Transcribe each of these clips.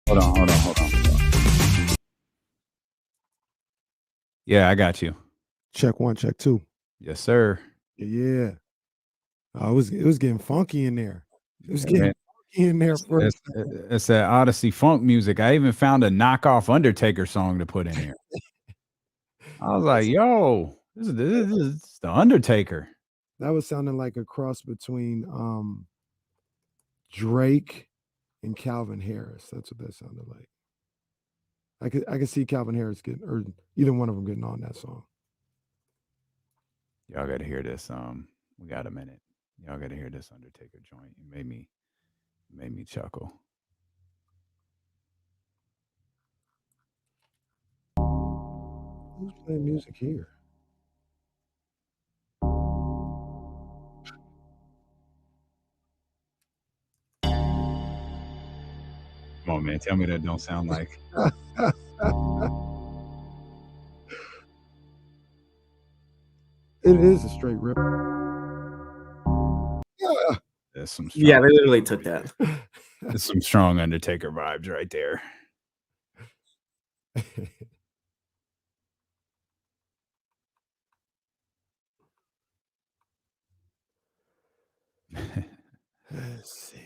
Hold on. Yeah, I got you. Check 1, check 2. Yes, sir. Yeah. It was getting funky in there. It was getting funky in there first. It's that Odyssey funk music. I even found a knockoff Undertaker song to put in here. I was like, yo, this is the Undertaker. That was sounding like a cross between Drake and Calvin Harris. That's what that sounded like. I could see Calvin Harris getting, or either one of them getting on that song. Y'all got to hear this. We got a minute. Y'all got to hear this Undertaker joint. It made me chuckle. Who's playing music here? Come on, man. Tell me that don't sound like. It is a straight rip. Yeah. That's some strong, yeah, they literally took that. That's some strong Undertaker vibes right there.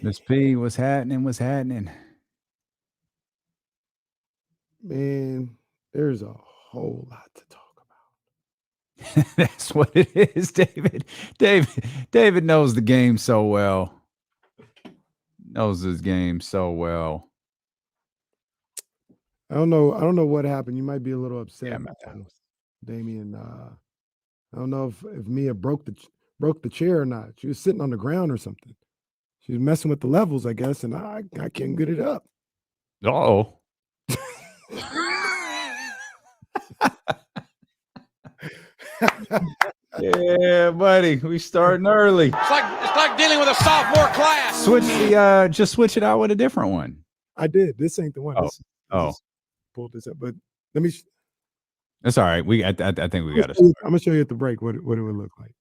Miss P, what's happening? What's happening? Man, there's a whole lot to talk about. That's what it is, David. David knows the game so well. Knows his game so well. I don't know what happened. You might be a little upset, Damien. I don't know if Mia broke the chair or not. She was sitting on the ground or something. She was messing with the levels, I guess, and I can't get it up. Uh-oh. Yeah, buddy. We starting early. It's like dealing with a sophomore class. Just switch it out with a different one. I did. This ain't the one. Oh. Pulled this up, but let me. That's all right. I think we got to. I'm gonna show you at the break what it would look like.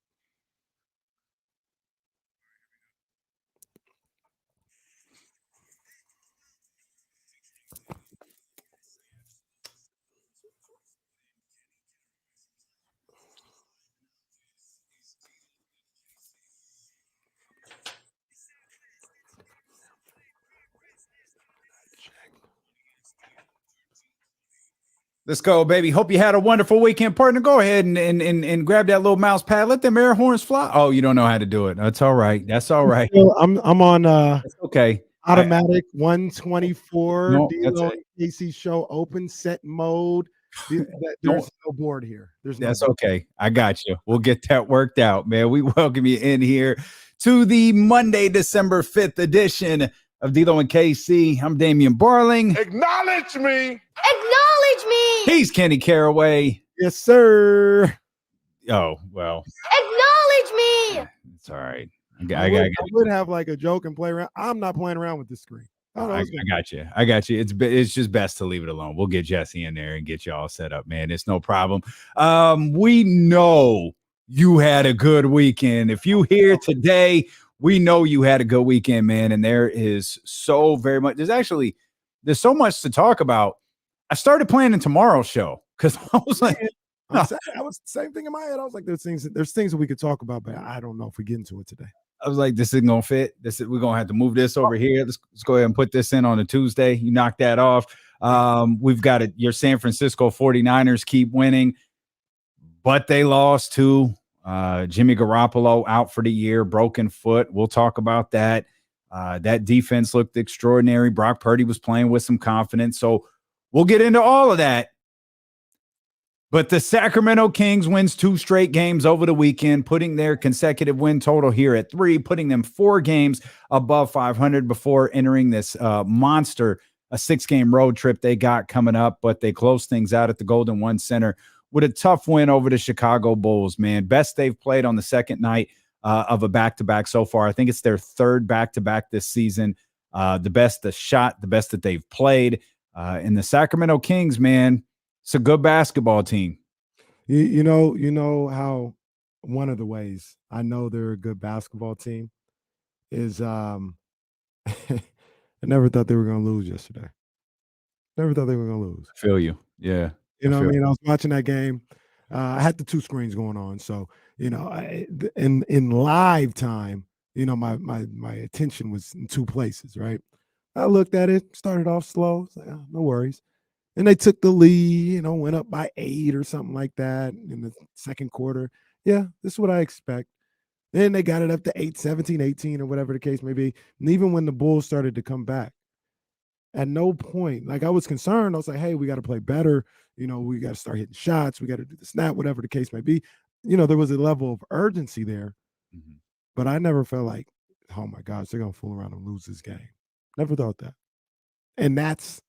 Let's go, baby. Hope you had a wonderful weekend, partner. Go ahead and grab that little mouse pad. Let them air horns fly. Oh, you don't know how to do it. That's all right. That's all right. I'm on That's okay. Automatic 124 No, D'Lo AC show open set mode. There's no board here. That's okay. I got you. We'll get that worked out, man. We welcome you in here to the Monday, December 5th edition of D'Lo and KC. I'm Damian Barling. Acknowledge me. Acknowledge me. He's Kenny Caraway. Yes, sir. Oh, well. Acknowledge me. It's all right. I would have like a joke and play around. I'm not playing around with this screen. I got you. I got you. It's just best to leave it alone. We'll get Jesse in there and get you all set up, man. It's no problem. We know you had a good weekend. If you here today, we know you had a good weekend, man. And there is so very much. There's so much to talk about. I started planning tomorrow's show because I was like, I was the same thing in my head. I was like, there's things that we could talk about, but I don't know if we get into it today. I was like, this isn't gonna fit. We're gonna have to move this over here. Let's go ahead and put this in on a Tuesday. You knock that off. We've got it. Your San Francisco 49ers keep winning, but they lost to Jimmy Garoppolo out for the year, broken foot. We'll talk about that. That defense looked extraordinary. Brock Purdy was playing with some confidence. So we'll get into all of that. But the Sacramento Kings wins 2 straight games over the weekend, putting their consecutive win total here at 3, putting them 4 games above 500 before entering this monster, a 6-game road trip they got coming up. But they closed things out at the Golden One Center with a tough win over the Chicago Bulls, man. Best they've played on the second night of a back-to-back so far. I think it's their 3rd back-to-back this season. The best that they've played. And the Sacramento Kings, man, it's a good basketball team. You know how one of the ways I know they're a good basketball team is I never thought they were going to lose yesterday. Never thought they were gonna lose. Feel you. Yeah. You know what I feel mean? I was watching that game. I had the 2 screens going on, so, in live time, my attention was in 2 places, right? I looked at it, started off slow, it's like, "Oh, no worries." And they took the lead, went up by 8 or something like that in the second quarter. Yeah, this is what I expect. Then they got it up to 8, 17, 18, or whatever the case may be. And even when the Bulls started to come back, at no point, like I was concerned. I was like, hey, we got to play better. We got to start hitting shots. We got to do the snap, whatever the case may be. There was a level of urgency there, Mhm. but I never felt like, oh my gosh, they're going to fool around and lose this game. Never thought that. And that's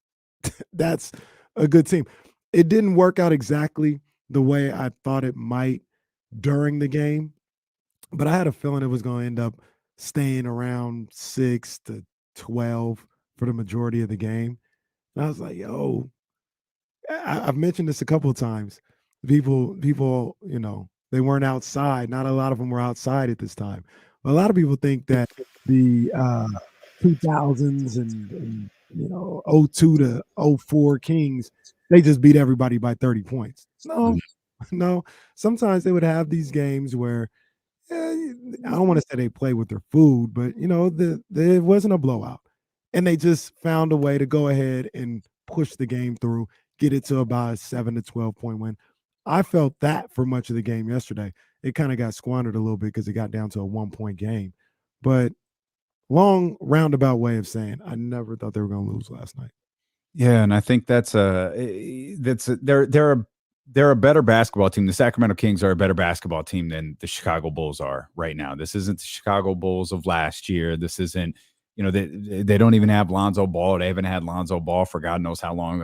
that's a good team. It didn't work out exactly the way I thought it might during the game, but I had a feeling it was going to end up staying around 6 to 12 for the majority of the game. And I was like, yo, I've mentioned this a couple of times. People, they weren't outside. Not a lot of them were outside at this time. A lot of people think that the 2000s and 02 to 04 Kings, they just beat everybody by 30 points. No, no. Sometimes they would have these games where I don't want to say they play with their food, but it wasn't a blowout. And they just found a way to go ahead and push the game through, get it to about a 7 to 12 point win. I felt that for much of the game yesterday. It kind of got squandered a little bit because it got down to a 1-point game. But long roundabout way of saying I never thought they were going to lose last night. Yeah, and I think they're a better basketball team. The Sacramento Kings are a better basketball team than the Chicago Bulls are right now. This isn't the Chicago Bulls of last year. This isn't, they don't even have Lonzo Ball. They haven't had Lonzo Ball for God knows how long.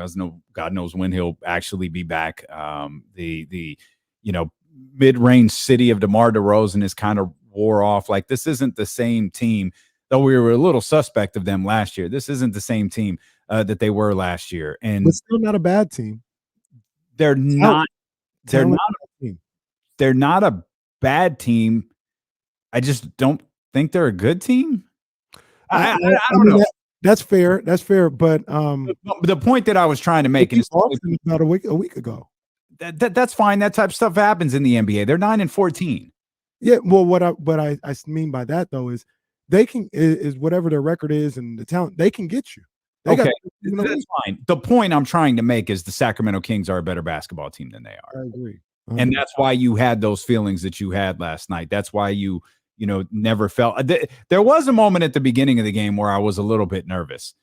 God knows when he'll actually be back. The mid-range city of DeMar DeRozan is kind of wore off. Like, this isn't the same team, though we were a little suspect of them last year. This isn't the same team that they were last year. And but still not a bad team. They're not a bad team. I just don't think they're a good team. I don't know. That's fair. That's fair. But the point that I was trying to make is about a week ago. That's fine. That type of stuff happens in the NBA. They're 9-14. Yeah. Well, what I mean by that though is they can is whatever their record is and the talent, they can get you. Okay, that's fine. The point I'm trying to make is the Sacramento Kings are a better basketball team than they are. I agree. And that's why you had those feelings that you had last night. That's why you never felt. There was a moment at the beginning of the game where I was a little bit nervous.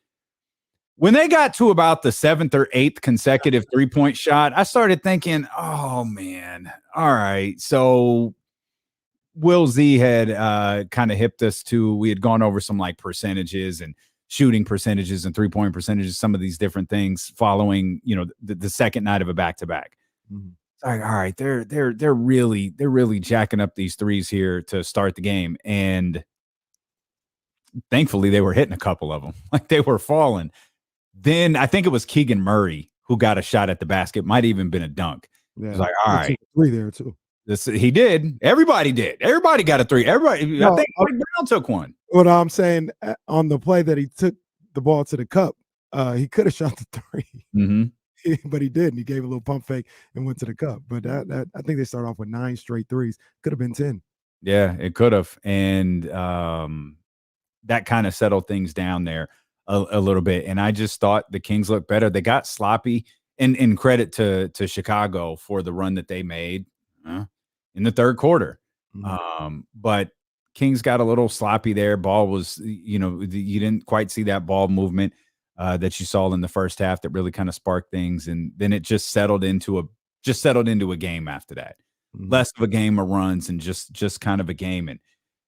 When they got to about the 7th or 8th consecutive three-point shot, I started thinking, oh, man, all right. So Will Z had kind of hipped us to, we had gone over some like percentages and shooting percentages and three-point percentages, some of these different things following, the second night of a back-to-back. Mm-hmm. Like, all right, they're really jacking up these threes here to start the game. And thankfully they were hitting a couple of them. Like, they were falling. Then I think it was Keegan Murray who got a shot at the basket. Might even been a dunk. Yeah. It was like, all right. 3 there too. He did. Everybody did. Everybody got a 3. Everybody. I think Mike Brown took one. What I'm saying, on the play that he took the ball to the cup, he could have shot the 3. Mm-hmm. But he didn't. He gave a little pump fake and went to the cup. But that I think they started off with 9 straight threes. Could have been 10. Yeah, it could have. And that kind of settled things down there a little bit. And I just thought the Kings looked better. They got sloppy. And in credit to Chicago for the run that they made in the third quarter. Mm-hmm. But Kings got a little sloppy there. Ball was, you didn't quite see that ball movement that you saw in the first half that really kind of sparked things. And then it just settled into a game after that. Mm-hmm. Less of a game of runs and just kind of a game. And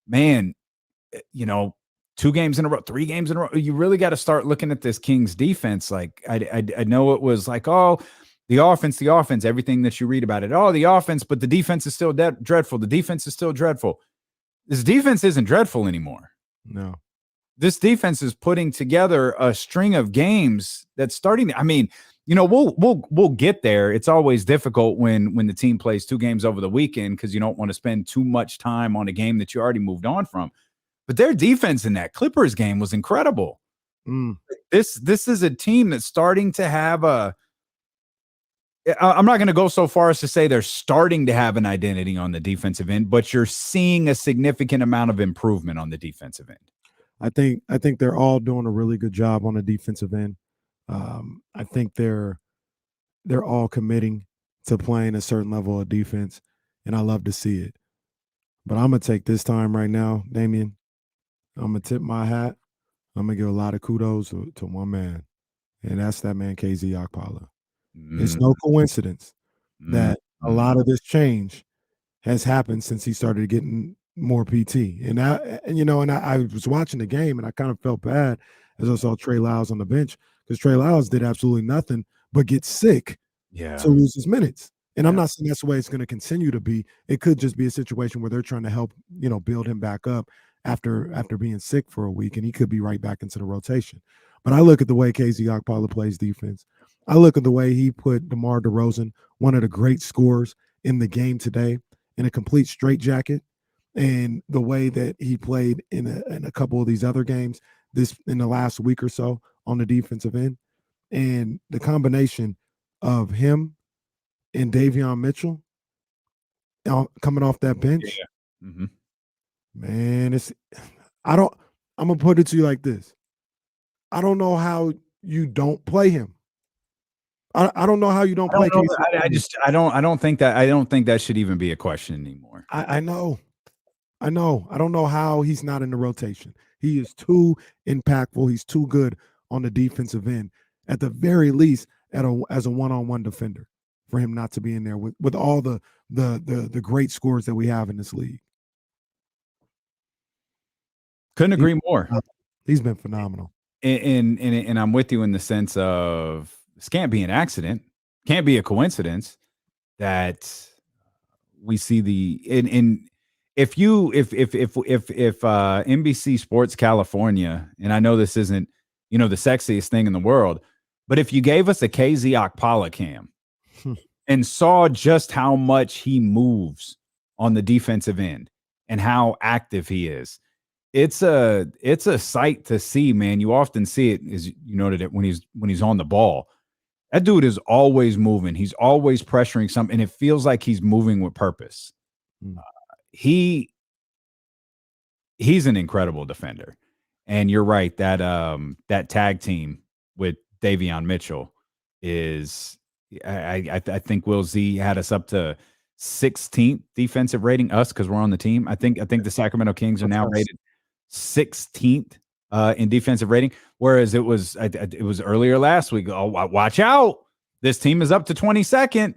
man, 2 games in a row, 3 games in a row, you really got to start looking at this Kings defense. Like, I know it was like, oh, the offense, everything that you read about it. Oh, the offense, but the defense is still dreadful. The defense is still dreadful. This defense isn't dreadful anymore. No. This defense is putting together a string of games that's starting. I mean, we'll get there. It's always difficult when the team plays 2 games over the weekend because you don't want to spend too much time on a game that you already moved on from. But their defense in that Clippers game was incredible. This is a team that's starting to have I'm not going to go so far as to say they're starting to have an identity on the defensive end, but you're seeing a significant amount of improvement on the defensive end. I think they're all doing a really good job on the defensive end. I think they're all committing to playing a certain level of defense, and I love to see it. But I'm gonna take this time right now, Damian. I'm gonna tip my hat. I'm gonna give a lot of kudos to one man, and that's that man KZ Okpala. It's no coincidence that a lot of this change has happened since he started getting more PT. And I was watching the game and I kind of felt bad as I saw Trey Lyles on the bench because Trey Lyles did absolutely nothing but get sick to lose his minutes. And I'm not saying that's the way it's going to continue to be. It could just be a situation where they're trying to help, build him back up after being sick for a week, and he could be right back into the rotation. But I look at the way KZ Okpala plays defense. I look at the way he put DeMar DeRozan, one of the great scorers in the game today, in a complete straitjacket, and the way that he played in a couple of these other games in the last week or so on the defensive end, and the combination of him and Davion Mitchell coming off that bench, man, I'm gonna put it to you like this: I don't know how you don't play him. I don't know how you don't play. I don't think that should even be a question anymore. I know. I don't know how he's not in the rotation. He is too impactful. He's too good on the defensive end, at the very least, as a one-on-one defender, for him not to be in there with all the great scores that we have in this league. Couldn't agree more. He's been phenomenal. And I'm with you in the sense of this can't be an accident, can't be a coincidence that we see if NBC Sports California, and I know this isn't, the sexiest thing in the world, but if you gave us a KZ Okpala cam and saw just how much he moves on the defensive end and how active he is, it's a sight to see, man. You often see it, as you noted it, when he's on the ball. That dude is always moving. He's always pressuring something, and it feels like he's moving with purpose. He's an incredible defender. And you're right, that tag team with Davion Mitchell is I think Will Z had us up to 16th defensive rating, us, because we're on the team. I think the Sacramento Kings are now rated 16th in defensive rating, whereas it was earlier last week. Oh, watch out. This team is up to 22nd.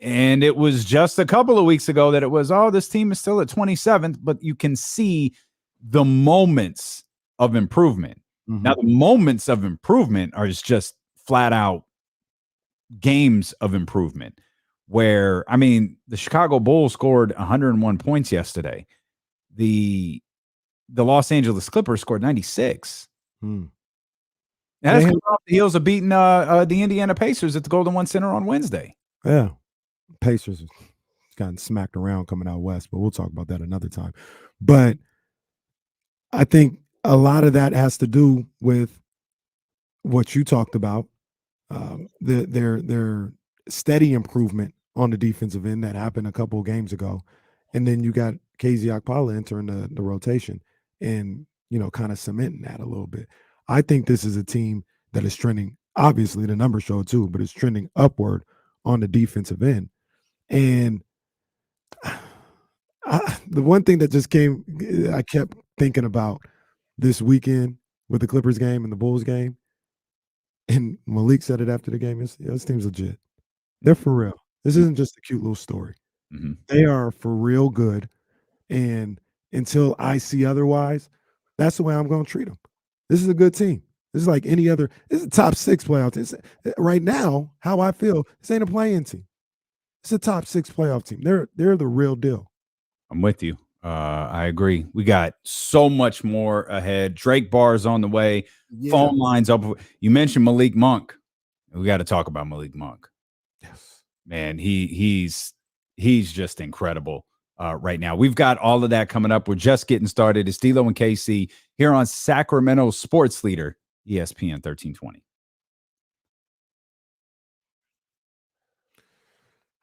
And it was just a couple of weeks ago that it was, this team is still at 27th, but you can see the moments of improvement. Now, the moments of improvement are just flat out games of improvement where, the Chicago Bulls scored 101 points yesterday. The Los Angeles Clippers scored 96. And that's coming off the heels of beating the Indiana Pacers at the Golden One Center on Wednesday. Yeah. Pacers have gotten smacked around coming out west, but we'll talk about that another time. But I think a lot of that has to do with what you talked about, their steady improvement on the defensive end that happened a couple of games ago. And then you got KZ Okpala entering the rotation and, kind of cementing that a little bit. I think this is a team that is trending, obviously the numbers show it too, but it's trending upward on the defensive end. And the one thing that just I kept thinking about this weekend with the Clippers game and the Bulls game, and Malik said it after the game, this team's legit. They're for real. This isn't just a cute little story. They are for real good. And until I see otherwise, that's the way I'm going to treat them. This is a good team. This is like any other. This is a top 6 playoff team. Right now, how I feel, this ain't a play-in team. It's a top 6 playoff team. They're the real deal. I'm with you. I agree. We got so much more ahead. Drake Barr's on the way. Yeah. Phone lines up. You mentioned Malik Monk. We got to talk about Malik Monk. Yes, man, he's just incredible right now. We've got all of that coming up. We're just getting started. It's D'Lo and KC here on Sacramento Sports Leader, ESPN 1320.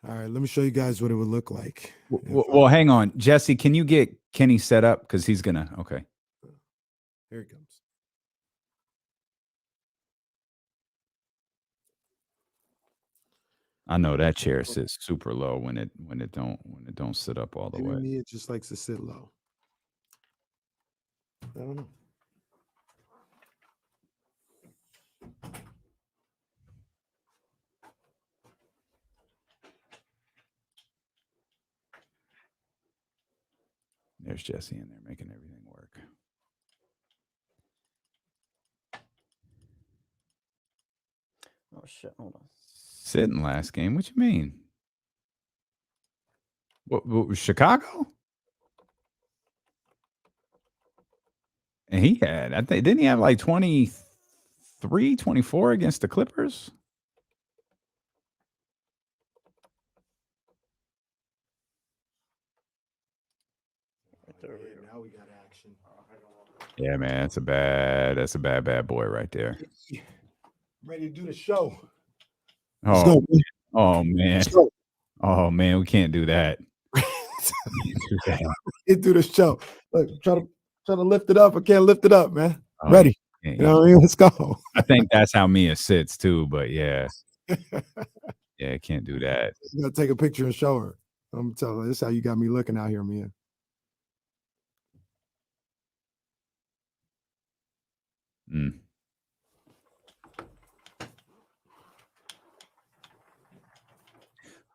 All right, let me show you guys what it would look like. Well, hang on. Jesse, can you get Kenny set up? Because he's going to. Okay. Here he comes. I know that chair sits super low when it don't sit up all the Maybe way. Mia just likes to sit low. I don't know. There's Jesse in there making everything work. Oh shit! Hold on. Sitting last game. What you mean? What was Chicago? And he had, I think, didn't he have like 23, 24 against the Clippers? Now we got action. Yeah, man, that's a bad boy right there. Ready to do the show. Oh, Let's go. oh man. Let's go. Oh man, we can't do that. Get through the show. Look, try to lift it up. I can't lift it up, man. Oh, Ready. yeah, You know what I mean? Let's go. I think that's how Mia sits too, but yeah. Yeah, can't do that. You gotta take a picture and show her. I'm telling you, this is how you got me looking out here, Mia. Mm.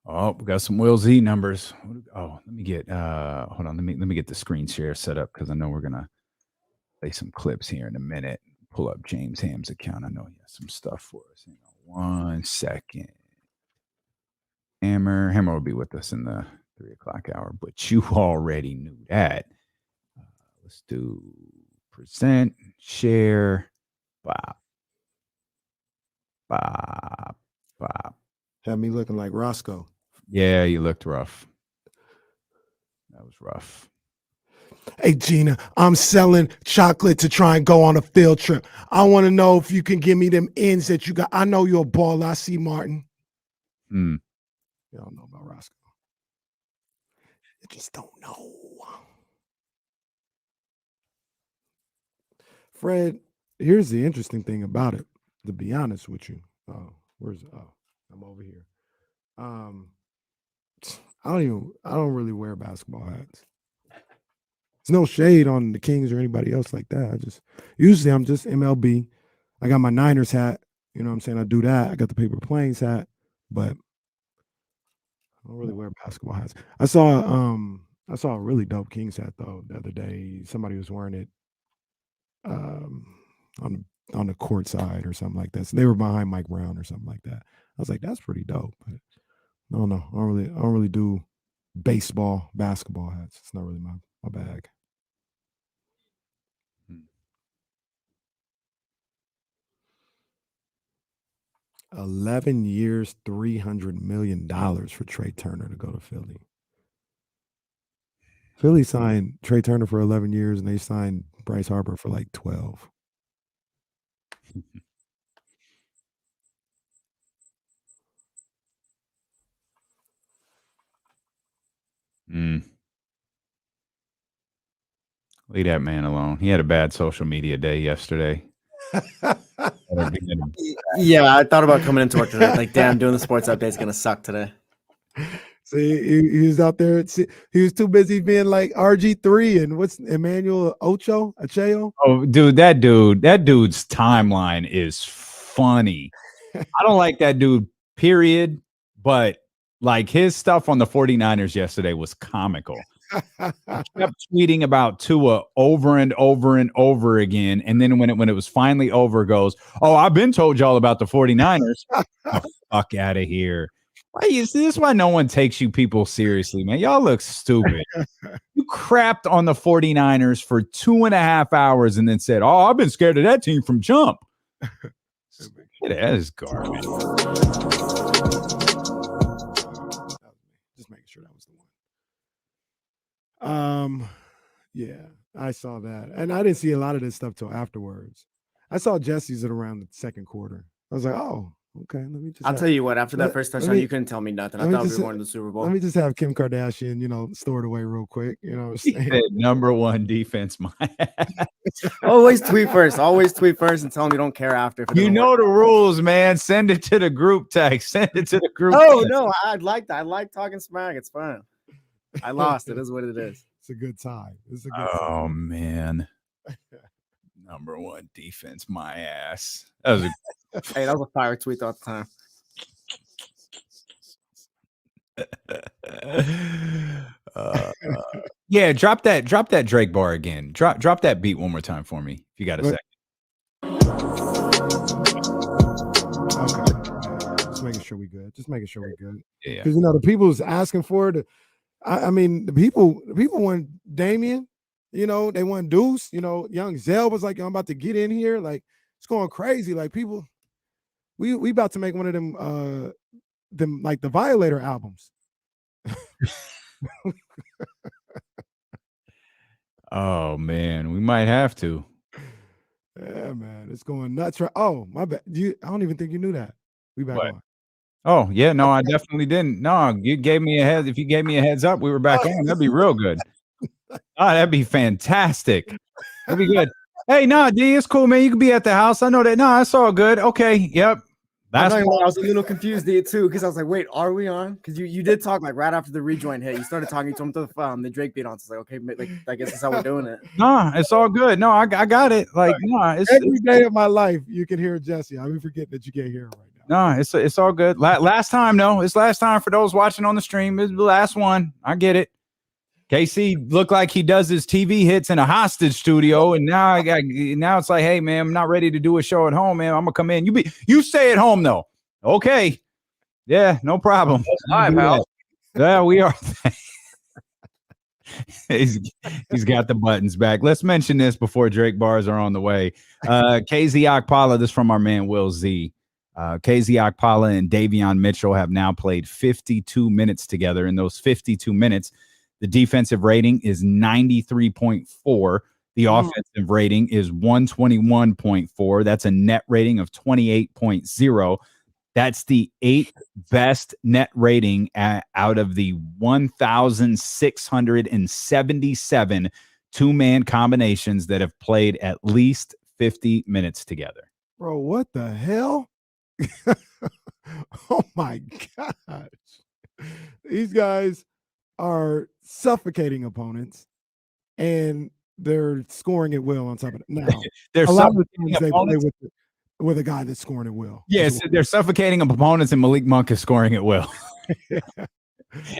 Oh, we got some Will Z numbers. Oh, let me get hold on, let me get the screen share set up because I know we're gonna play some clips here in a minute. Pull up James Ham's account. I know he has some stuff for us. Hang on 1 second. Hammer will be with us in the 3 o'clock hour, but you already knew that. Let's do present, share, bop, bop, bop. Had me looking like Roscoe. Yeah, you looked rough. That was rough. Hey, Gina, I'm selling chocolate to try and go on a field trip. I want to know if you can give me them ends that you got. I know you're a baller. I see Martin. Hmm. You don't know about Roscoe. You just don't know. Fred, here's the interesting thing about it, to be honest with you. Oh, I'm over here. I don't really wear basketball hats. There's no shade on the Kings or anybody else like that. Usually I'm just MLB. I got my Niners hat. You know what I'm saying? I do that. I got the paper planes hat, but I don't really wear basketball hats. I saw a really dope Kings hat though the other day. Somebody was wearing it on the court side or something like that. So they were behind Mike Brown or something like that. I was like, that's pretty dope. But no, I don't really do basketball hats. It's not really my bag. 11 years, $300 million for Trae Turner to go to Philly. Philly signed Trae Turner for 11 years, and they signed Bryce Harper for like 12. Leave that man alone. He had a bad social media day yesterday. Yeah, I thought about coming into work today. Like, damn, doing the sports update's gonna suck today. See, he was out there. He was too busy being like RG3 and what's Emmanuel Acheo. Oh, dude, that dude's timeline is funny. I don't like that dude, period. But like his stuff on the 49ers yesterday was comical. I kept tweeting about Tua over and over and over again. And then when it was finally over, goes, oh, I've been told y'all about the 49ers. Oh, fuck out of here. This is why no one takes you people seriously, man. Y'all look stupid. You crapped on the 49ers for 2.5 hours and then said, oh, I've been scared of that team from jump. That is garbage. Just making sure that was the one. Yeah, I saw that. And I didn't see a lot of this stuff till afterwards. I saw Jesse's at around the second quarter. I was like, oh, okay. Let me just. I'll tell you what. After that first touchdown, you couldn't tell me nothing. I thought we were going to the Super Bowl. Let me just have Kim Kardashian, store it away real quick. You know what I'm saying? Number one defense, my ass. Always tweet first. Always tweet first and tell them you don't care after. You know the rules, man. Send it to the group text. Send it to the group. Oh text. no, I like that. I like talking smack. It's fun. I lost. It is what it is. It's a good time. It's a good Oh time. man. Number one defense, my ass. That was Hey, that was a fire tweet all the time. Yeah, drop that Drake bar again. Drop that beat one more time for me if you got a second. Okay. Just making sure we good. Yeah. Because the people's asking for it. I mean, the people want Damian. They want Deuce. Young Zell was like, I'm about to get in here. Like, it's going crazy. Like, people, we about to make one of them like the Violator albums. Oh man, we might have to. Yeah, man, it's going nuts. Oh, my bad. I don't even think you knew that. We back on. Oh yeah, no, I definitely didn't. No, you gave me a head. If you gave me a heads up, we were back on. That'd be real good. Oh, that'd be fantastic. That'd be good. Hey, no, D, it's cool, man. You can be at the house. I know that. No, it's all good. Okay. Yep. I was a little confused there too, because I was like, wait, are we on? Because you did talk like right after the rejoin hit. You started talking to him to the Drake beat on. So it's like, okay, like, I guess that's how we're doing it. No, it's all good. No, I got it. Like, no, it's every day of my life you can hear Jesse. I forget that you can't hear him right now. No, it's all good. Last time, no, it's last time for those watching on the stream. It's the last one. I get it. KC looked like he does his TV hits in a hostage studio, and now now it's like, hey man, I'm not ready to do a show at home, man. I'm gonna come in. You stay at home though. Okay. Yeah, no problem. Hi, pal. Yeah, we are. He's got the buttons back. Let's mention this before Drake bars are on the way. KZ Okpala, this from our man Will Z. KZ Okpala and Davion Mitchell have now played 52 minutes together. In those 52 minutes, the defensive rating is 93.4. The offensive rating is 121.4. That's a net rating of 28.0. That's the 8th best net rating out of the 1,677 two-man combinations that have played at least 50 minutes together. Bro, what the hell? Oh my gosh. These guys are suffocating opponents, and they're scoring at will on top of it. Now, they're a lot of times they play with a guy that's scoring at will. Yes, they're suffocating opponents, and Malik Monk is scoring at will.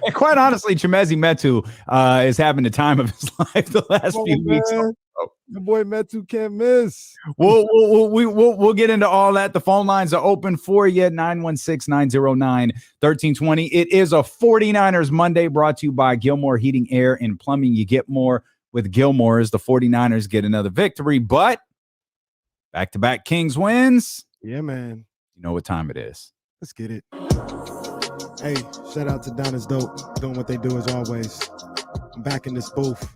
And quite honestly, Chimezi Metu is having the time of his life the last few weeks. The boy Metu can't miss. We'll get into all that. The phone lines are open for you, 916-909-1320. It is a 49ers Monday brought to you by Gilmore Heating, Air, and Plumbing. You get more with Gilmore's. The 49ers get another victory, but back-to-back Kings wins. Yeah, man. You know what time it is. Let's get it. Hey, shout out to Donna's Dope, doing what they do as always. I'm back in this booth.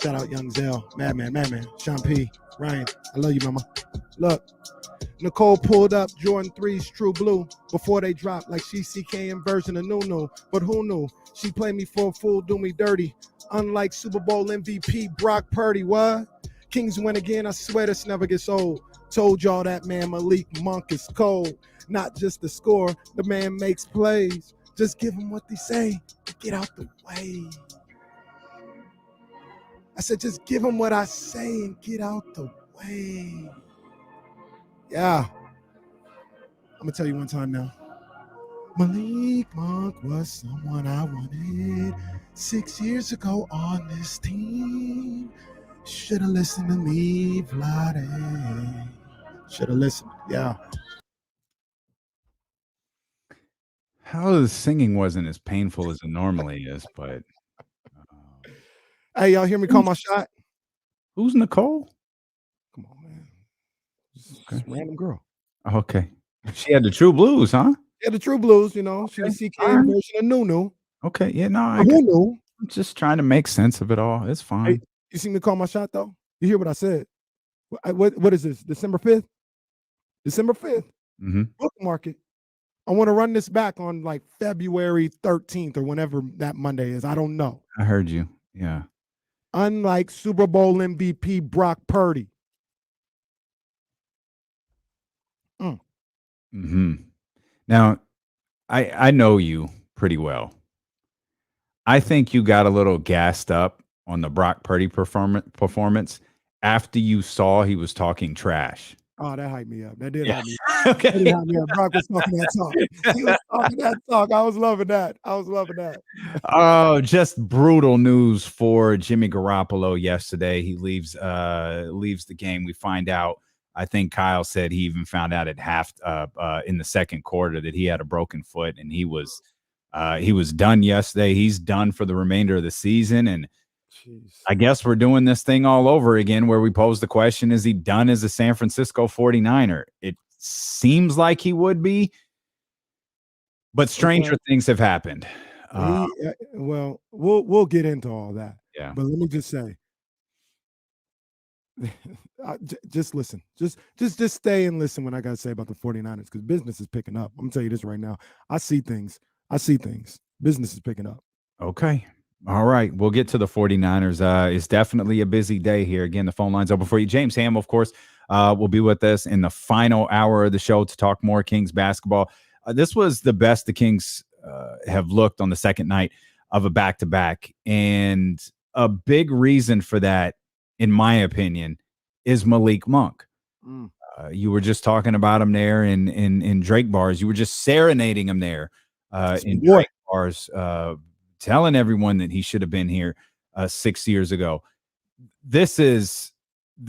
Shout out Young Zell, Madman, Sean P, Ryan. I love you, mama. Look, Nicole pulled up Jordan 3's True Blue before they dropped like she CKM version of Nunu. But who knew? She played me for a fool, do me dirty. Unlike Super Bowl MVP Brock Purdy, what? Kings win again, I swear this never gets old. Told y'all that man Malik Monk is cold. Not just the score, the man makes plays. Just give him what they say. Get out the way. I said, just give him what I say and get out the way. Yeah. I'm going to tell you one time now. Malik Monk was someone I wanted 6 years ago on this team. Should have listened to me, Vlade. Should have listened. Yeah. How the singing wasn't as painful as it normally is, but hey, y'all hear me call my shot? Who's Nicole? Come on, man. Just random girl. Okay. She had the True Blues, huh? Yeah, the True Blues, you know. She was CK version of Nunu. Okay, yeah, no. Who knew? I'm just trying to make sense of it all. It's fine. Hey, you see me call my shot, though? You hear what I said? What is this? December 5th? December 5th. Mm-hmm. Bookmark it. I want to run this back on like February 13th or whenever that Monday is. I don't know. I heard you. Yeah. Unlike Super Bowl MVP Brock Purdy. Mm-hmm. Now, I know you pretty well. I think you got a little gassed up on the Brock Purdy performance after you saw he was talking trash. Oh, that hyped me up. That did Yeah. hype me up. That did hype me up. Brock was talking that talk. He was talking that talk. I was loving that. Oh, just brutal news for Jimmy Garoppolo yesterday. He leaves the game. We find out, I think Kyle said he even found out at half in the second quarter that he had a broken foot, and he was done yesterday. He's done for the remainder of the season, and Jeez. I guess we're doing this thing all over again where we pose the question, is he done as a San Francisco 49er? It seems like he would be, but stranger things have happened. Well, we'll get into all that. Yeah. But let me just say, just listen. Just stay and listen when I got to say about the 49ers, because business is picking up. I'm going to tell you this right now. I see things. Business is picking up. Okay. All right. We'll get to the 49ers. It's definitely a busy day here. Again, the phone line's open for you. James Ham, of course, will be with us in the final hour of the show to talk more Kings basketball. This was the best the Kings have looked on the second night of a back-to-back. And a big reason for that, in my opinion, is Malik Monk. You were just talking about him there in Drake bars. You were just serenading him there in Drake bars, telling everyone that he should have been here 6 years ago. This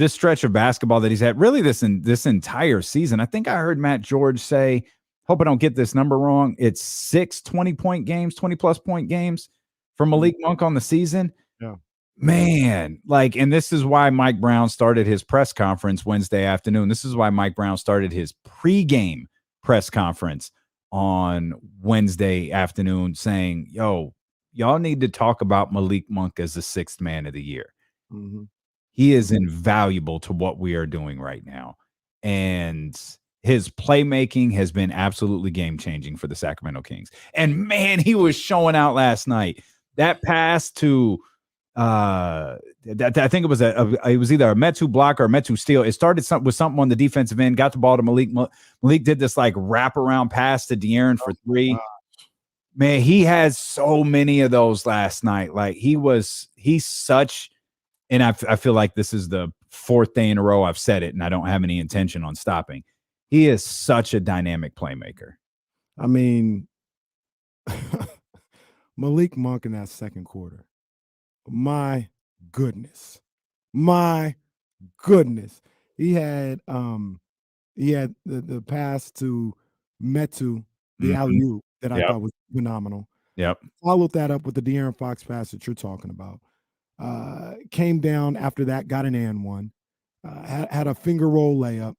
stretch of basketball that he's had, really this entire season. I think I heard Matt George say, hope I don't get this number wrong, it's 6 20-point games, 20-plus point games for Malik Monk on the season. Yeah. Man, and this is why Mike Brown started his press conference Wednesday afternoon. This is why Mike Brown started his pregame press conference on Wednesday afternoon saying, yo, y'all need to talk about Malik Monk as the sixth man of the year. Mm-hmm. He is invaluable to what we are doing right now. And his playmaking has been absolutely game-changing for the Sacramento Kings. And, man, he was showing out last night. That pass to I think it was either a Metu block or a Metu steal. It started with something on the defensive end, got the ball to Malik. Malik did this wraparound pass to De'Aaron for three. Man, he has so many of those last night. He's such, and I feel like this is the fourth day in a row I've said it, and I don't have any intention on stopping. He is such a dynamic playmaker. I mean, Malik Monk in that second quarter. My goodness. He had the pass to Metu, the alley-oop that I thought was phenomenal. Yep. Followed that up with the De'Aaron Fox pass that you're talking about. Came down after that, got an and one. Had a finger roll layup.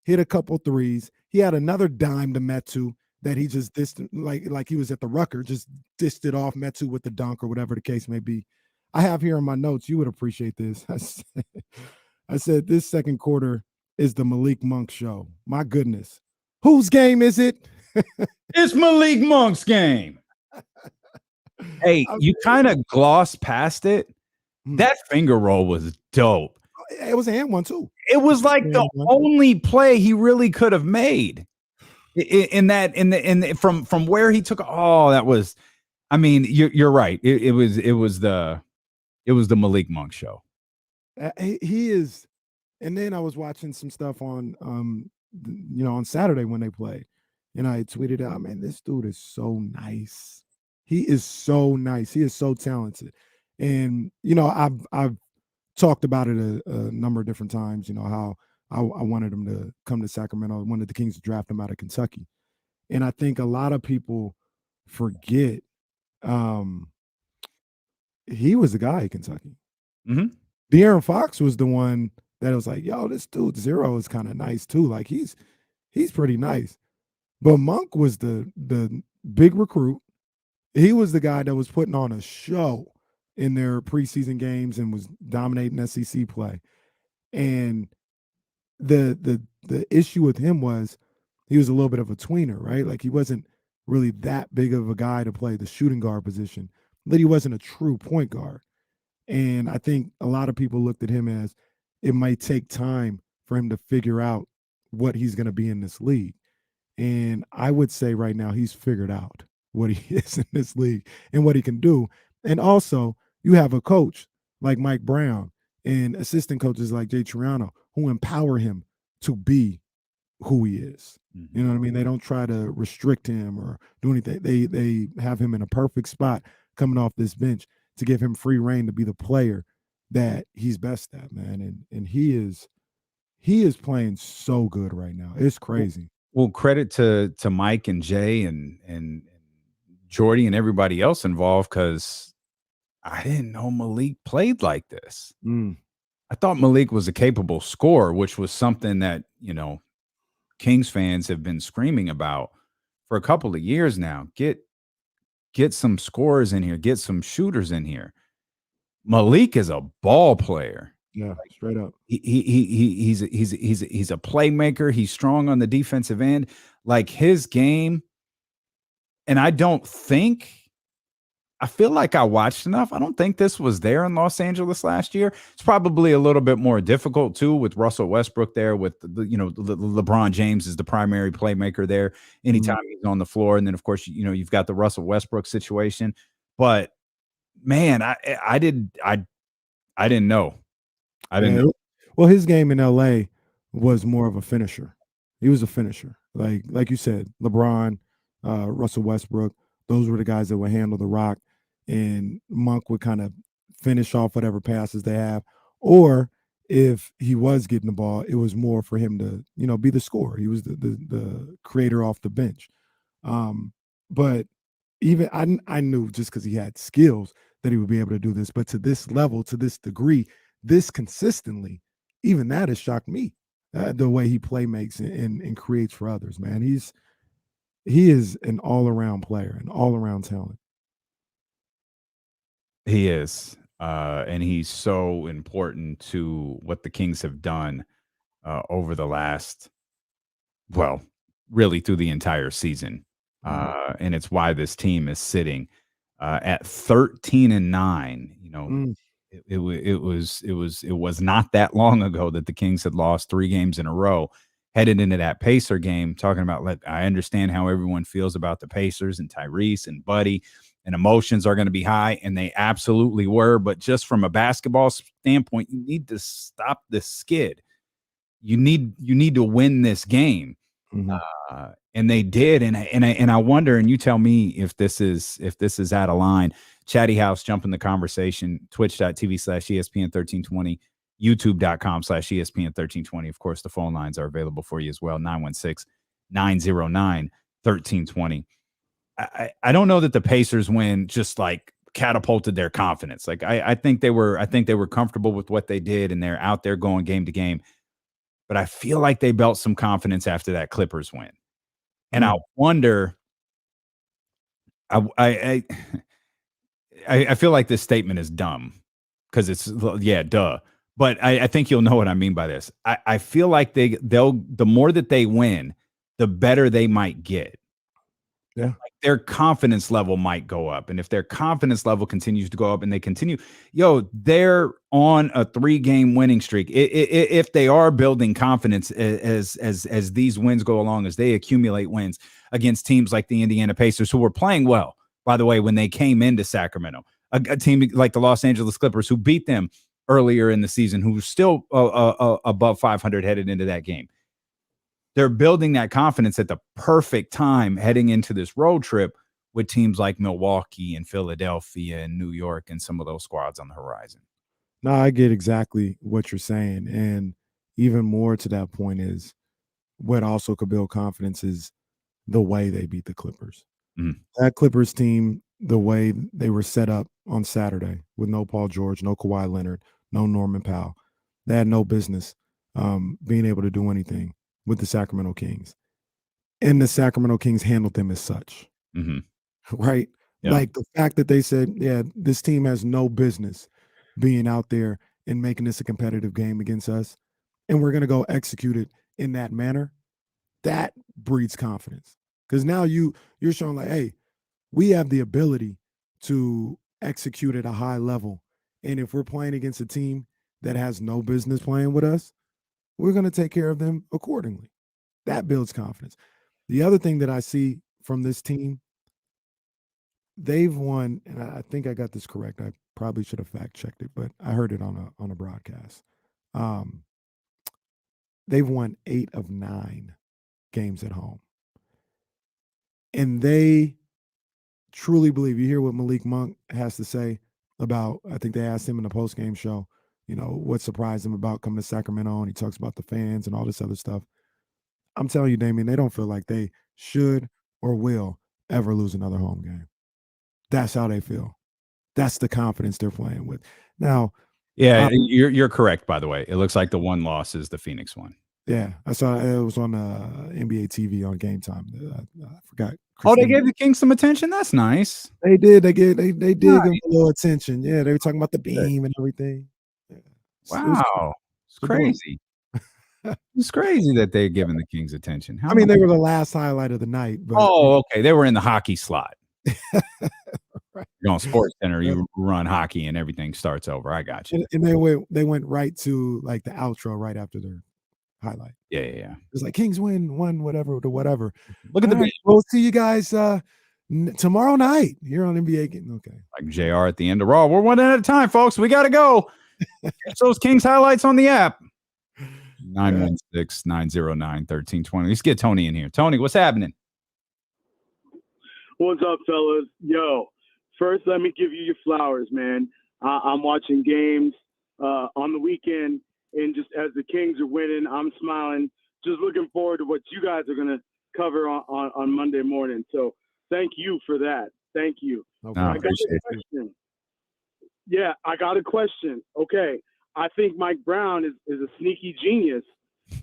Hit a couple threes. He had another dime to Metu that he just dished, like he was at the Rucker, just dished it off Metu with the dunk or whatever the case may be. I have here in my notes, you would appreciate this. I said this second quarter is the Malik Monk show. My goodness. Whose game is it? It's Malik Monk's game. Hey, you kind of glossed past it. That finger roll was dope. It was a hand one too. It was the only play he really could have made from where he took. Oh, that was. I mean, you're right. It was the Malik Monk show. He is. And then I was watching some stuff on on Saturday when they played, and I tweeted out, man, this dude is so nice. He is so nice. He is so talented. And I've talked about it a number of different times, how I wanted him to come to Sacramento. I wanted the Kings to draft him out of Kentucky. And I think a lot of people forget he was the guy at Kentucky. Mm-hmm. De'Aaron Fox was the one that was like, yo, this dude Zero is kind of nice too. Like he's pretty nice. But Monk was the big recruit. He was the guy that was putting on a show in their preseason games and was dominating SEC play. And the issue with him was he was a little bit of a tweener, right? Like he wasn't really that big of a guy to play the shooting guard position, but he wasn't a true point guard. And I think a lot of people looked at him as it might take time for him to figure out what he's going to be in this league. And I would say right now he's figured out what he is in this league and what he can do. And also, you have a coach like Mike Brown and assistant coaches like Jay Triano who empower him to be who he is. You know what I mean? They don't try to restrict him or do anything. They have him in a perfect spot coming off this bench to give him free reign to be the player that he's best at, man. And he is playing so good right now. It's crazy. Well, credit to Mike and Jay and Jordy and everybody else involved, because I didn't know Malik played like this. I thought Malik was a capable scorer, which was something that, Kings fans have been screaming about for a couple of years now. Get some scorers in here, get some shooters in here. Malik is a ball player. Yeah, straight up. He's a playmaker. He's strong on the defensive end. Like his game, and I feel like I watched enough. I don't think this was there in Los Angeles last year. It's probably a little bit more difficult too with Russell Westbrook there. With LeBron James is the primary playmaker there anytime he's on the floor, and then of course you've got the Russell Westbrook situation. But man, I didn't know. I didn't know. Well, his game in LA was more of a finisher. He was a finisher, like you said, LeBron, Russell Westbrook. Those were the guys that would handle the rock, and Monk would kind of finish off whatever passes they have. Or if he was getting the ball, it was more for him to, be the scorer. He was the creator off the bench. But even I knew just because he had skills that he would be able to do this. But to this level, to this degree, this consistently, even that has shocked me. The way he play makes and creates for others, man. He is an all-around player, an all-around talent. He is, and he's so important to what the Kings have done over the last, really through the entire season, and it's why this team is sitting at 13-9. It was not that long ago that the Kings had lost 3 games in a row. Headed into that Pacer game, talking about, I understand how everyone feels about the Pacers and Tyrese and Buddy, and emotions are going to be high, and they absolutely were. But just from a basketball standpoint, you need to stop this skid. You need to win this game, and they did. And I wonder, and you tell me if this is out of line. Chatty House, jump in the conversation. Twitch.tv/ESPN1320. YouTube.com/ESPN1320. Of course, the phone lines are available for you as well. 916-909-1320. I don't know that the Pacers win just catapulted their confidence. I think they were comfortable with what they did, and they're out there going game to game. But I feel like they built some confidence after that Clippers win. And I wonder, I feel like this statement is dumb because it's duh. But I think you'll know what I mean by this. I feel like the more that they win, the better they might get. Yeah. Their confidence level might go up. And if their confidence level continues to go up and they continue, they're on a 3-game winning streak. If they are building confidence as these wins go along, as they accumulate wins against teams like the Indiana Pacers, who were playing well, by the way, when they came into Sacramento, a team like the Los Angeles Clippers, who beat them earlier in the season, who was still above 500 headed into that game. They're building that confidence at the perfect time heading into this road trip with teams like Milwaukee and Philadelphia and New York and some of those squads on the horizon. No, I get exactly what you're saying. And even more to that point is what also could build confidence is the way they beat the Clippers. That Clippers team, the way they were set up on Saturday with no Paul George, no Kawhi Leonard, no Norman Powell, they had no business being able to do anything with the Sacramento Kings. And the Sacramento Kings handled them as such. Right? Yeah. Like the fact that they said, this team has no business being out there and making this a competitive game against us. and we're going to go execute it in that manner, that breeds confidence. Because now you're showing like, hey, we have the ability to execute at a high level. And if we're playing against a team that has no business playing with us, we're going to take care of them accordingly. That builds confidence. The other thing that I see from this team, they've won, and I think I got this correct. I probably should have fact checked it, but I heard it on a broadcast. They've won 8 of 9 games at home. And they truly believe, you hear what Malik Monk has to say about, I think they asked him in the post-game show, what surprised him about coming to Sacramento, and he talks about the fans and all this other stuff. I'm telling you, Damien, they don't feel like they should or will ever lose another home game. That's how they feel. That's the confidence they're playing with. Now, yeah, you're correct, by the way. It looks like the one loss is the Phoenix one. Yeah, I saw it was on NBA TV on Game Time. I forgot. Oh, they gave the Kings some attention. That's nice. They did. They did give them a little attention. Yeah, they were talking about the beam and everything. Yeah. Wow, it's crazy. It's crazy that they're giving the Kings attention. I mean, they were the last highlight of the night. But, okay. They were in the hockey slot. Right. You're on Sports Center, you run hockey, and everything starts over. I got you. And they went right to like the outro right after their highlight. Yeah. It's like Kings win, whatever to whatever. Look at the. We'll see you guys tomorrow night here on NBA Game. Okay. Like JR at the end of Raw. We're one at a time, folks. We got to go. Catch those Kings highlights on the app. 916-909-1320. Let's get Tony in here. Tony, what's happening? What's up, fellas? Yo, first, let me give you your flowers, man. I'm watching games on the weekend, and just as the Kings are winning, I'm smiling, just looking forward to what you guys are going to cover on Monday morning. So thank you for that. Thank you. Okay. I got a question. Yeah, I got a question. Okay. I think Mike Brown is a sneaky genius.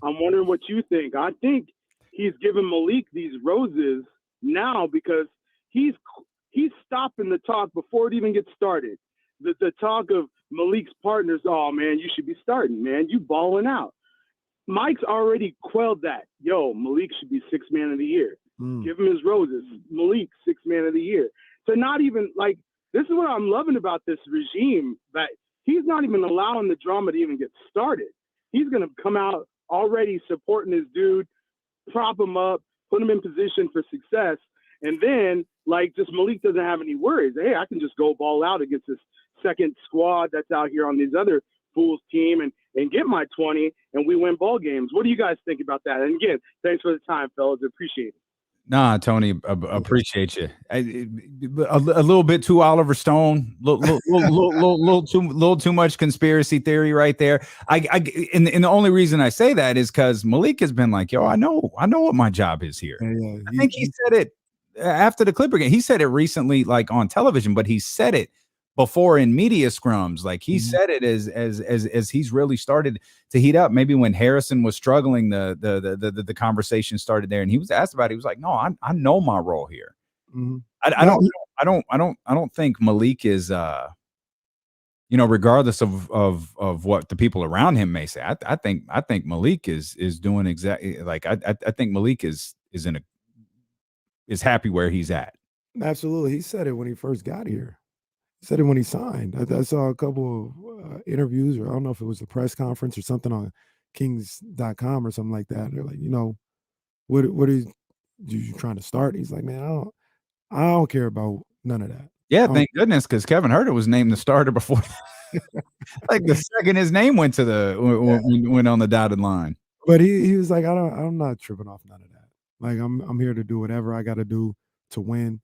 I'm wondering what you think. I think he's giving Malik these roses now because he's stopping the talk before it even gets started. The talk of Malik's partners, oh, man, you should be starting, man. You balling out. Mike's already quelled that. Yo, Malik should be sixth man of the year. Give him his roses. Malik, sixth man of the year. So not even like, this is what I'm loving about this regime, that he's not even allowing the drama to even get started. He's going to come out already supporting his dude, prop him up, put him in position for success. And then, like, just Malik doesn't have any worries. Hey, I can just go ball out against this second squad that's out here on these other fools team and get my 20, and we win ball games. What do you guys think about that? And again, thanks for the time, fellas. Appreciate it. Nah, Tony, appreciate you. A little bit too Oliver Stone, little too much conspiracy theory right there. And the only reason I say that is because Malik has been like, yo, I know what my job is here. Yeah, I think he said it after the Clipper game. He said it recently, like on television, but he said it before in media scrums. Like he said it as he's really started to heat up. Maybe when Harrison was struggling, the conversation started there, and he was asked about it. He was like, no, I know my role here. I don't think Malik is regardless of what the people around him may say. I think Malik is doing exactly like I think Malik is happy where he's at. Absolutely. He said it when he first got here. Said it when he signed. I saw a couple of interviews, or I don't know if it was a press conference or something on Kings.com or something like that. They're like, what are you trying to start? He's like, man, I don't care about none of that. Yeah, thank goodness, because Kevin Huerter was named the starter before. Like the second his name went to went on the dotted line. But he was like, I'm not tripping off none of that. Like I'm here to do whatever I got to do to win.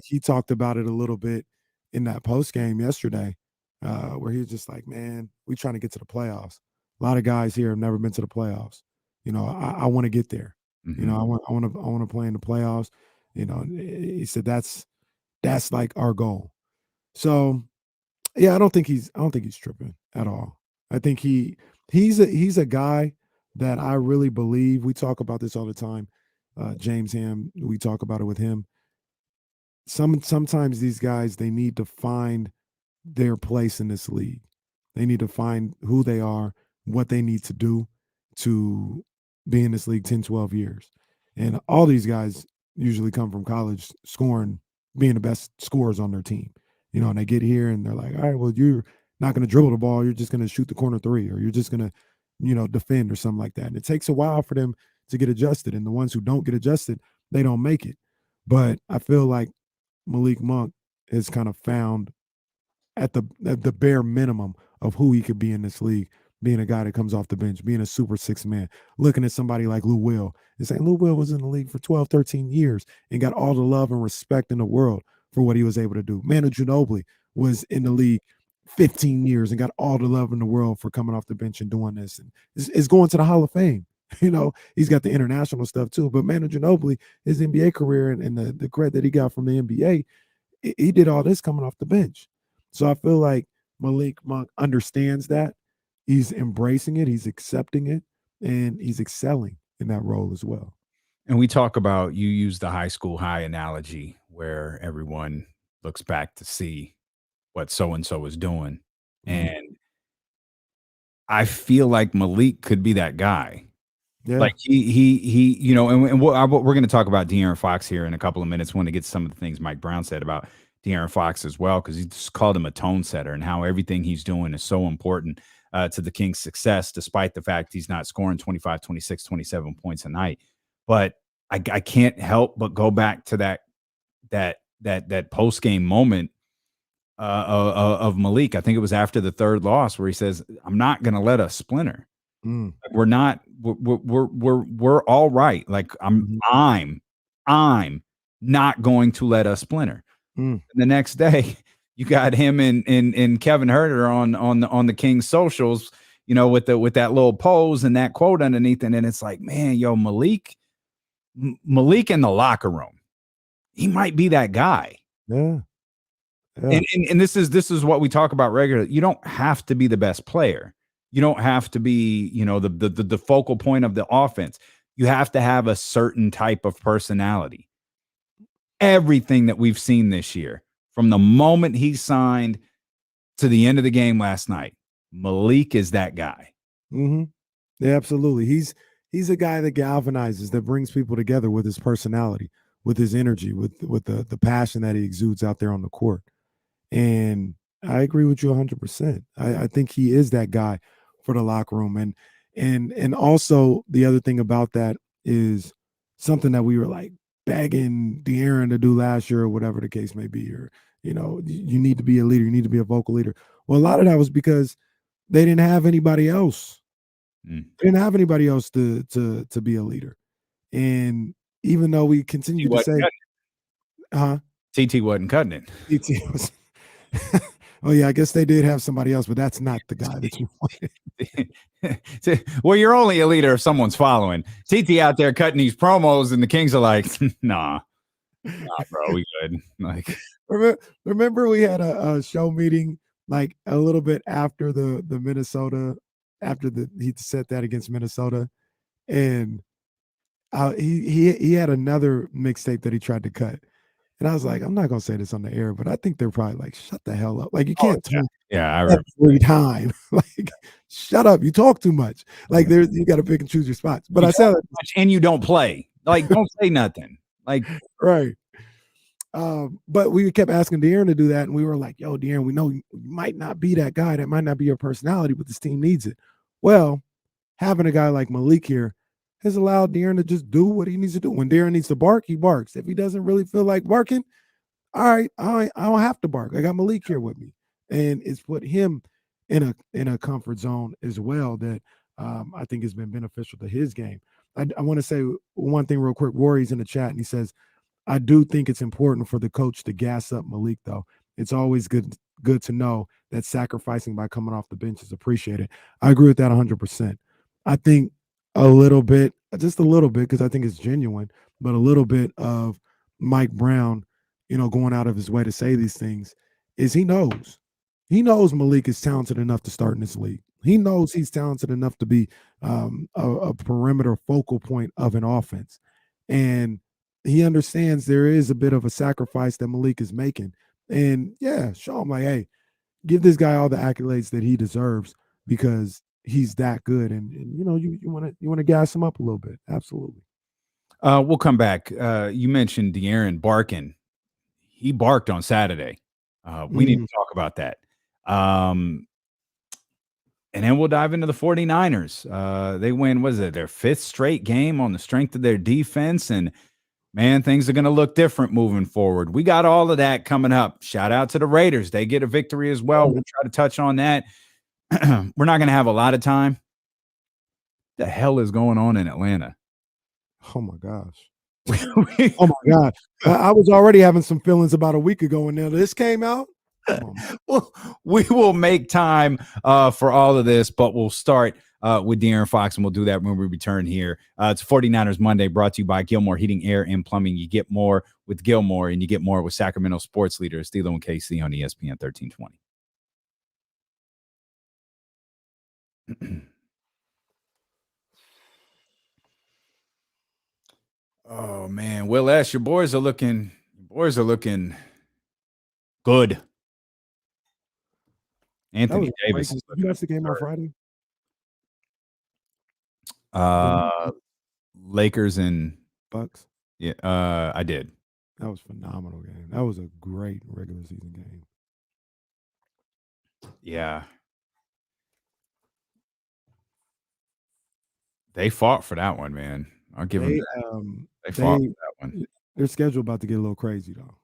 He talked about it a little bit in that post game yesterday, where he was just like, man, we trying to get to the playoffs. A lot of guys here have never been to the playoffs. I want to get there. I want to play in the playoffs. He said that's like our goal. So yeah, I don't think he's tripping at all. I think he's a guy that I really believe. We talk about this all the time. James Ham, we talk about it with him. Sometimes these guys, they need to find their place in this league. They need to find who they are, what they need to do to be in this league 10, 12 years. And all these guys usually come from college scoring, being the best scorers on their team. And they get here and they're like, all right, well, you're not going to dribble the ball. You're just going to shoot the corner three, or you're just going to, defend or something like that. And it takes a while for them to get adjusted. And the ones who don't get adjusted, they don't make it. But I feel like Malik Monk has kind of found at the bare minimum of who he could be in this league, being a guy that comes off the bench, being a super six man, looking at somebody like Lou Will and saying Lou Will was in the league for 12, 13 years and got all the love and respect in the world for what he was able to do. Manu Ginobili was in the league 15 years and got all the love in the world for coming off the bench and doing this. And is going to the Hall of Fame. He's got the international stuff too. But Manu Ginobili, his NBA career and the credit that he got from the NBA, he did all this coming off the bench. So I feel like Malik Monk understands that. He's embracing it. He's accepting it. And he's excelling in that role as well. And we talk about, you use the high school high analogy where everyone looks back to see what so-and-so is doing. Mm-hmm. And I feel like Malik could be that guy. Yeah. Like he and we're going to talk about De'Aaron Fox here in a couple of minutes when to get some of the things Mike Brown said about De'Aaron Fox as well, because he just called him a tone setter and how everything he's doing is so important to the Kings' success, despite the fact he's not scoring 25, 26, 27 points a night. But I can't help but go back to that post-game moment of Malik. I think it was after the third loss where he says, "I'm not going to let us splinter. We're not. We're all right. Like I'm not going to let us splinter." And the next day, you got him and Kevin Herter on the Kings socials, with that little pose and that quote underneath, and then it's like, man, yo, Malik in the locker room, he might be that guy. Yeah. And this is what we talk about regularly. You don't have to be the best player. You don't have to be, the focal point of the offense. You have to have a certain type of personality. Everything that we've seen this year, from the moment he signed to the end of the game last night, Malik is that guy. Mm-hmm. Yeah, absolutely. He's a guy that galvanizes, that brings people together with his personality, with his energy, with the passion that he exudes out there on the court. And I agree with you 100%. I think he is that guy for the locker room. And also the other thing about that is something that we were like begging De'Aaron to do last year or whatever the case may be, or, you need to be a leader. You need to be a vocal leader. Well, a lot of that was because they didn't have anybody else. They didn't have anybody else to be a leader. And even though we continue to say, TT wasn't cutting it. TT was. Oh yeah, I guess they did have somebody else, but that's not the guy that you wanted. Well, you're only a leader if someone's following. TT out there cutting these promos, and the Kings are like, nah, bro, we good. Like, remember we had a show meeting like a little bit after the Minnesota, after he said that against Minnesota, and he had another mixtape that he tried to cut. And I was like, I'm not going to say this on the air, but I think they're probably like, shut the hell up. Like, you can't talk every time. Like, shut up. You talk too much. Like, you got to pick and choose your spots. But I said, and you don't play. Like, don't say nothing. Like, right. But we kept asking De'Aaron to do that. And we were like, yo, De'Aaron, we know you might not be that guy. That might not be your personality, but this team needs it. Well, having a guy like Malik here has allowed De'Aaron to just do what he needs to do. When De'Aaron needs to bark, he barks. If he doesn't really feel like barking, all right, I don't have to bark. I got Malik here with me. And it's put him in a comfort zone as well that I think has been beneficial to his game. I want to say one thing real quick. Rory's in the chat, and he says, I do think it's important for the coach to gas up Malik, though. It's always good to know that sacrificing by coming off the bench is appreciated. I agree with that 100%. I think a little bit, just a little bit, because I think it's genuine, but a little bit of Mike Brown, going out of his way to say these things is he knows Malik is talented enough to start in this league. He knows he's talented enough to be a perimeter focal point of an offense. And he understands there is a bit of a sacrifice that Malik is making. And yeah, show him like, hey, give this guy all the accolades that he deserves, because he's that good, and you know you want to gas him up a little bit. Absolutely. We'll come back. You mentioned De'Aaron barking. He barked on Saturday. We need to talk about that. And then we'll dive into the 49ers. They win, what is it, their 5th straight game on the strength of their defense. And, man, things are going to look different moving forward. We got all of that coming up. Shout out to the Raiders. They get a victory as well. We'll try to touch on that. We're not going to have a lot of time. What the hell is going on in Atlanta? Oh, my gosh. Oh, my God. I was already having some feelings about a week ago, and now this came out. Well, we will make time for all of this, but we'll start with De'Aaron Fox, and we'll do that when we return here. It's 49ers Monday, brought to you by Gilmore Heating, Air, and Plumbing. You get more with Gilmore, and you get more with Sacramento sports leaders, Stilo and KC on ESPN 1320. Oh, man. Will S., your boys are looking good. Anthony Davis. Did you watch the game on Friday? Lakers and Bucks. Yeah, I did. That was a phenomenal game. That was a great regular season game. Yeah. They fought for that one, man. I'll give them that. They fought for that one. Their schedule about to get a little crazy, though.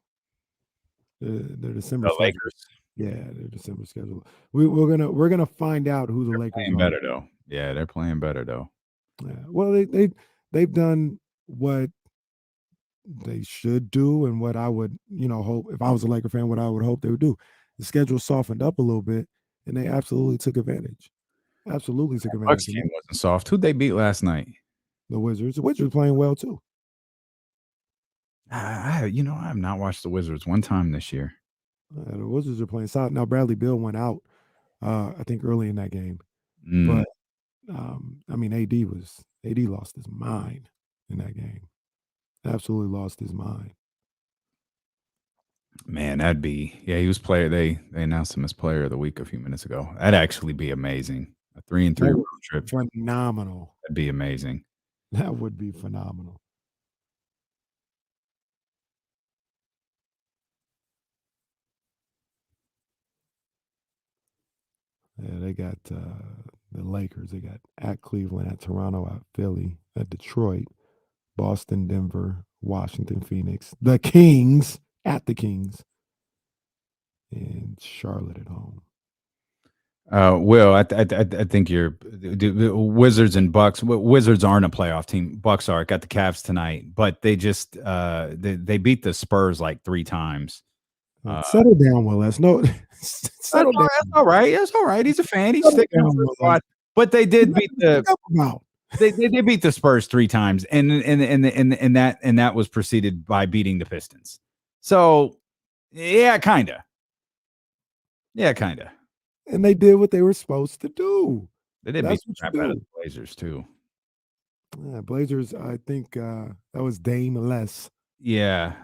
Their December schedule. Lakers. Yeah, their December schedule. We're gonna find out who the Lakers playing are. better though. Yeah, they're playing better though. Yeah. Well, they've done what they should do, and what I would hope if I was a Laker fan, what I would hope they would do. The schedule softened up a little bit, and they absolutely took advantage. Absolutely took advantage. Bucks game wasn't soft. Who'd they beat last night? The Wizards. The Wizards playing well too. I have not watched the Wizards one time this year. The Wizards are playing solid. Now Bradley Beal went out, I think early in that game, but I mean AD lost his mind in that game. Absolutely lost his mind. Man, he was player. They announced him as player of the week a few minutes ago. That'd actually be amazing. A 3-3 road trip. Phenomenal. That'd be amazing. That would be phenomenal. Yeah, they got the Lakers. They got at Cleveland, at Toronto, at Philly, at Detroit, Boston, Denver, Washington, Phoenix, the Kings, at the Kings, and Charlotte at home. Will, I think you're the Wizards and Bucks. Wizards aren't a playoff team. Bucks are. Got the Cavs tonight, but they just they beat the Spurs like 3 times. Settle down, Will. That's no. Settle down. That's all right. That's all right. He's a fan. He's sticking on the squad. But they did beat the. They beat the Spurs 3 times, and that was preceded by beating the Pistons. So, yeah, kinda. And they did what they were supposed to do. They did beat the crap out of the Blazers too. Yeah, Blazers. I think that was Dame less. Yeah.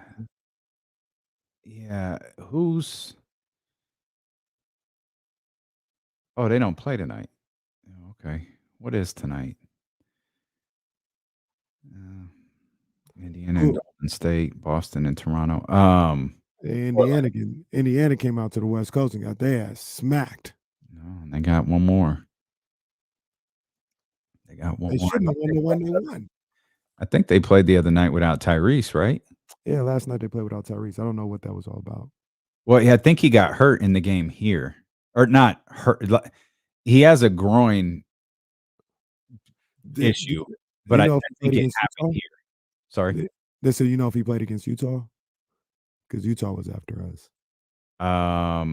Yeah. Who's? Oh, they don't play tonight. Okay. What is tonight? Indiana and Golden State, Boston and Toronto. Indiana came out to the West Coast and got their ass smacked. No, and they got one more. They shouldn't have won the one they won. I think they played the other night without Tyrese, right? Yeah, last night they played without Tyrese. I don't know what that was all about. Well, yeah, I think he got hurt in the game here. Or not hurt. He has a groin issue, but I think it happened here. Sorry? They said, if he played against Utah? Because Utah was after us. I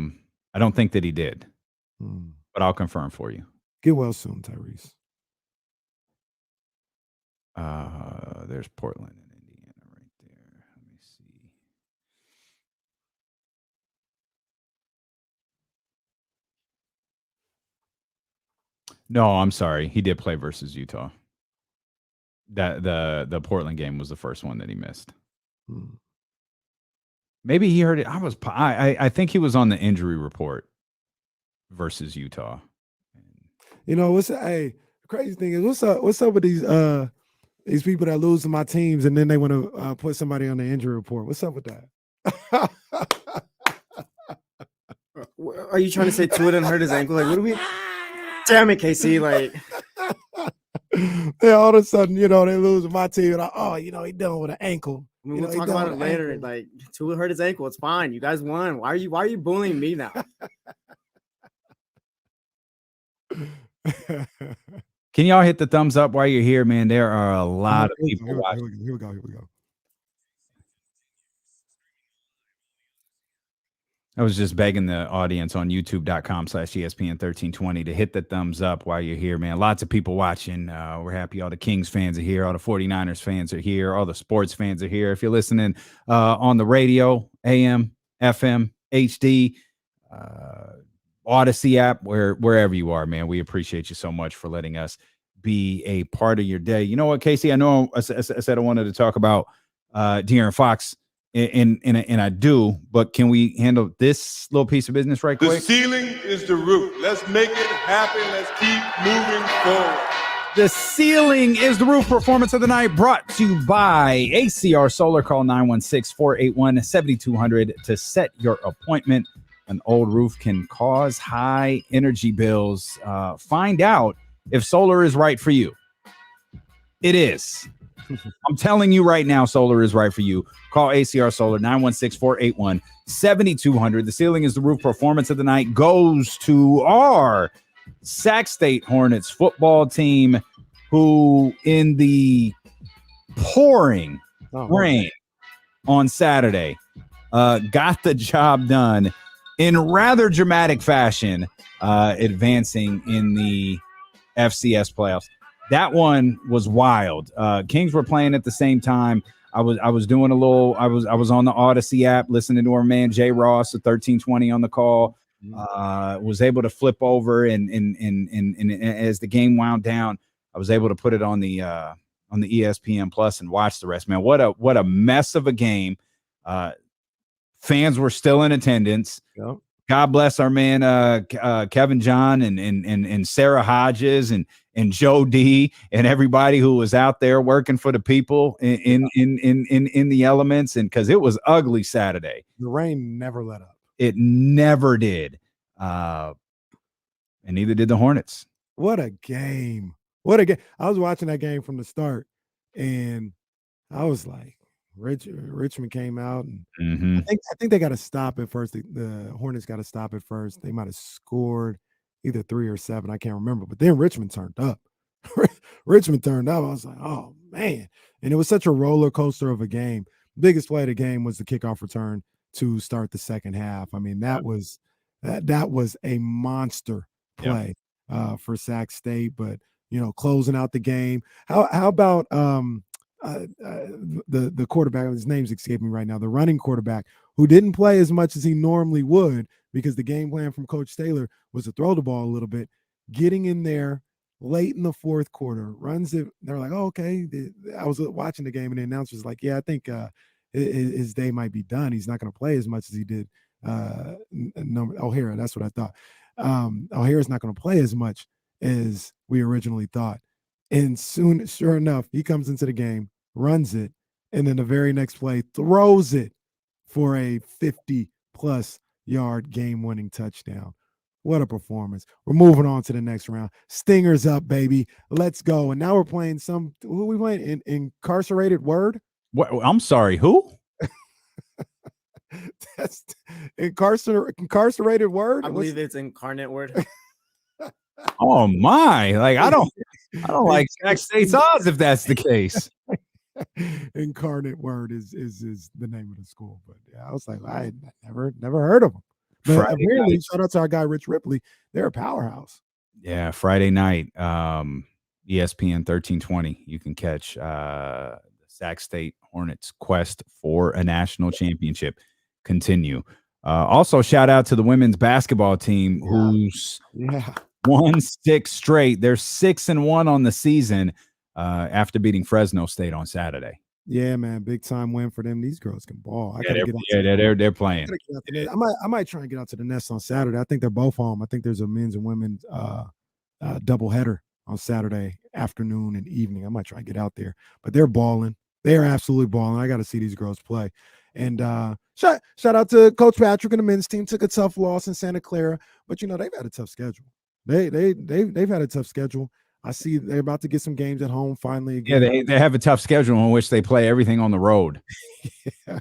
don't think that he did, but I'll confirm for you. Get well soon, Tyrese. There's Portland and Indiana right there. Let me see. No, I'm sorry. He did play versus Utah. That the Portland game was the first one that he missed. Maybe he heard it. I think he was on the injury report versus Utah. You know, the crazy thing is what's up with these people that lose to my teams and then they want to put somebody on the injury report? What's up with that? Are you trying to say Tua didn't hurt his ankle? Like, what do we? Damn it, KC! Like, then all of a sudden, you know, they lose to my team, and he done with an ankle. I mean, we'll talk about it later. Ankle. Like, Tua hurt his ankle. It's fine. You guys won. Why are you bullying me now? Can y'all hit the thumbs up while you're here, man? There are a lot of people watching. Here we go. I was just begging the audience on youtube.com/ESPN1320 to hit the thumbs up while you're here, man. Lots of people watching. We're happy all the Kings fans are here. All the 49ers fans are here. All the sports fans are here. If you're listening on the radio, AM, FM, HD, Odyssey app, wherever you are, man, we appreciate you so much for letting us be a part of your day. You know what, Casey? I know I said I wanted to talk about De'Aaron Fox. And I do, but can we handle this little piece of business right quick? The ceiling is the roof. Let's make it happen. Let's keep moving forward. The ceiling is the roof. Performance of the night brought to you by ACR Solar. Call 916-481-7200 to set your appointment. An old roof can cause high energy bills. Find out if solar is right for you. It is. I'm telling you right now, solar is right for you. Call ACR Solar, 916-481-7200. The ceiling is the roof. Performance of the night goes to our Sac State Hornets football team, who in the pouring rain on Saturday got the job done in rather dramatic fashion, advancing in the FCS playoffs. That one was wild. Kings were playing at the same time. I was doing a little. I was on the Odyssey app listening to our man Jay Ross at 1320 on the call. Was able to flip over and as the game wound down, I was able to put it on the ESPN Plus and watch the rest. Man, what a mess of a game. Fans were still in attendance. Yep. God bless our man Kevin John and Sarah Hodges and Joe D and everybody who was out there working for the people in the elements, and because it was ugly Saturday. The rain never let up. It never did. And neither did the Hornets. What a game. What a game. I was watching that game from the start, and I was like, Richmond came out, and I think they got to stop at first. The Hornets got to stop at first. They might have scored either 3 or 7. I can't remember. But then Richmond turned up. Richmond turned up. I was like, oh, man. And it was such a roller coaster of a game. Biggest play of the game was the kickoff return to start the second half. I mean, that was a monster play for Sac State. But, closing out the game. How about the quarterback? His name's escaping me right now. The running quarterback, who didn't play as much as he normally would because the game plan from Coach Taylor was to throw the ball a little bit, getting in there late in the fourth quarter, runs it. They're like, oh, okay. I was watching the game, and the announcer was like, yeah, I think his day might be done. He's not going to play as much as he did. O'Hara, that's what I thought. O'Hara's not going to play as much as we originally thought. And sure enough, he comes into the game, runs it, and then the very next play throws it for a 50-plus yard game-winning touchdown. What a performance. We're moving on to the next round. Stingers up, baby. Let's go. And now we're playing who are we playing? Incarcerated Word? What? I'm sorry, who? That's incarcerated Word? I believe it's Incarnate Word. Oh my! Like I don't like Sac State's odds if that's the case. Incarnate Word is the name of the school, but yeah, I was like, I had never heard of them. But apparently, shout out to our guy Rich Ripley. They're a powerhouse. Yeah, Friday night, ESPN 1320. You can catch the Sac State Hornets' quest for a national championship continue. Also, shout out to the women's basketball team who's won 6 straight. They're 6-1 on the season after beating Fresno State on Saturday. Yeah, man, big time win for them. These girls can ball. They're playing. I might try and get out to the Nest on Saturday. I think they're both home. I think there's a men's and women's doubleheader on Saturday afternoon and evening. I might try to get out there, but they're balling. They're absolutely balling. I got to see these girls play. And shout out to Coach Patrick and the men's team. Took a tough loss in Santa Clara, but they've had a tough schedule. They've had a tough schedle. I see they're about to get some games at home finally again. Yeah, they have a tough schedule in which they play everything on the road. Yeah.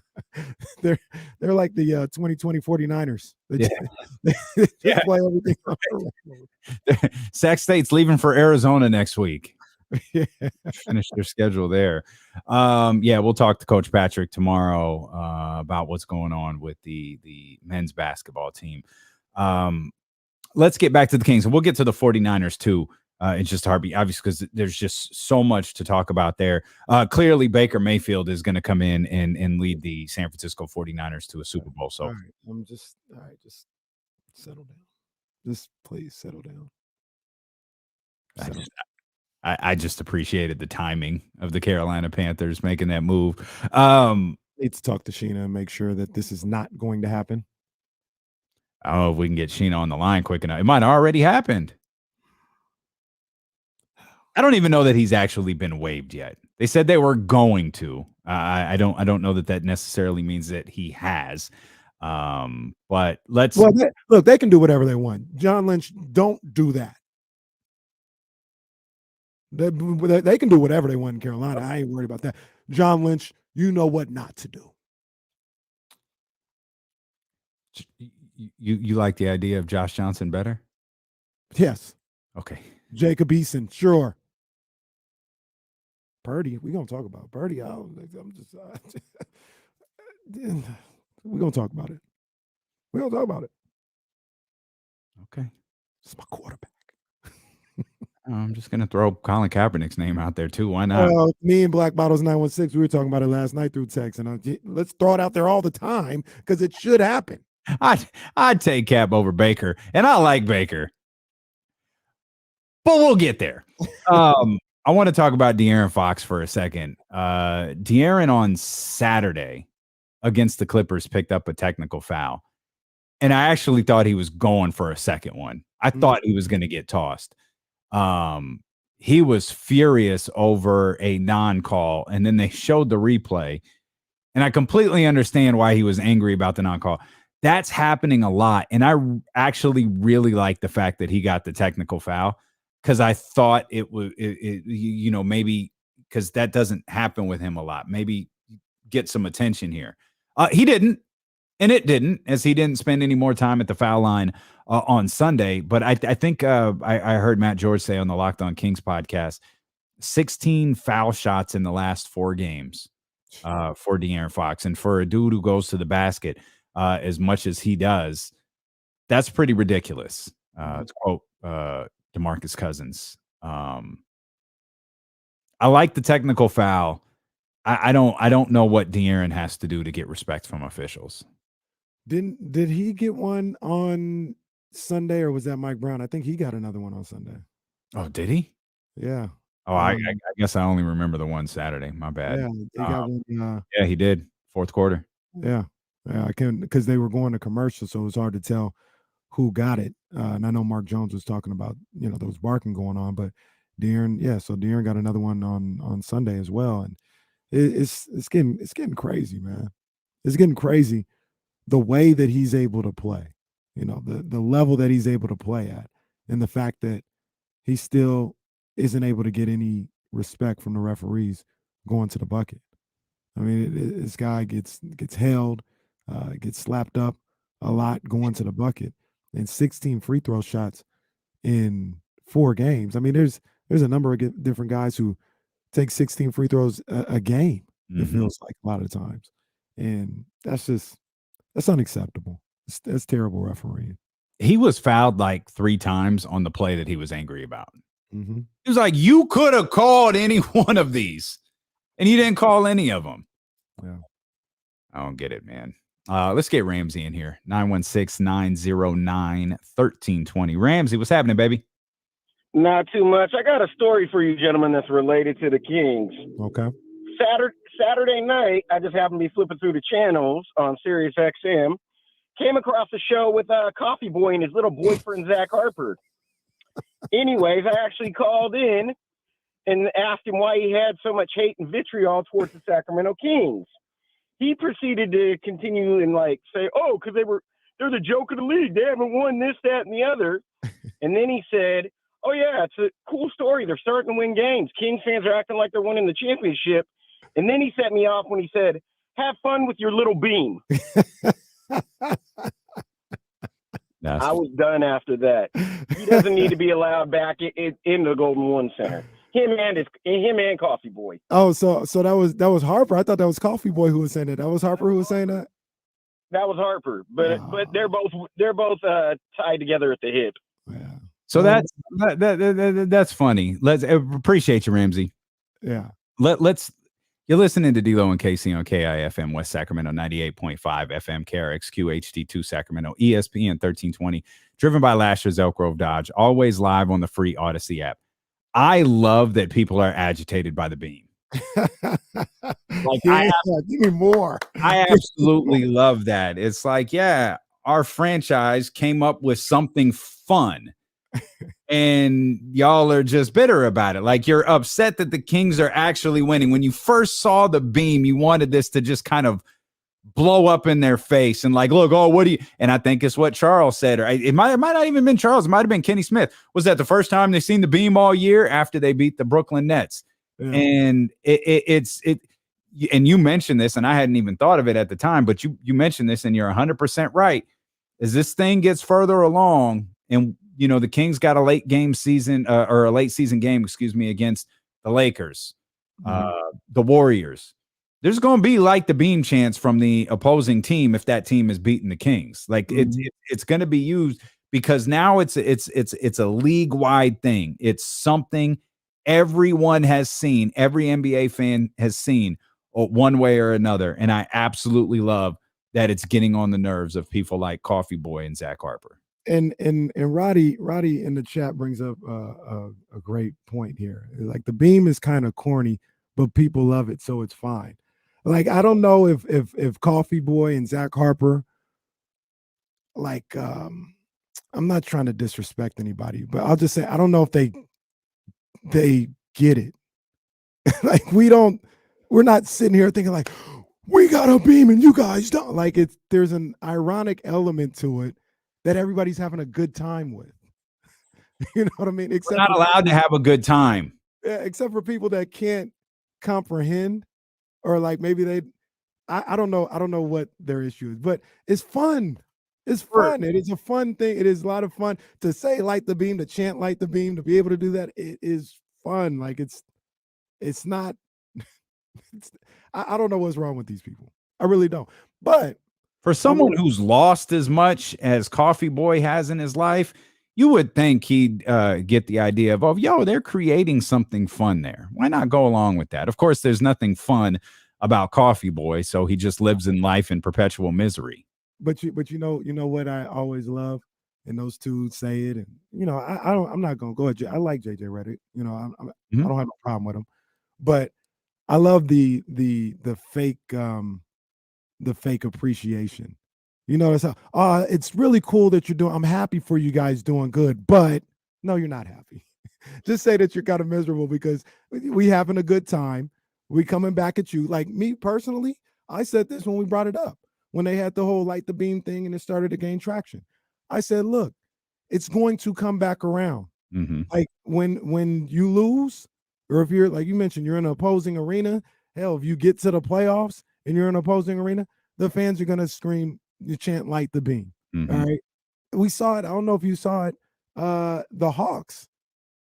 They're like the 2020 49ers. They just play everything on the road. Sac State's leaving for Arizona next week. Yeah. Finish their schedule there. We'll talk to Coach Patrick tomorrow about what's going on with the men's basketball team. Let's get back to the Kings, and we'll get to the 49ers too. It's just hard, obviously, because there's just so much to talk about there. Clearly, Baker Mayfield is going to come in and lead the San Francisco 49ers to a Super Bowl. So, all right, just settle down. Just please settle down. I just appreciated the timing of the Carolina Panthers making that move. Need to talk to Sheena and make sure that this is not going to happen. I don't know if we can get Sheena on the line quick enough. It might have already happened. I don't even know that he's actually been waived yet. They said they were going to. I don't know that necessarily means that he has. But let's look. They can do whatever they want. John Lynch, don't do that. They can do whatever they want in Carolina. I ain't worried about that. John Lynch, you know what not to do. You like the idea of Josh Johnson better? Yes. Okay. Jacob Eason, sure. Purdy, we're going to talk about Purdy. I'm just we're going to talk about it. We're going to talk about it. Okay. It's my quarterback. I'm just going to throw Colin Kaepernick's name out there too. Why not? Me and Black Bottles 916, we were talking about it last night through text, and let's throw it out there all the time because it should happen. I'd take Cap over Baker, and I like Baker. But we'll get there. I want to talk about De'Aaron Fox for a second. De'Aaron on Saturday against the Clippers picked up a technical foul. And I actually thought he was going for a second one. I thought he was going to get tossed. He was furious over a non-call, and then they showed the replay. And I completely understand why he was angry about the non-call. That's happening a lot. And I actually really like the fact that he got the technical foul. Because I thought it would, maybe because that doesn't happen with him a lot. Maybe get some attention here. He didn't, and it didn't, as he didn't spend any more time at the foul line on Sunday. But I think I heard Matt George say on the Locked On Kings podcast, 16 foul shots in the last 4 games for De'Aaron Fox. And for a dude who goes to the basket as much as he does, that's pretty ridiculous. To quote DeMarcus Cousins. I like the technical foul. I don't know what De'Aaron has to do to get respect from officials. Did he get one on Sunday, or was that Mike Brown? I think he got another one on Sunday. Oh, did he? Yeah. Oh, I guess I only remember the one Saturday. My bad. Yeah, he got one. Yeah, he did. Fourth quarter. Yeah, I can, because they were going to commercial, so it was hard to tell who got it. And I know Mark Jones was talking about, there was barking going on, but De'Aaron, so De'Aaron got another one on Sunday as well. And it's getting crazy, man. It's getting crazy the way that he's able to play, the level that he's able to play at, and the fact that he still isn't able to get any respect from the referees going to the bucket. I mean, this guy gets held, gets slapped up a lot going to the bucket. And 16 free throw shots in 4 games. I mean, there's a number of different guys who take 16 free throws a game. It feels like a lot of times, and that's unacceptable. That's terrible refereeing. He was fouled like 3 times on the play that he was angry about. Mm-hmm. He was like, "You could have called any one of these, and you didn't call any of them." Yeah, I don't get it, man. Let's get Ramsey in here. 916-909-1320. Ramsey, what's happening, baby? Not too much. I got a story for you, gentlemen, that's related to the Kings. Okay. Saturday night, I just happened to be flipping through the channels on Sirius XM. Came across a show with Coffee Boy and his little boyfriend, Zach Harper. Anyways, I actually called in and asked him why he had so much hate and vitriol towards the Sacramento Kings. He proceeded to continue and like say, "Oh, because they're the joke of the league. They haven't won this, that, and the other." And then he said, "Oh yeah, it's a cool story. They're starting to win games. Kings fans are acting like they're winning the championship." And then he set me off when he said, "Have fun with your little beam." I was done after that. He doesn't need to be allowed back in the Golden One Center. Him and Coffee Boy. Oh, so that was Harper. I thought that was Coffee Boy who was saying that. That was Harper who was saying that. That was Harper, but they're both tied together at the hip. Yeah. So that's funny. Let's appreciate you, Ramsey. Yeah. You're listening to D-Lo and KC on KIFM West Sacramento 98.5 FM KRXQ HD2 Sacramento ESPN 1320, driven by Lasher's Elk Grove Dodge, always live on the free Odyssey app. I love that people are agitated by the beam. Give me more. I absolutely love that. It's like, yeah, our franchise came up with something fun. And y'all are just bitter about it. Like, you're upset that the Kings are actually winning. When you first saw the beam, you wanted this to just kind of blow up in their face and like, look, oh, what do you? And I think it's what Charles said, or it might not even been Charles. It might have been Kenny Smith. Was that the first time they seen the beam all year after they beat the Brooklyn Nets? Yeah. And it's and you mentioned this, and I hadn't even thought of it at the time, but you mentioned this, and you're 100% right. As this thing gets further along, and you know, the Kings got a late season game, against the Lakers, the Warriors. There's going to be like the beam chance from the opposing team if that team is beating the Kings. Like it's going to be used because now it's a league-wide thing. It's something everyone has seen, every NBA fan has seen one way or another, and I absolutely love that it's getting on the nerves of people like Coffee Boy and Zach Harper. And Roddy in the chat brings up a great point here. Like, the beam is kind of corny, but people love it, so it's fine. Like, I don't know if Coffee Boy and Zach Harper, like, I'm not trying to disrespect anybody, but I'll just say I don't know if they get it. Like, we're not sitting here thinking like, we got a beam and you guys don't. Like, there's an ironic element to it that everybody's having a good time with. You know what I mean? We're not allowed to have a good time. Yeah, except for people that can't comprehend, or like maybe I don't know what their issue is, but it's fun. It's fun. It is a fun thing. It is a lot of fun to say light the beam, to chant light the beam, to be able to do that. It is fun. Like, it's not, I don't know what's wrong with these people. I really don't. But for someone who's lost as much as Coffee Boy has in his life, you would think he'd get the idea of, they're creating something fun there. Why not go along with that? Of course, there's nothing fun about Coffee Boy, so he just lives in life in perpetual misery. But you know what I always love, and those two say it, and you know, I'm not gonna go at I like JJ Redick. You know, I don't have no problem with him, but I love the fake appreciation. You know, it's really cool that you're doing. I'm happy for you guys doing good, but no, you're not happy. Just say that you're kind of miserable because we having a good time. We coming back at you. Like, me personally, I said this when we brought it up, when they had the whole light the beam thing and it started to gain traction. I said, look, it's going to come back around. Mm-hmm. Like, when you lose, or if you're, like you mentioned, you're in an opposing arena, hell, if you get to the playoffs and you're in an opposing arena, the fans are going to scream, you chant light the beam. Mm-hmm. All right. We saw it. I don't know if you saw it. The Hawks,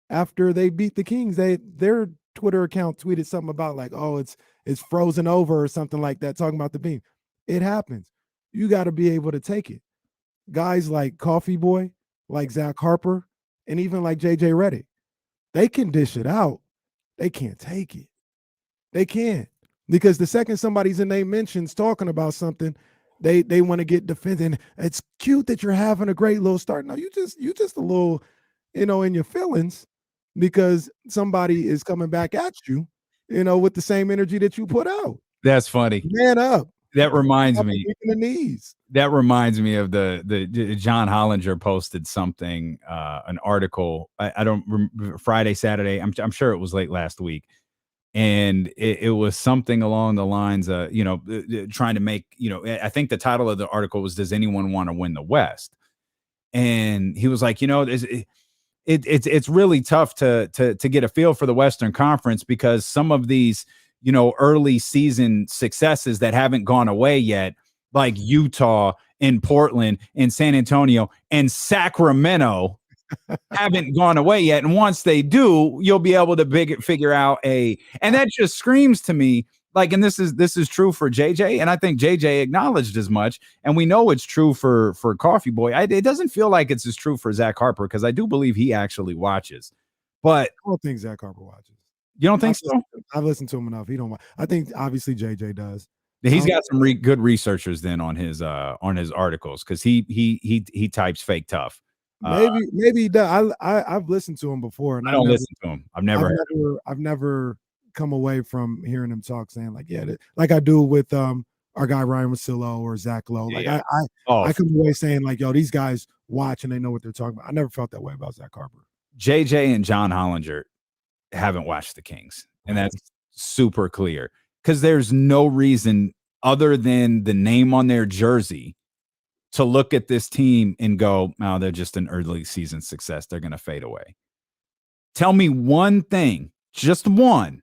after they beat the Kings, their Twitter account tweeted something about like, oh, it's frozen over or something like that, talking about the beam. It happens. You got to be able to take it. Guys like Coffee Boy, like Zach Harper, and even like JJ Redick, they can dish it out. They can't take it. They can't. Because the second somebody's in their mentions talking about something, they want to get defensive. And it's cute that you're having a great little start. No, you just a little, in your feelings, because somebody is coming back at you, with the same energy that you put out. That's funny. Man up. that reminds Stop me. weakening the knees. That reminds me of the John Hollinger posted something, an article. I don't remember, Friday, Saturday. I'm sure it was late last week, and it was something along the lines of trying to make I think the title of the article was "Does anyone want to win the West?" And he was like, it's really tough to get a feel for the Western Conference because some of these early season successes that haven't gone away yet, like Utah and Portland and San Antonio and Sacramento, haven't gone away yet. And once they do, you'll be able to figure out and that just screams to me like, and this is true for JJ, and I think JJ acknowledged as much, and we know it's true for Coffee Boy. It doesn't feel like it's as true for Zach Harper because I do believe he actually watches, but I don't think Zach Harper watches. You don't think so? I've listened to him enough. He don't watch. I think obviously JJ does. He's got some good researchers then on his articles because he types fake tough. Maybe he does. I've listened to him before, and I don't listen to him. I've never come away from hearing him talk saying like, like I do with our guy Ryan Russillo or Zach Lowe. Like I come away saying like, yo, these guys watch and they know what they're talking about. I never felt that way about Zach Harper. JJ and John Hollinger haven't watched the Kings, and that's super clear because there's no reason other than the name on their jersey to look at this team and go, "Oh, they're just an early season success. They're going to fade away." Tell me one thing, just one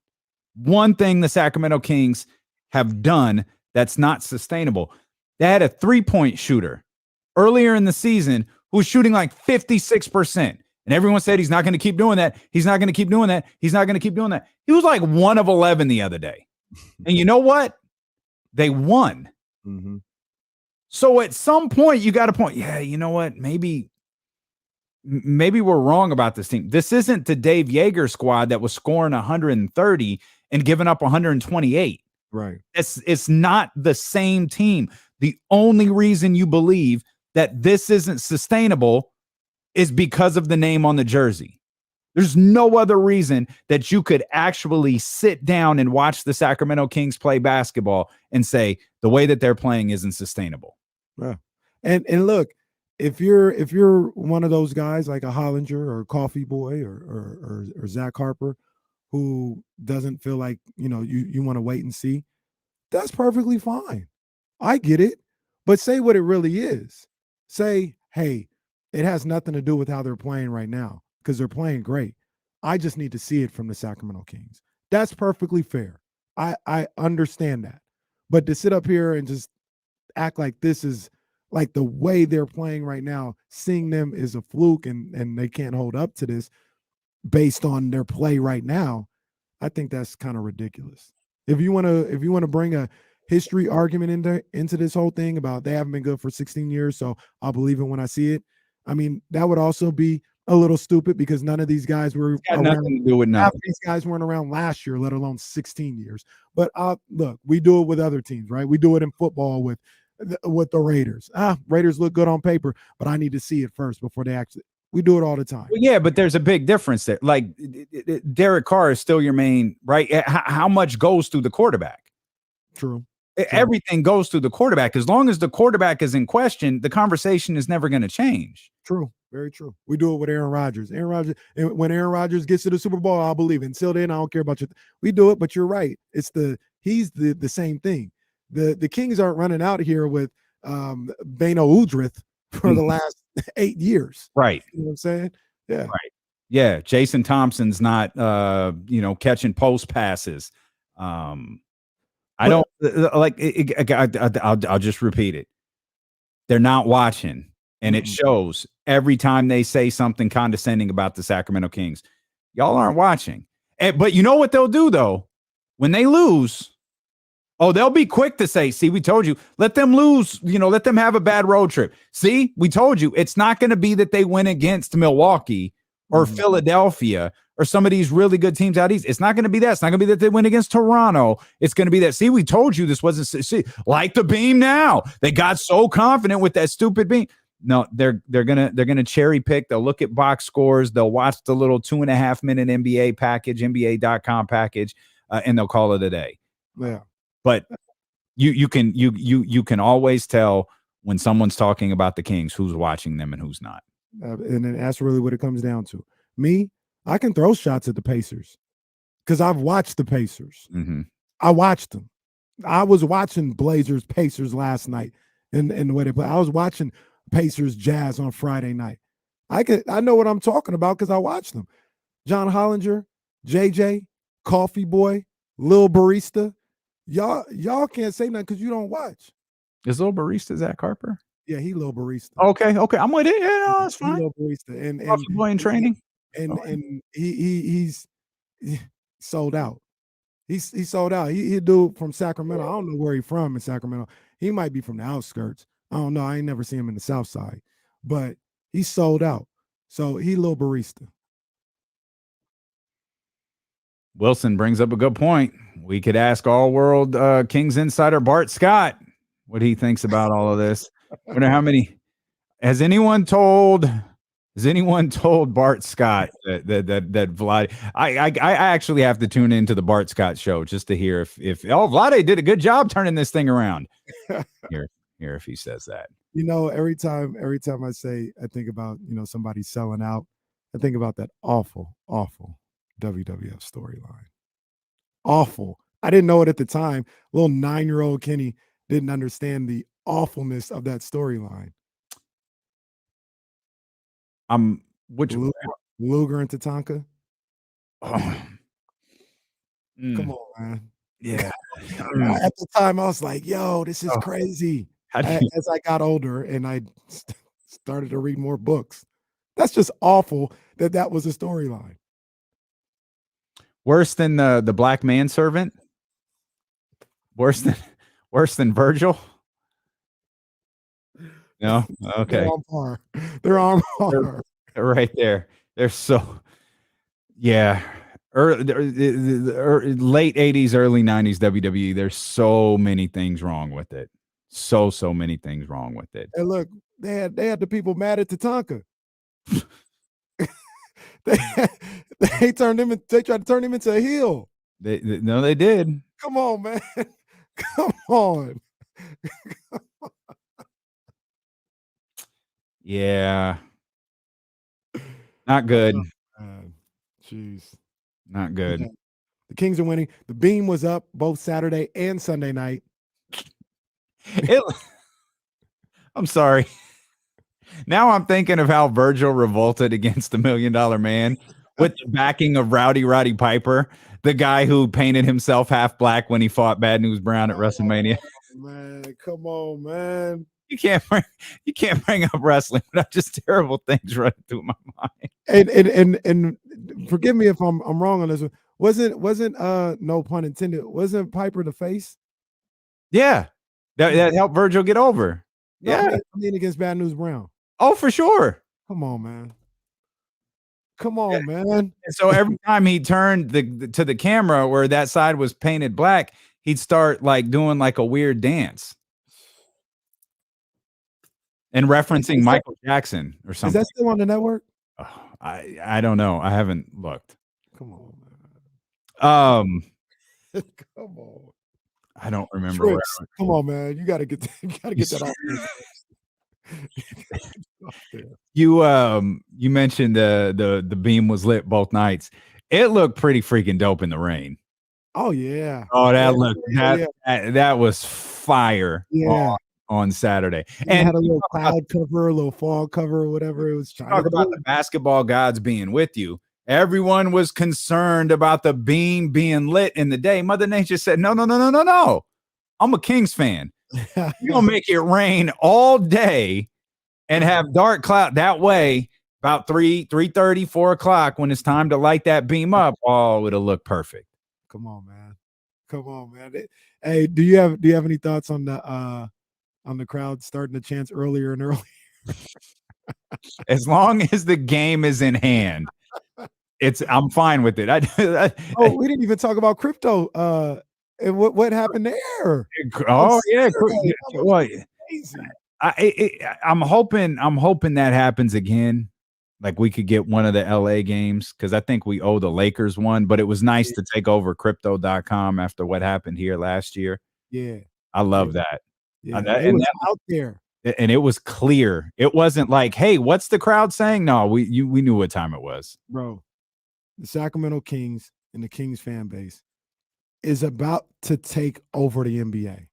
thing the Sacramento Kings have done that's not sustainable. They had a 3-point shooter earlier in the season who was shooting like 56%. And everyone said he's not going to keep doing that. He's not going to keep doing that. He's not going to keep doing that. He was like 1 of 11 the other day. And you know what? They won. Mm-hmm. So at some point, you got to point, you know what? Maybe we're wrong about this team. This isn't the Dave Yeager squad that was scoring 130 and giving up 128. Right. It's not the same team. The only reason you believe that this isn't sustainable is because of the name on the jersey. There's no other reason that you could actually sit down and watch the Sacramento Kings play basketball and say the way that they're playing isn't sustainable. Yeah. And look, if you're one of those guys like a Hollinger or Coffee Boy or Zach Harper who doesn't feel like, you want to wait and see, that's perfectly fine. I get it. But say what it really is. Say, hey, it has nothing to do with how they're playing right now because they're playing great. I just need to see it from the Sacramento Kings. That's perfectly fair. I understand that. But to sit up here and just act like this is like the way they're playing right now, seeing them is a fluke and they can't hold up to this based on their play right now, I think that's kind of ridiculous. If you want to bring a history argument into this whole thing about they haven't been good for 16 years, so I'll believe it when I see it. I mean, that would also be a little stupid because none of these guys were around. Nothing to do with nothing. Half of these guys weren't around last year, let alone 16 years. But look, we do it with other teams, right? We do it in football with the Raiders. Raiders look good on paper, but I need to see it first before they actually. We do it all the time. Well, yeah, but there's a big difference there. Like Derek Carr is still your main, right? How much goes through the quarterback? True. Everything goes through the quarterback. As long as the quarterback is in question, the conversation is never going to change. True. Very true. We do it with Aaron Rodgers. When Aaron Rodgers gets to the Super Bowl, I'll believe it. Until then, I don't care about you. We do it, but you're right. He's the same thing. The Kings aren't running out here with Beno Udrith for the last 8 years. Right. You know what I'm saying? Yeah. Right. Yeah. Jason Thompson's not catching post passes. I don't like I'll just repeat it. They're not watching. And it shows every time they say something condescending about the Sacramento Kings. Y'all aren't watching. But you know what they'll do, though? When they lose, they'll be quick to say, see, we told you. Let them lose. Let them have a bad road trip. See, we told you. It's not going to be that they win against Milwaukee or Philadelphia or some of these really good teams out east. It's not going to be that. It's not going to be that they win against Toronto. It's going to be that, see, we told you this wasn't, see, like the beam now. They got so confident with that stupid beam. No, they're gonna cherry pick. They'll look at box scores. They'll watch the little 2.5-minute NBA package, NBA.com package, and they'll call it a day. Yeah, but You can always tell when someone's talking about the Kings who's watching them and who's not. And then that's really what it comes down to. Me, I can throw shots at the Pacers because I've watched the Pacers. Mm-hmm. I watched them. I was watching Blazers Pacers last night and the way they play. I was watching Pacers Jazz on Friday night. I know what I'm talking about because I watched them. John Hollinger, JJ, Coffee Boy, Lil Barista. Y'all can't say nothing because you don't watch. Is Lil Barista Zach Harper? Yeah, he Lil Barista. Okay, I'm with it. Yeah, no, that's He fine. Lil Barista. And Coffee Boy in training. And he's sold out. He's sold out. He a dude from Sacramento. I don't know where he's from in Sacramento. He might be from the outskirts. I don't know. I ain't never seen him in the South Side, but he's sold out. So he Lil Barista. Wilson brings up a good point. We could ask all-world Kings insider Bart Scott what he thinks about all of this. I wonder how many. Has anyone told Bart Scott that Vlade? I actually have to tune into the Bart Scott show just to hear if Vlade did a good job turning this thing around. Hear if he says that. You know, every time I think about, somebody selling out, I think about that awful WWF storyline. Awful. I didn't know it at the time. Little 9-year-old Kenny didn't understand the awfulness of that storyline. Which Luger and Tatanka? Oh. Come on, man. Yeah. At the time, I was like, yo, this is crazy. As I got older and I started to read more books. That's just awful that was a storyline. Worse than the black manservant? Worse than Virgil? No? Okay. They're on par. They're right there. They're so, yeah. Late 80s, early 90s WWE, there's so many things wrong with it. So many things wrong with it. And look, they had the people mad at Tatanka. They tried to turn him into a heel. No, they did. Come on, man. Come on. Yeah. Not good. Jeez. Not good. The Kings are winning. The beam was up both Saturday and Sunday night. I'm sorry. Now I'm thinking of how Virgil revolted against the $1 Million Man with the backing of Roddy Piper, the guy who painted himself half black when he fought Bad News Brown at WrestleMania. Man, come on, man. You can't bring up wrestling without just terrible things running through my mind. And forgive me if I'm wrong on this one. Wasn't no pun intended, wasn't Piper the face? Yeah. That helped Virgil get over. No, yeah. I mean against Bad News Brown. Oh, for sure. Come on, man. Come on, man. And so every time he turned to the camera where that side was painted black, he'd start like doing like a weird dance. And referencing Michael Jackson or something. Is that still on the network? Oh, I don't know. I haven't looked. Come on, man. Come on. I don't remember. Come on, man. You gotta get that off. You mentioned the beam was lit both nights. It looked pretty freaking dope in the rain. Oh yeah. Oh, that was fire. Yeah. On Saturday. And had a little cloud cover, a little fog cover, or whatever it was. Talk about the basketball gods being with you. Everyone was concerned about the beam being lit in the day. Mother Nature said, no. I'm a Kings fan. You're going to make it rain all day and have dark cloud. That way, about 3:30, 4 o'clock, when it's time to light that beam up, oh, it'll look perfect. Come on, man. Hey, do you have any thoughts on the crowd starting to chant earlier and earlier? As long as the game is in hand, I'm fine with it. We didn't even talk about crypto. And what happened there? Oh yeah, what? I'm hoping that happens again. Like we could get one of the LA games because I think we owe the Lakers one. But it was nice to take over crypto.com after what happened here last year. Yeah. I love that. Yeah, That, they and was that out there. and it was clear. It wasn't like, "Hey, what's the crowd saying?" No, we knew what time it was. Bro, the Sacramento Kings and the Kings fan base is about to take over the NBA.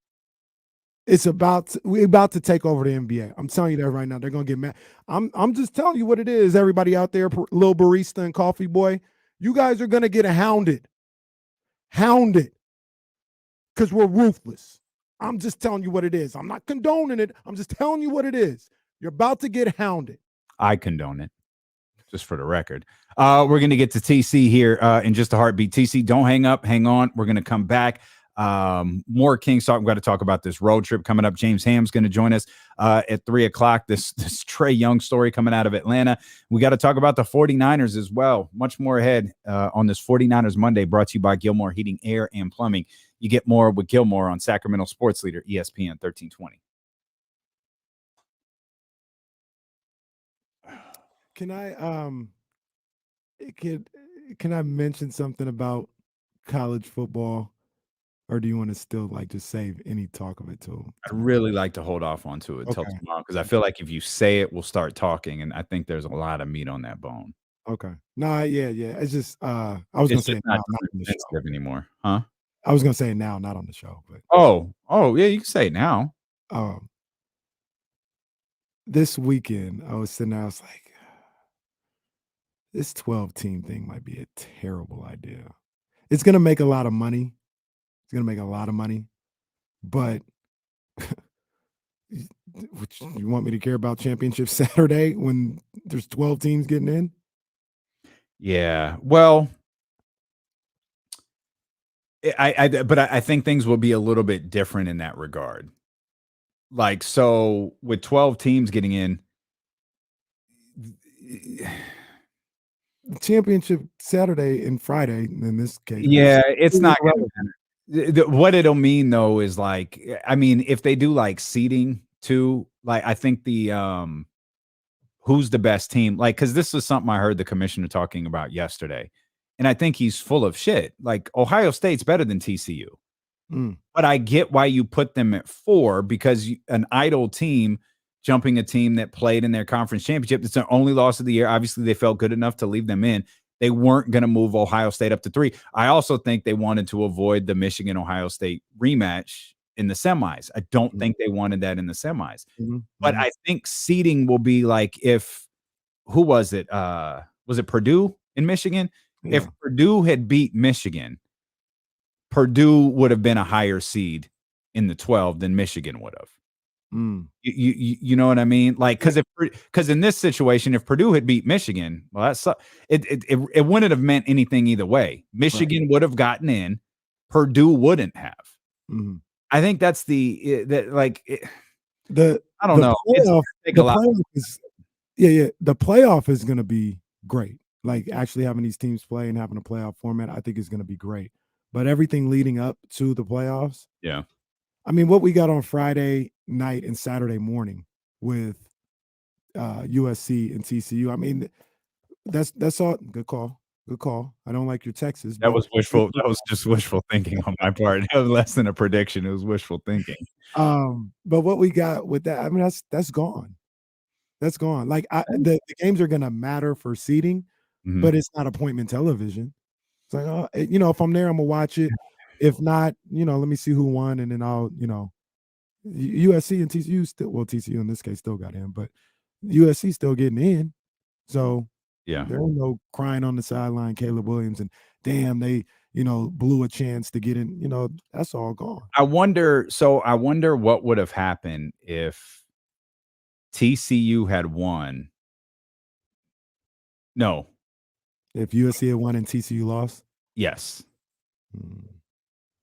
We're about to take over the NBA. I'm telling you that right now. They're gonna get mad. I'm just telling you what it is. Everybody out there, little barista and coffee boy, you guys are gonna get hounded, because we're ruthless. I'm just telling you what it is. I'm not condoning it. I'm just telling you what it is. You're about to get hounded. I condone it, just for the record. We're going to get to TC here in just a heartbeat. TC, don't hang up. Hang on. We're going to come back. More Kings talk. We've got to talk about this road trip coming up. James Ham's going to join us at 3 o'clock. This Trae Young story coming out of Atlanta. We got to talk about the 49ers as well. Much more ahead on this 49ers Monday, brought to you by Gilmore Heating, Air, and Plumbing. You get more with Gilmore on Sacramento Sports Leader, ESPN 1320. Can I mention something about college football, or do you want to still just save any talk of it till? I'd really like to hold off onto it till tomorrow, because I feel like if you say it, we'll start talking, and I think there's a lot of meat on that bone. Okay. No, yeah. It's just I was gonna say it now, not on the show. Sensitive anymore, huh? I was gonna say it now, not on the show, but oh yeah, you can say it now. This weekend I was sitting there, I was like, this 12-team thing might be a terrible idea. It's gonna make a lot of money. But you want me to care about Championship Saturday when there's 12 teams getting in? Yeah, well, I think things will be a little bit different in that regard. So with 12 teams getting in, Championship Saturday and Friday in this case. Yeah, it's not what it'll mean though is if they do seeding too, I think the who's the best team, because this was something I heard the commissioner talking about yesterday, and I think he's full of shit. Ohio State's better than TCU, but I get why you put them at 4, because an idle team jumping a team that played in their conference championship, it's their only loss of the year. Obviously, they felt good enough to leave them in. They weren't going to move Ohio State up to 3. I also think they wanted to avoid the Michigan-Ohio State rematch in the semis. I don't think they wanted that in the semis. But I think seeding will be who was it? Was it Purdue in Michigan? Yeah. If Purdue had beat Michigan, Purdue would have been a higher seed in the 12 than Michigan would have. You know what I mean? Because in this situation, if Purdue had beat Michigan, well, it wouldn't have meant anything either way. Michigan would have gotten in, Purdue wouldn't have. I think that's I don't know. The playoff is going to be great. Actually having these teams play and having a playoff format, I think is going to be great. But everything leading up to the playoffs, yeah. I mean, what we got on Friday night and Saturday morning with USC and TCU, I mean, that's all. Good call. I don't like your Texas. That was wishful. That was just wishful thinking on my part. It was less than a prediction. It was wishful thinking. But what we got with that, I mean, that's gone. That's gone. The games are gonna matter for seeding, but it's not appointment television. It's if I'm there, I'm gonna watch it. If not, let me see who won, and then I'll, USC and TCU TCU in this case still got in, but USC still getting in. So yeah, there ain't no crying on the sideline, Caleb Williams, and damn, they, blew a chance to get in. That's all gone. I wonder what would have happened if TCU had won. No. If USC had won and TCU lost? Yes.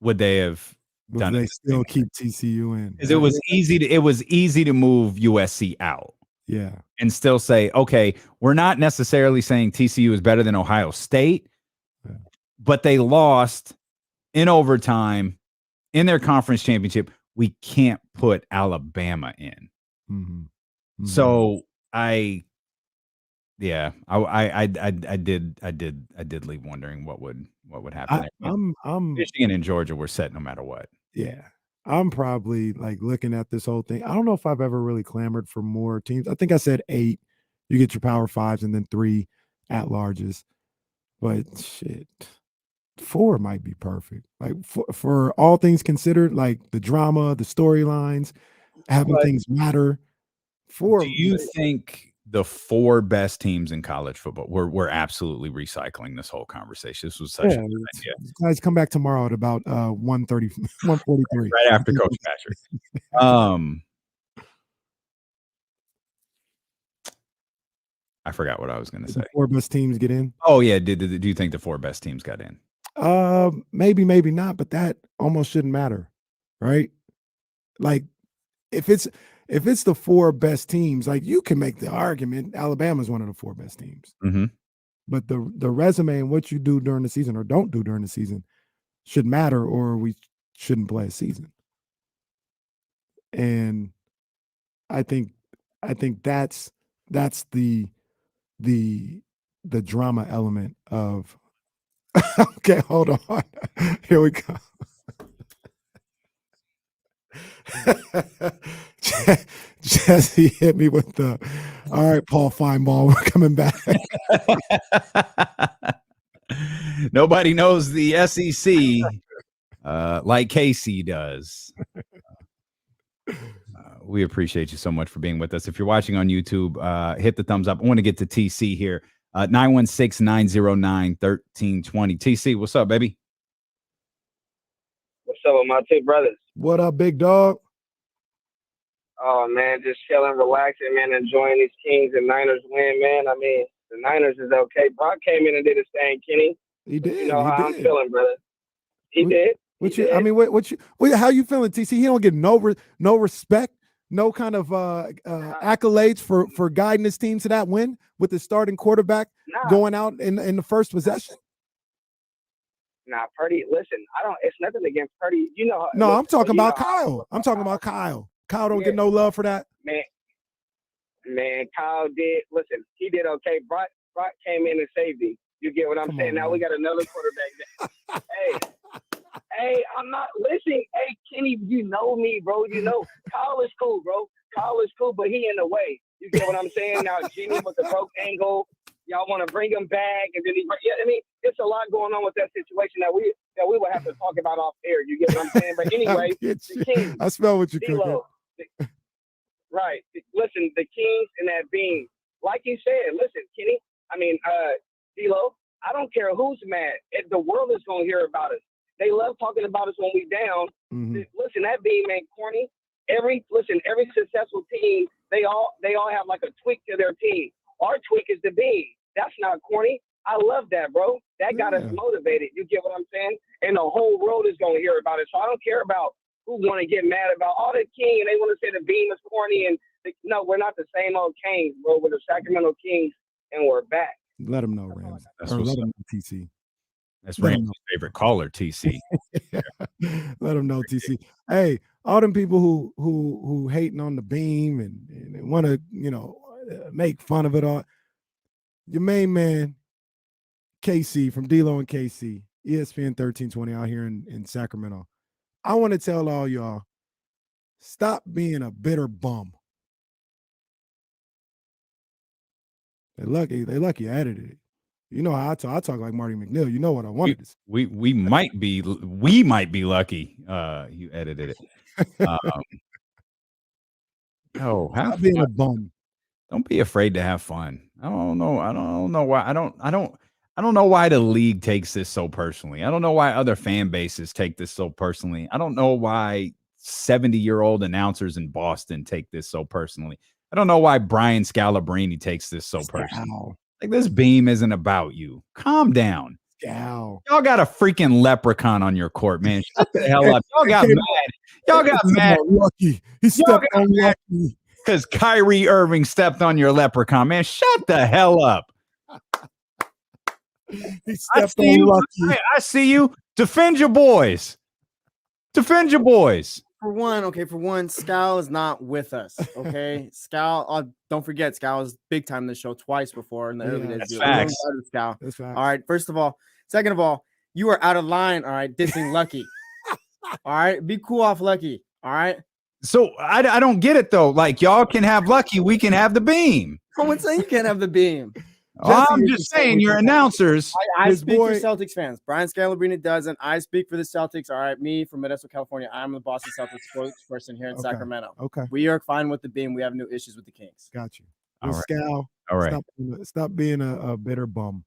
Would they have done they still keep TCU in? Because it was easy to move USC out. Yeah. And still say, okay, we're not necessarily saying TCU is better than Ohio State, but they lost in overtime in their conference championship. We can't put Alabama in. So I did leave wondering what would happen there. Michigan and Georgia were set no matter what. Yeah. I'm probably like looking at this whole thing. I don't know if I've ever really clamored for more teams. I think I said 8. You get your power 5s and then 3 at larges. But shit, 4 might be perfect. Like for all things considered, like the drama, the storylines, having things matter. 4. Do you think the 4 best teams in college football? We're absolutely recycling this whole conversation. This was such a good idea. Guys, come back tomorrow at about 1:30, 1:43. Right after Coach Patrick. I forgot what I was going to say. The 4 best teams get in. Oh yeah, do you think the 4 best teams got in? Maybe not, but that almost shouldn't matter, right? Like if it's the 4 best teams, like you can make the argument Alabama's one of the 4 best teams. Mm-hmm. But the resume and what you do during the season or don't do during the season should matter, or we shouldn't play a season. And I think that's the drama element of okay, hold on. Here we go. Jesse hit me with the all right, Paul Feinbaum, we're coming back. Nobody knows the SEC like Casey does. We appreciate you so much for being with us. If you're watching on YouTube, hit the thumbs up. I want to get to TC here. 916-909-1320. TC, what's up, baby? What's up with my 2 brothers? What up, big dog? Oh, man, just chilling, relaxing, man, enjoying these Kings and Niners win, man. I mean, the Niners is okay. Brock came in and did his thing, Kenny. He did. You know how I'm feeling, brother. He did. How you feeling, TC? He don't get no respect, no kind of accolades for guiding his team to that win with the starting quarterback going out in the first possession. Nah, Purdy. Listen, it's nothing against Purdy. You know. No, listen, I'm talking about Kyle. Kyle. I'm talking about Kyle. Kyle don't get no love for that. Man, Kyle did. Listen, he did okay. Brock came in and saved him. You get what I'm saying? Now we got another quarterback. Hey, I'm not listening. Hey, Kenny, you know me, bro. You know Kyle is cool, bro. Kyle is cool, but he in the way. You get what I'm saying? Now Jimmy with the broke ankle. Y'all want to bring him back, and then I mean, it's a lot going on with that situation that we will have to talk about off air. You get what I'm saying? But anyway, the Kings, I smell what you're cooking. Right. Listen, the Kings and that beam, like you said. Listen, Kenny. I mean, D-Lo. I don't care who's mad. The world is gonna hear about us. They love talking about us when we down. Mm-hmm. Listen, that beam ain't corny. Every successful team, they all have like a tweak to their team. Our tweak is the beam. That's not corny. I love that, bro. That got us motivated. You get what I'm saying? And the whole world is going to hear about it. So I don't care about who want to get mad about all the King and they want to say the beam is corny. And no, we're not the same old Kings, bro. We're the Sacramento Kings, and we're back. Let them know, Rams. Or let them know, TC. That's Rams' favorite caller, TC. Let them know, TC. Hey, all them people who hating on the beam and want to, make fun of it all. Your main man, KC from D-Lo and KC, ESPN 1320 out here in Sacramento. I want to tell all y'all, stop being a bitter bum. They lucky I edited it. You know how I talk like Marty McNeil. You know what I wanted to say. We might be lucky you edited it. Stop being a bum. Don't be afraid to have fun. I don't know why. I don't know why the league takes this so personally. I don't know why other fan bases take this so personally. I don't know why 70-year-old announcers in Boston take this so personally. I don't know why Brian Scalabrine takes this so personally. Like, this beam isn't about you. Calm down. Y'all got a freaking leprechaun on your court, man. Shut the hell up. Y'all got mad. Y'all got mad. Lucky. He stepped on Lucky. Because Kyrie Irving stepped on your leprechaun, man. Shut the hell up. He stepped on Lucky. I see you. Defend your boys. Defend your boys. For one, Scal is not with us. Okay, Scal. Don't forget, Scal was big time in the show twice before in the early days. That's facts. Scal. That's facts. All right. First of all, second of all, you are out of line. All right, dissing Lucky. All right, be cool off Lucky. All right. So I don't get it though. Like y'all can have Lucky, we can have the beam. Someone saying you can't have the beam. I'm Jesse, just saying, you're announcers. I His speak boy- for Celtics fans. Brian Scalabrine doesn't. I speak for the Celtics. All right, me from Modesto, California. I'm the Boston Celtics spokesperson here in Okay. Sacramento. Okay, We are fine with the beam. We have no issues with the Kings. got you. All Well, right. Scal, All right. stop being a bitter bum,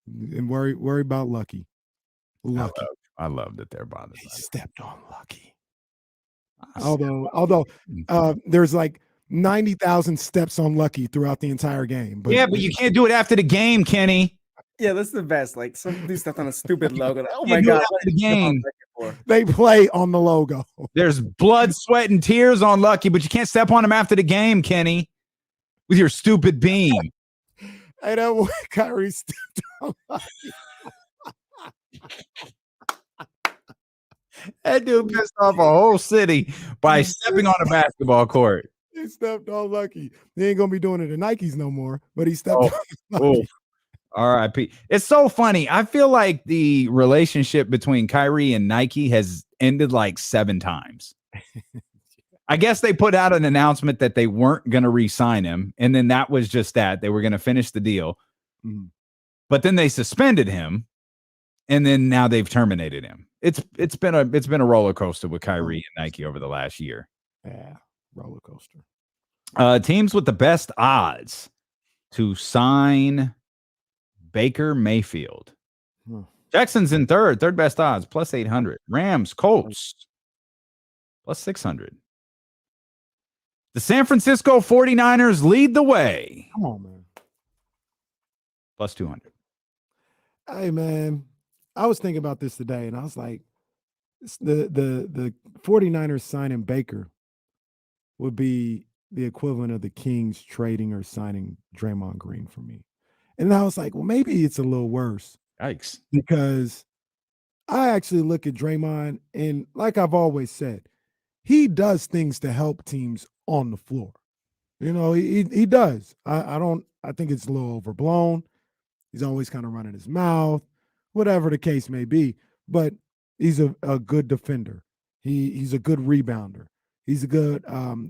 and worry about Lucky. Lucky, I love that they're bothered. he by stepped on Lucky. it. Although there's like 90,000 steps on Lucky throughout the entire game. But Yeah, but you can't do it after the game, Kenny. Yeah, that's the best. Like some do stuff on a stupid logo. Like, oh You my do it god, after what the is this on game. record for? they play on the logo. There's blood, sweat, and tears on Lucky, but you can't step on him after the game, Kenny, with your stupid beam. Hey, that boy Kyrie stepped on Lucky. That dude pissed off a whole city by stepping on a basketball court. He stepped on Lucky. He ain't gonna be doing it at Nikes no more. But he stepped Oh, on Lucky. Oh, R.I.P. It's so funny. I feel like the relationship between Kyrie and Nike has ended like 7 times. I guess they put out an announcement that they weren't going to re-sign him, and then that was just that. They were going to finish the deal. Mhm. But then they suspended him, and then now they've terminated him. It's been a roller coaster with Kyrie and Nike over the last year. Yeah, roller coaster. Teams with the best odds to sign Baker Mayfield. Hmm. Jackson's in third best odds, plus 800. Rams, Colts, plus 600. The San Francisco 49ers lead the way, Come on, man. plus 200. Hey, man. I was thinking about this today, and I was like, the 49ers signing Baker would be the equivalent of the Kings trading or signing Draymond Green for me. And I was like, well, maybe it's a little worse Yikes. because I actually look at Draymond, and like I've always said, he does things to help teams on the floor. You know, he does. I think it's a little overblown. He's always kind of running his mouth, whatever the case may be. But he's a good defender. He's a good rebounder. He's a good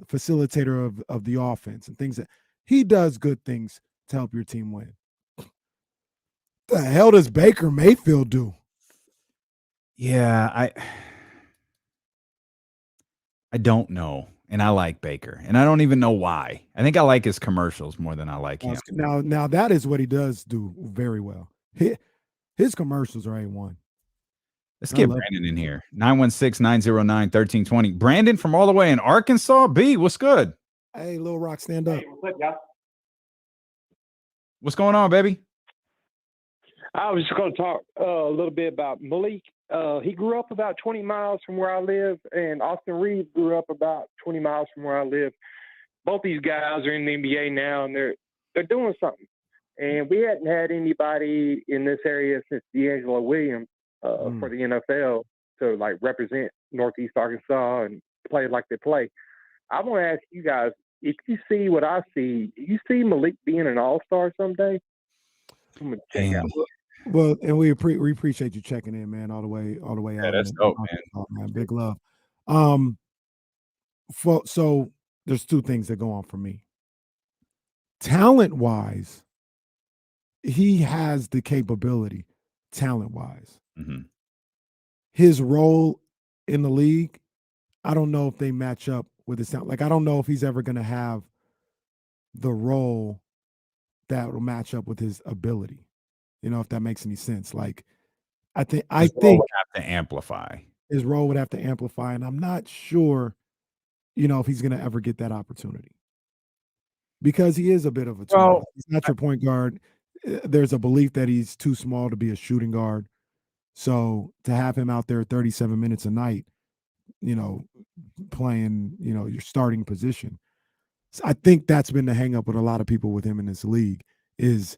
facilitator of the offense and things that he does good things to help your team win. The hell does Baker Mayfield do? Yeah, I don't know. And I like Baker. And I don't even know why. I think I like his commercials more than I like him. Now that is what he does do very well. His commercials are A1. Let's get Brandon in here. 916-909-1320. Brandon from all the way in Arkansas. B, what's good? Hey, Lil Rock, stand up. What's going on, baby? I was just going to talk a little bit about Malik. He grew up about 20 miles from where I live, and Austin Reeves grew up about 20 miles from where I live. Both these guys are in the NBA now, and they're doing something. And we hadn't had anybody in this area since D'Angelo Williams for the NFL to like represent Northeast Arkansas and play like they play. I want to ask you guys, if you see what I see, do you see Malik being an all-star someday? I'm gonna check out. Well, and we appreciate you checking in, man, all the way out. That's dope, man. Big love. So there's 2 things that go on for me. Talent-wise, he has the capability, talent-wise. Mm-hmm. His role in the league, I don't know if they match up with his talent. Like, I don't know if he's ever going to have the role that will match up with his ability. You know, if that makes any sense. Like, I think would have to amplify. His role would have to amplify, and I'm not sure, you know, if he's going to ever get that opportunity because he is a bit of a tool. He's not your point guard. There's a belief that he's too small to be a shooting guard. So to have him out there 37 minutes a night, you know, playing, you know, your starting position, I think that's been the hang up with a lot of people with him in this league is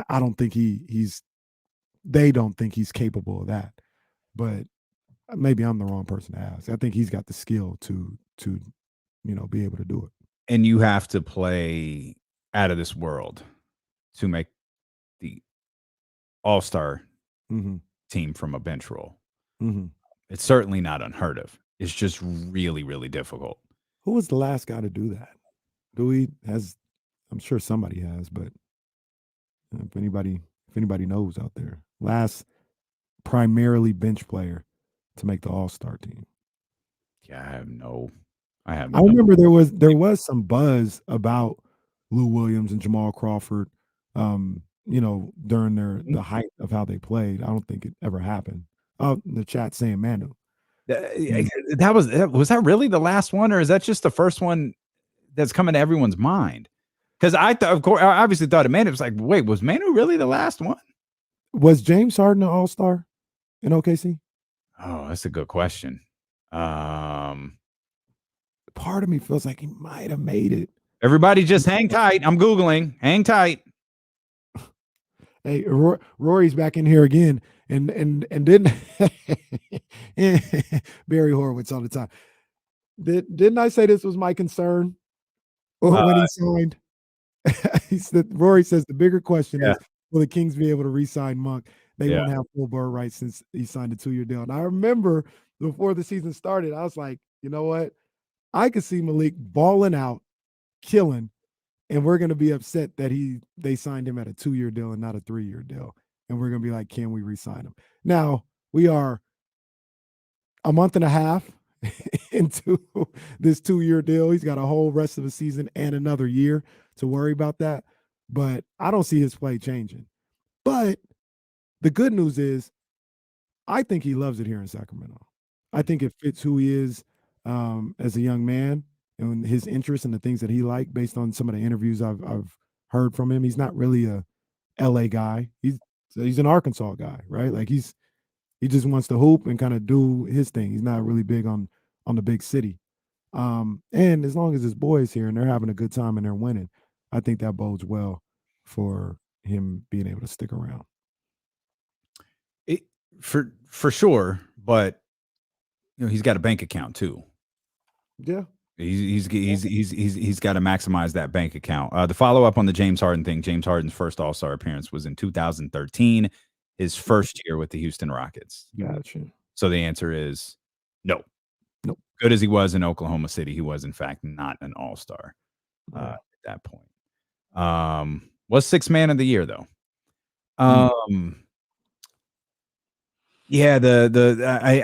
I don't think they don't think he's capable of that, but maybe I'm the wrong person to ask. I think he's got the skill to, you know, be able to do it. And you have to play out of this world to make the all-star team from a bench role. Mm-hmm. It's certainly not unheard of. It's just really, really difficult. Who was the last guy to do that? I'm sure somebody has, but if anybody knows out there, last primarily bench player to make the All-Star team. Yeah, I I remember there was some buzz about Lou Williams and Jamal Crawford, during the height of how they played. I don't think it ever happened. Oh, the chat saying Manu. Was that really the last one, or is that just the first one that's coming to everyone's mind? Because I obviously thought Manu was like, wait, was Manu really the last one? Was James Harden an All-Star in OKC? Oh, that's a good question. Part of me feels like he might have made it. Everybody just hang tight. I'm Googling. Hang tight. Hey, Rory's back in here again. And didn't Barry Horowitz all the time. Didn't I say this was my concern when he signed? Rory says the bigger question is, will the Kings be able to re-sign Monk? They won't have full bird rights since he signed a 2-year deal. And I remember before the season started, I was like, you know what? I could see Malik balling out, killing, and we're going to be upset that they signed him at a 2-year deal and not a 3-year deal. And we're going to be like, can we re-sign him? Now, we are a month and a half into this 2-year deal. He's got a whole rest of the season and another year to worry about that. But I don't see his play changing. But the good news is I think he loves it here in Sacramento. I think it fits who he is as a young man and his interests and the things that he liked based on some of the interviews I've heard from him. He's not really a LA guy. He's an Arkansas guy, right? Like he just wants to hoop and kind of do his thing. He's not really big on the big city. And as long as his boys here and they're having a good time and they're winning, I think that bodes well for him being able to stick around. For sure, but he's got a bank account too. Yeah. He's got to maximize that bank account. The follow-up on the James Harden thing, James Harden's first All-Star appearance was in 2013, his first year with the Houston Rockets. Gotcha. So the answer is no. Nope. Good as he was in Oklahoma City, he was in fact not an All-Star at that point. Was sixth man of the year though. Yeah,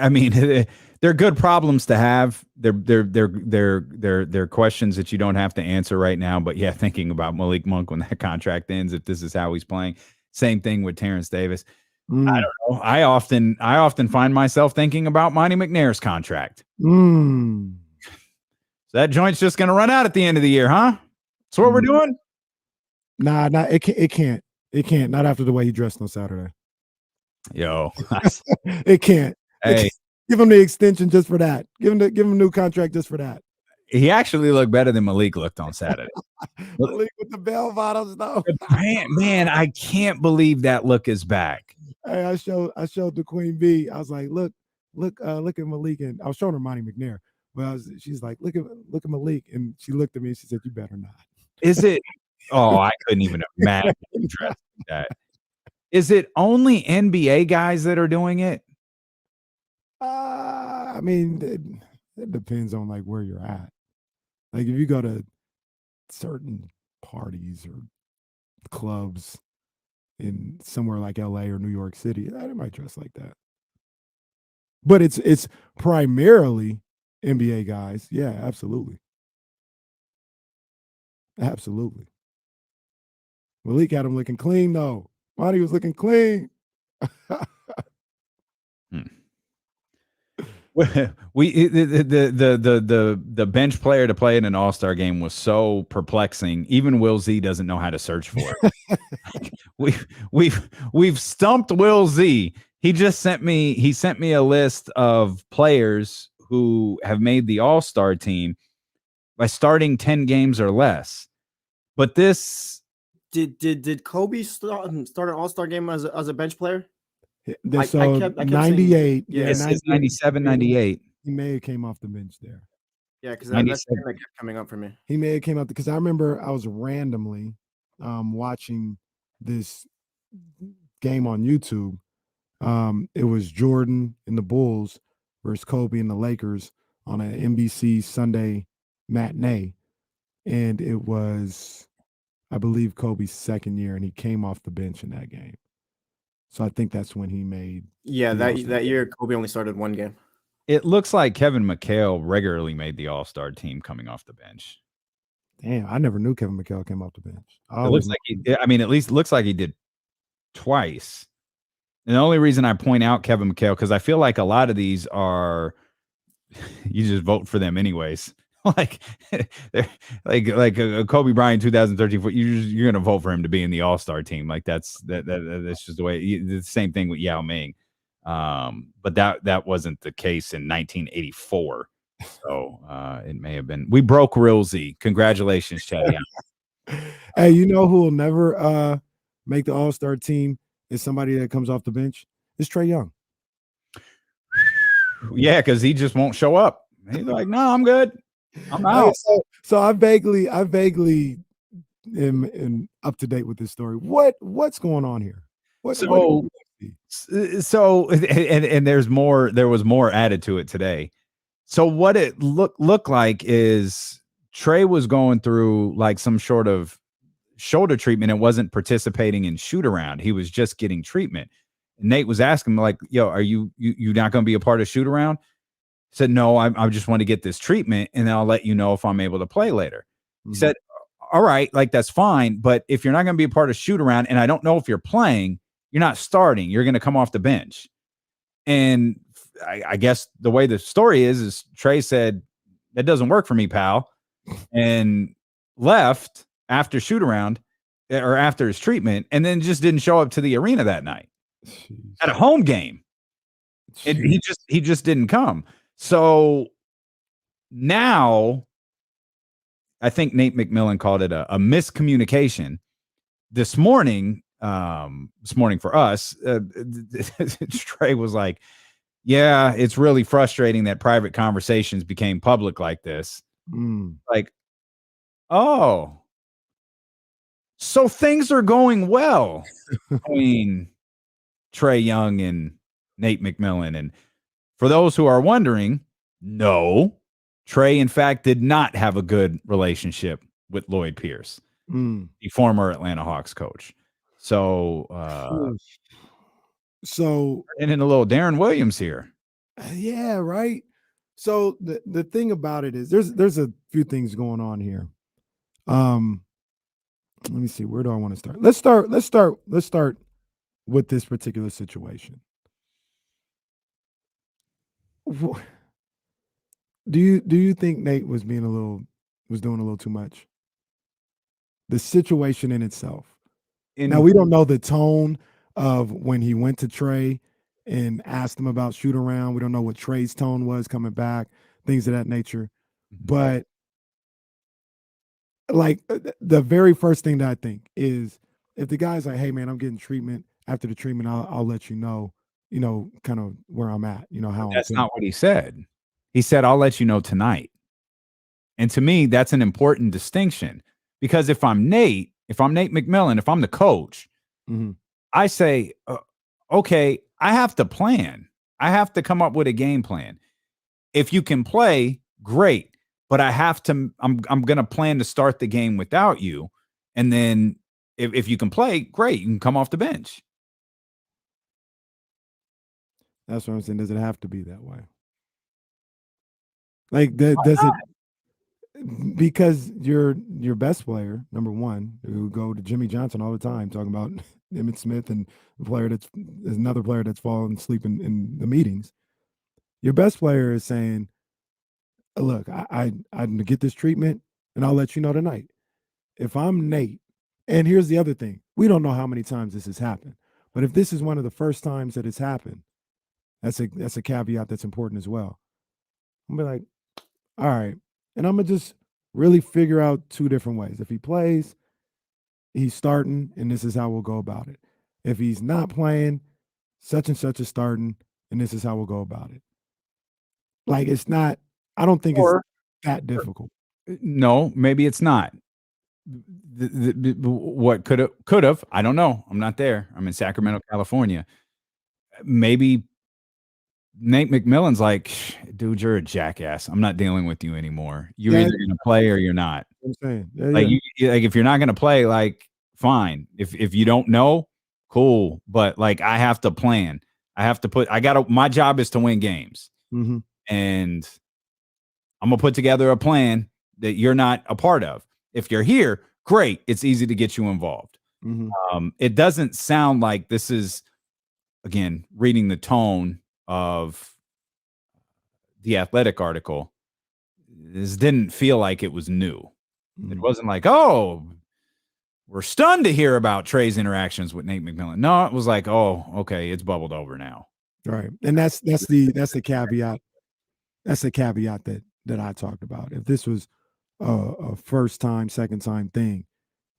I mean, they're good problems to have. They're questions that you don't have to answer right now. But yeah, thinking about Malik Monk when that contract ends, if this is how he's playing, same thing with Terrence Davis. I don't know. I often find myself thinking about Monty McNair's contract. So that joint's just going to run out at the end of the year, huh? That's what we're doing. Nah, it can't. It can't. Not after the way he dressed on Saturday. Yo, it can't. Hey, give him the extension just for that. Give him a new contract just for that. He actually looked better than Malik looked on Saturday. Malik with the bell bottoms, though. Man, I can't believe that look is back. Hey, I showed the Queen Bee. I was like, look at Malik, and I was showing her Monty McNair. Well, she's like, look at Malik, and she looked at me and she said, "You better not." Is it? Oh, I couldn't even imagine that. Is it only NBA guys that are doing it? I mean, it depends on like where you're at. Like if you go to certain parties or clubs in somewhere like LA or New York City, they might dress like that. But it's primarily NBA guys. Yeah, absolutely. Absolutely. Malik had him looking clean though. Monty was looking clean. The bench player to play in an All-Star game was so perplexing. Even Will Z doesn't know how to search for it. We've stumped Will Z. He sent me a list of players who have made the All-Star team by starting 10 games or less. But this did Kobe start an All-Star game as a bench player? So I kept 98. Yeah, it says 97, 98. He may have came off the bench there. Yeah, because that's kept coming up for me. He may have came up because I remember I was randomly watching this game on YouTube. It was Jordan and the Bulls versus Kobe and the Lakers on an NBC Sunday matinee. And it was, I believe, Kobe's second year, and he came off the bench in that game. So I think that's when he made. Yeah, that year Kobe only started one game. It looks like Kevin McHale regularly made the All-Star team coming off the bench. Damn, I never knew Kevin McHale came off the bench. It looks like at least looks like he did twice. And the only reason I point out Kevin McHale, because I feel like a lot of these are you just vote for them anyways. like a Kobe Bryant 2013, you're gonna vote for him to be in the All-Star team. Like that's just the way. The same thing with Yao Ming, but that wasn't the case in 1984. So it may have been. We broke Rilsey. Congratulations, Chad. Hey, you know who will never make the All-Star team is somebody that comes off the bench? It's Trae Young. Yeah, because he just won't show up. He's like, no, I'm good. I'm out. So I vaguely am up to date with this story. What's going on here? So there's more. There was more added to it today. So what it looked like is Trae was going through like some sort of shoulder treatment and wasn't participating in shoot around. He was just getting treatment. And Nate was asking him like, "Yo, are you not going to be a part of shoot around?" He said, "No, I just want to get this treatment, and then I'll let you know if I'm able to play later." Mm-hmm. He said, "All right, like that's fine, but if you're not going to be a part of shoot around, and I don't know if you're playing, you're not starting. You're going to come off the bench." And I guess the way the story is Trae said, "That doesn't work for me, pal," and left after shoot around or after his treatment, and then just didn't show up to the arena that night. Jeez. At a home game. He just didn't come. So now I think Nate McMillan called it a miscommunication. This morning for us, Trae was like, "Yeah, it's really frustrating that private conversations became public like this." Like, oh, so things are going well between Trae Young and Nate McMillan. And for those who are wondering, no, Trae, in fact, did not have a good relationship with Lloyd Pierce, the former Atlanta Hawks coach. So and then a little Darren Williams here. Yeah, right. So the thing about it is there's a few things going on here. Let me see, where do I want to start? Let's start with this particular situation. Do you think Nate was doing a little too much? The situation in itself. Now we don't know the tone of when he went to Trae and asked him about shoot around. We don't know what Trae's tone was coming back, things of that nature. But like the very first thing that I think is if the guy's like, "Hey man, I'm getting treatment. After the treatment, I'll let you know, kind of where I'm at, how." That's not what he said. He said, "I'll let you know tonight." And to me, that's an important distinction because if I'm Nate McMillan, if I'm the coach, I say, okay, I have to plan. I have to come up with a game plan. If you can play, great. But I have to, I'm going to plan to start the game without you. And then if you can play, great. You can come off the bench. That's what I'm saying. Does it have to be that way? Like, does it? Because your best player, number one, who go to Jimmy Johnson all the time, talking about Emmitt Smith and there's another player that's fallen asleep in the meetings. Your best player is saying, "Look, I'm gonna get this treatment, and I'll let you know tonight." If I'm Nate, and here's the other thing: we don't know how many times this has happened, but if this is one of the first times that it's happened, that's a caveat that's important as well. I'm gonna be like, all right. And I'm going to just really figure out two different ways. If he plays, he's starting, and this is how we'll go about it. If he's not playing, such and such is starting, and this is how we'll go about it. Like, it's not, I don't think it's that difficult. No, maybe it's not. What could have, I don't know. I'm not there. I'm in Sacramento, California. Maybe Nate McMillan's like, dude, you're a jackass. I'm not dealing with you anymore. You're either going to play or you're not. I'm saying, Like, like if you're not going to play, like, fine. If you don't know, cool. But like, I have to plan. My job is to win games. Mm-hmm. And I'm going to put together a plan that you're not a part of. If you're here, great. It's easy to get you involved. Mm-hmm. It doesn't sound like this is, again, reading the tone of the Athletic article. This didn't feel like it was new. Mm-hmm. It wasn't like, oh, we're stunned to hear about Trae's interactions with Nate McMillan. No, it was like, oh, okay, it's bubbled over now. Right. And that's the caveat. That's the caveat that I talked about. If this was a first time, second time thing,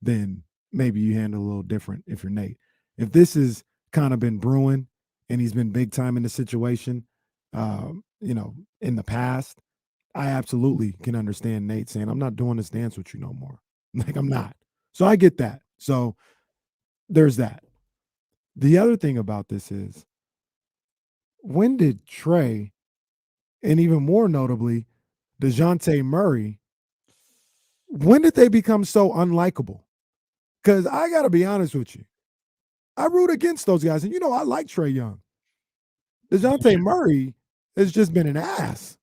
then maybe you handle a little different if you're Nate. If this has kind of been brewing and he's been big time in the situation, in the past, I absolutely can understand Nate saying, I'm not doing this dance with you no more. Like, I'm not. So I get that. So there's that. The other thing about this is, when did Trae, and even more notably, DeJounte Murray, when did they become so unlikable? Because I got to be honest with you. I root against those guys. And, I like Trae Young. DeJounte Murray has just been an ass.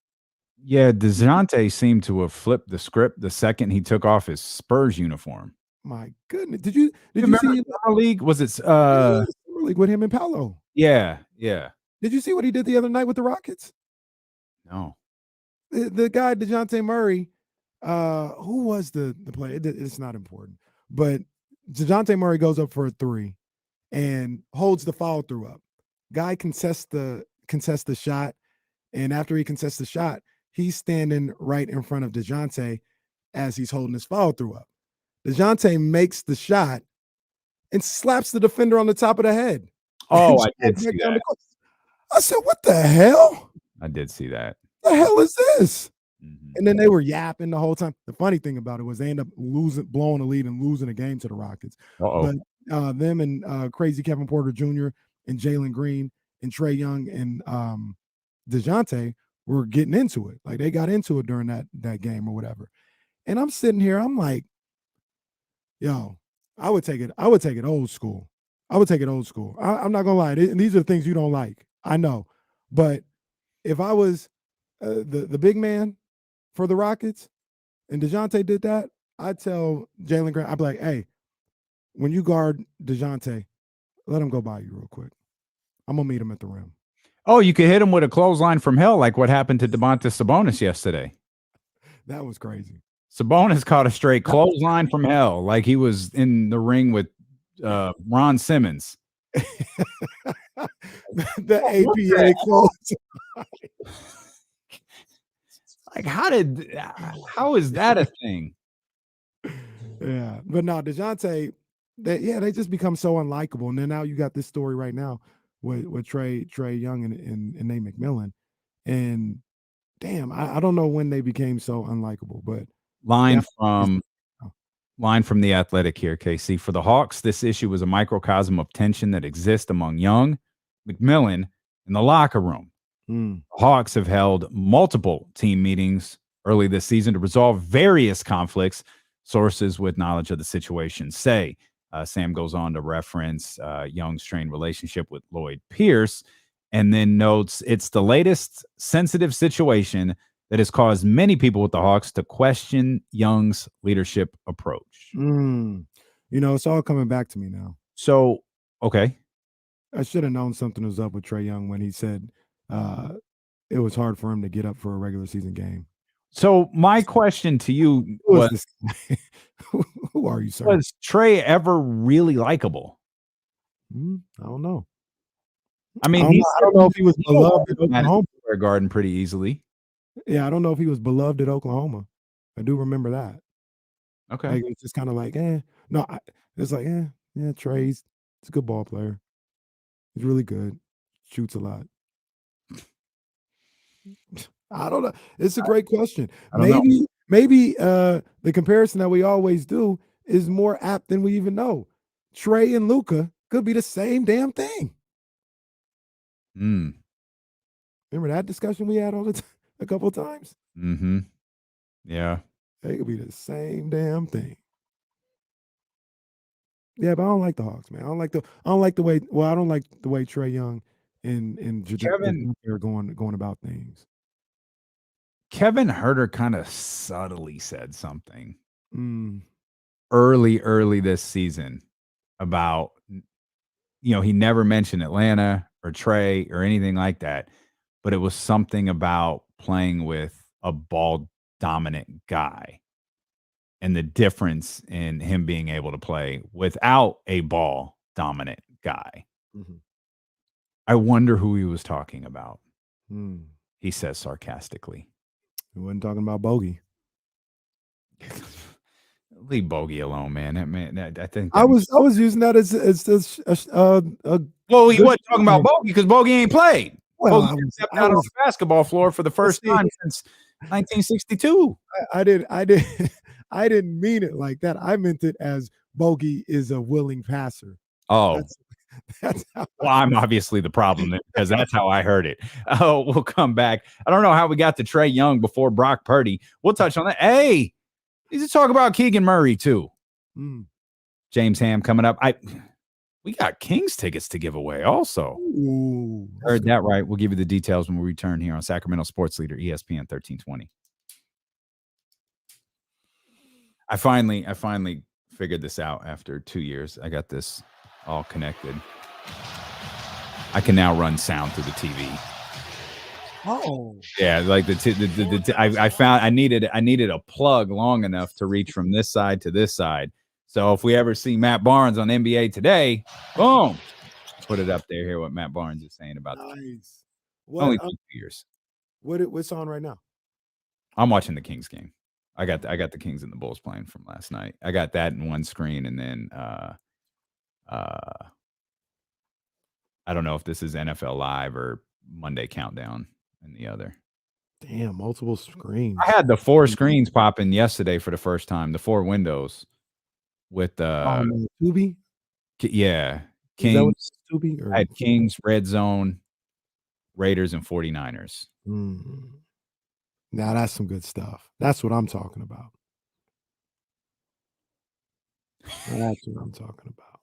Yeah, DeJounte seemed to have flipped the script the second he took off his Spurs uniform. My goodness. Did you remember see Summer League? Was it Summer League with him and Paolo? Yeah. Did you see what he did the other night with the Rockets? No. The guy, DeJounte Murray, who was the player? It's not important. But DeJounte Murray goes up for a three and holds the follow through up. Guy contests the shot. And after he contests the shot, he's standing right in front of DeJounte as he's holding his follow through up. DeJounte makes the shot and slaps the defender on the top of the head. Oh, I did see that. I said, what the hell? I did see that. The hell is this? Mm-hmm. And then they were yapping the whole time. The funny thing about it was they end up blowing a lead and losing a game to the Rockets. Uh-oh. But them and crazy Kevin Porter Jr. and Jalen Green and Trae Young and DeJounte were getting into it. Like, they got into it during that game or whatever. And I'm sitting here, I'm like, yo, I would take it old school. I'm not gonna lie. These are the things you don't like. I know. But if I was the big man for the Rockets and DeJounte did that, I'd tell Jalen Green, I'd be like, hey, when you guard DeJounte, let him go by you real quick. I'm gonna meet him at the rim. Oh, you could hit him with a clothesline from hell, like what happened to Domantas Sabonis yesterday. That was crazy. Sabonis caught a straight clothesline from hell, like he was in the ring with Ron Simmons. The APA close. Like, how is that a thing? Yeah, but no, DeJounte, they just become so unlikable. And then now you got this story right now with Trae Young and Nate McMillan. And damn, I don't know when they became so unlikable, but line from the Athletic here, KC. For the Hawks, this issue was a microcosm of tension that exists among Young, McMillan, and the locker room. The Hawks have held multiple team meetings early this season to resolve various conflicts. Sources with knowledge of the situation say. Sam goes on to reference Young's strained relationship with Lloyd Pierce, and then notes it's the latest sensitive situation that has caused many people with the Hawks to question Young's leadership approach. It's all coming back to me now. So, okay. I should have known something was up with Trae Young when he said it was hard for him to get up for a regular season game. So my question to you was, who are you, sir? Was Trae ever really likable? I don't know. I mean, I don't know if he was beloved at Oklahoma. Garden pretty easily. Yeah, I don't know if he was beloved at Oklahoma. I do remember that. Okay. Like, it's just kind of like, it's like, Trae's a good ball player. He's really good. Shoots a lot. I don't know. It's a great question. Maybe the comparison that we always do is more apt than we even know. Trae and Luka could be the same damn thing. Remember that discussion we had a couple of times? Mm-hmm. Yeah. They could be the same damn thing. Yeah, but I don't like the Hawks, man. I don't like the way. Well, I don't like the way Trae Young and Kevin are going about things. Kevin Herter kind of subtly said something Mm. early this season about, he never mentioned Atlanta or Trae or anything like that, but it was something about playing with a ball dominant guy and the difference in him being able to play without a ball dominant guy. Mm-hmm. I wonder who he was talking about. Mm. He says sarcastically. He wasn't talking about Bogey. Leave Bogey alone, man. I think I was using that as well, he wasn't talking about Bogey because Bogey ain't played. Well, Bogey stepped out on the basketball floor for the first time since 1962. I didn't mean it like that. I meant it as Bogey is a willing passer. Oh, that's how. Well, I'm obviously the problem then, because that's how I heard it. Oh, we'll come back. I don't know how we got to Trae Young before Brock Purdy. We'll touch on that. Hey, need to talk about Keegan Murray too. James Ham coming up. We got Kings tickets to give away also. Ooh, heard that right. We'll give you the details when we return here on Sacramento Sports Leader ESPN 1320. I finally figured this out after 2 years. I got this all connected. I can now run sound through the TV. Oh, yeah, like I found I needed a plug long enough to reach from this side to this side. So if we ever see Matt Barnes on NBA Today, boom, put it up there. Hear what Matt Barnes is saying about nice. Only 2 years. What's on right now? I'm watching the Kings game. I got the Kings and the Bulls playing from last night. I got that in one screen, and then I don't know if this is NFL Live or Monday Countdown in the other. Damn, multiple screens. I had the 4 screens popping yesterday for the first time, the 4 windows with Tubi? Yeah. Kings, Tubi? Or? I had Kings, Red Zone, Raiders, and 49ers. Now that's some good stuff. That's what I'm talking about. That's what I'm talking about.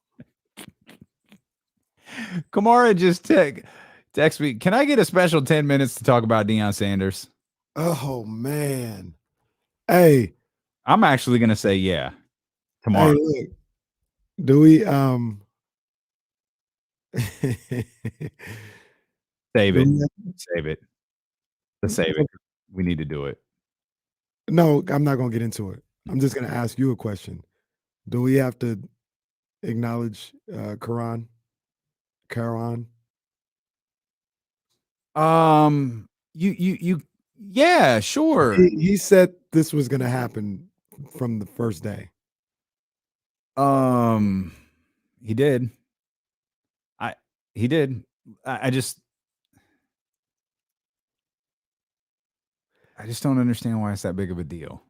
Kamara just text me. Can I get a special 10 minutes to talk about Deion Sanders? Oh man. Hey. I'm actually gonna say yeah tomorrow. Hey, look, do we save it. Let's save it. We need to do it. No, I'm not gonna get into it. I'm just gonna ask you a question. Do we have to acknowledge Karan? You yeah, sure. He said this was gonna happen from the first day. He did. He did. I just don't understand why it's that big of a deal.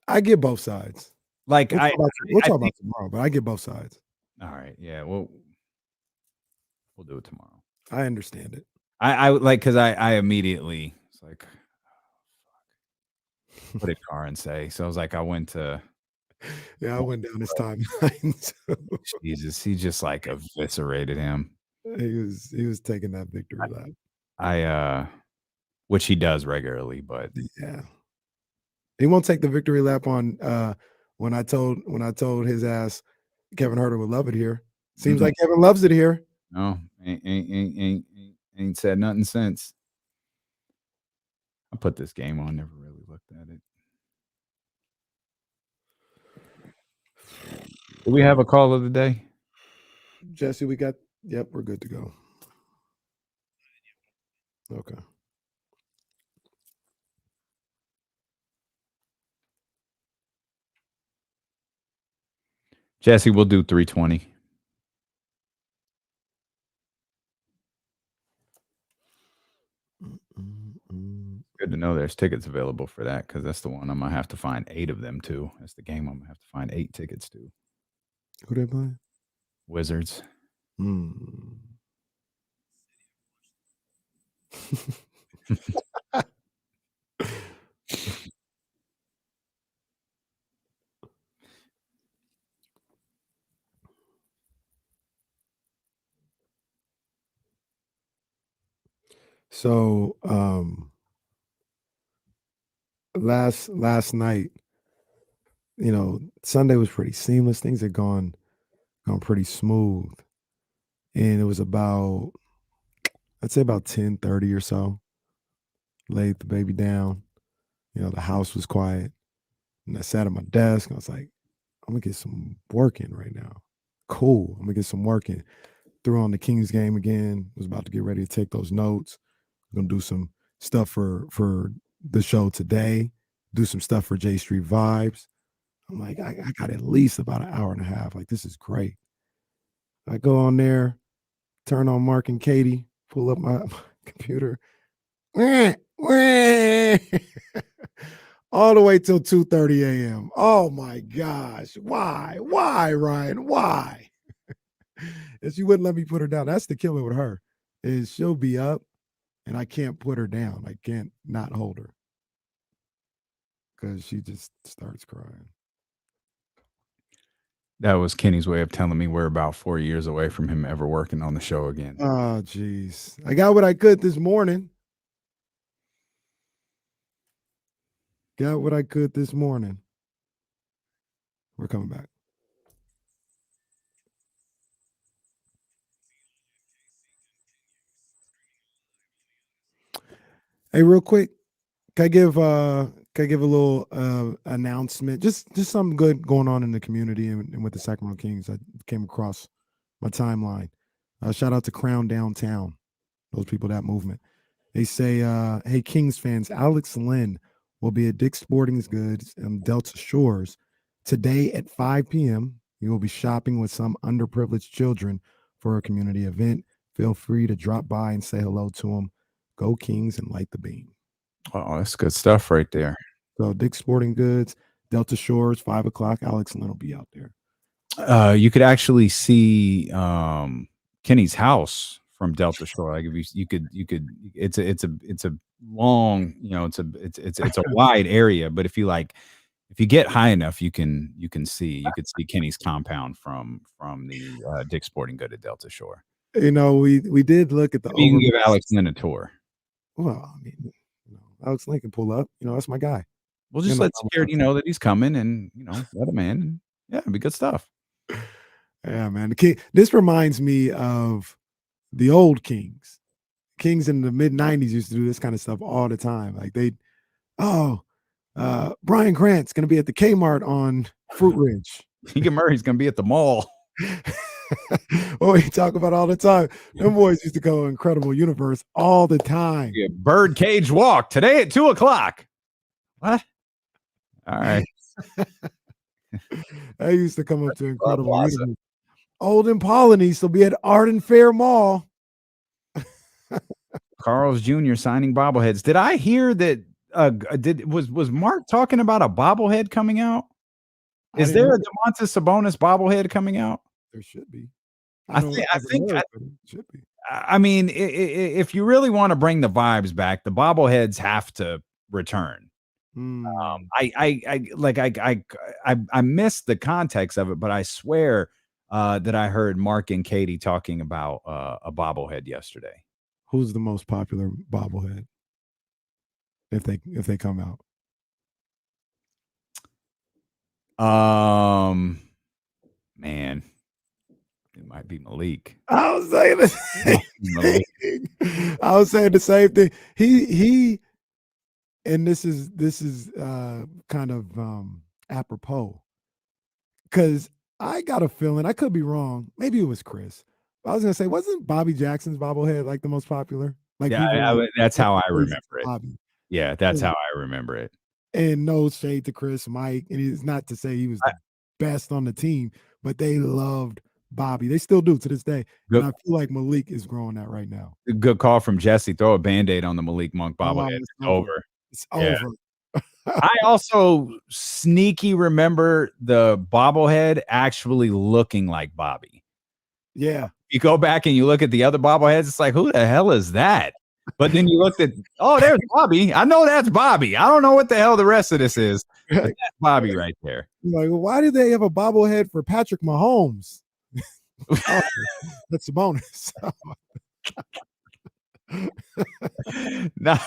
I get both sides. Like we'll talk about tomorrow, but I get both sides. All right, yeah, we'll do it tomorrow. I understand it. I like because I immediately was like, what did Karan say? So I was like, I went to. Yeah, I went down his timeline. Jesus, he just like eviscerated him. He was taking that victory lap. Which he does regularly, but yeah, he won't take the victory lap on. When I told his ass Kevin Herter would love it here. Seems like Kevin loves it here. No, ain't said nothing since. I put this game on. Never really looked at it. Do we have a call of the day? Jesse, yep, we're good to go. Okay. Jesse, we'll do 320. Good to know there's tickets available for that, because that's the one I'm going to have to find 8 of them to. That's the game I'm going to have to find 8 tickets to. Who they playing? Wizards. So last night, Sunday was pretty seamless. Things had gone pretty smooth. And it was about, I'd say about 10:30 or so. Laid the baby down. The house was quiet. And I sat at my desk. And I was like, I'm gonna get some work in right now. Cool. I'm gonna get some work in. Threw on the Kings game again. Was about to get ready to take those notes. Gonna do some stuff for the show today. Do some stuff for J Street Vibes. I'm like, I got at least about an hour and a half. Like, this is great. I go on there, turn on Mark and Katie, pull up my computer. All the way till 2:30 a.m. Oh my gosh. Why, Ryan? Why? And she wouldn't let me put her down. That's the killer with her, is she'll be up and I can't put her down. I can't not hold her because she just starts crying. That was Kenny's way of telling me we're about 4 years away from him ever working on the show again. Oh, geez. I got what I could this morning. Got what I could this morning. We're coming back. Hey, real quick, can I give a little announcement? Just something good going on in the community and with the Sacramento Kings. I came across my timeline. Shout out to Crown Downtown, those people, that movement. They say, hey, Kings fans, Alex Lynn will be at Dick's Sporting Goods in Delta Shores today at 5 p.m. He will be shopping with some underprivileged children for a community event. Feel free to drop by and say hello to him. Go Kings and light the beam. Oh, that's good stuff right there. So Dick's Sporting Goods, Delta Shores, 5 o'clock. Alex Lynn will be out there. You could actually see Kenny's house from Delta Shore. Like if you could, it's a long, it's a wide area, but if you get high enough, you could see Kenny's compound from the Dick's Sporting Goods at Delta Shore. We did look at the. You can give Alex Lynn a tour. Well, I mean, Alex Lynn can pull up. That's my guy. We'll just let security know that he's coming, and let him in. And yeah, it'd be good stuff. Yeah, man. This reminds me of the old Kings. Kings in the mid 90s used to do this kind of stuff all the time. Like Brian Grant's gonna be at the Kmart on Fruit Ridge. Keegan Murray's gonna be at the mall. What we talk about all the time. Them boys used to go Incredible Universe all the time. Yeah, Birdcage Walk today at 2:00. What? All right. I used to come up to Incredible Universe. Old Impala needs to be at Arden Fair Mall. Carl's Jr. signing bobbleheads. Did I hear that? Was Mark talking about a bobblehead coming out? Is there a Domantas Sabonis bobblehead coming out? There should be. I think it should be. I mean, if you really want to bring the vibes back, the bobbleheads have to return. I missed the context of it, but I swear that I heard Mark and Katie talking about a bobblehead yesterday. Who's the most popular bobblehead? If they come out, man, it might be Malik. I was saying the same thing. He and this is kind of apropos, because I got a feeling, I could be wrong, maybe it was Chris. I was gonna say, wasn't Bobby Jackson's bobblehead like the most popular? Like, yeah, that's how I remember it. Bobby. Yeah, that's how I remember it. And no shade to Chris, Mike, and it's not to say he was the best on the team, but they loved Bobby. They still do to this day. And I feel like Malik is growing that right now. Good call from Jesse. Throw a Band-Aid on the Malik Monk bobblehead. It's over. It's over. I also sneaky remember the bobblehead actually looking like Bobby. Yeah. You go back and you look at the other bobbleheads, it's like, who the hell is that? But then you looked at, oh, there's Bobby. I know that's Bobby. I don't know what the hell the rest of this is. But that's Bobby right there. You're like, well, why did they have a bobblehead for Patrick Mahomes? Oh, that's a bonus. Now,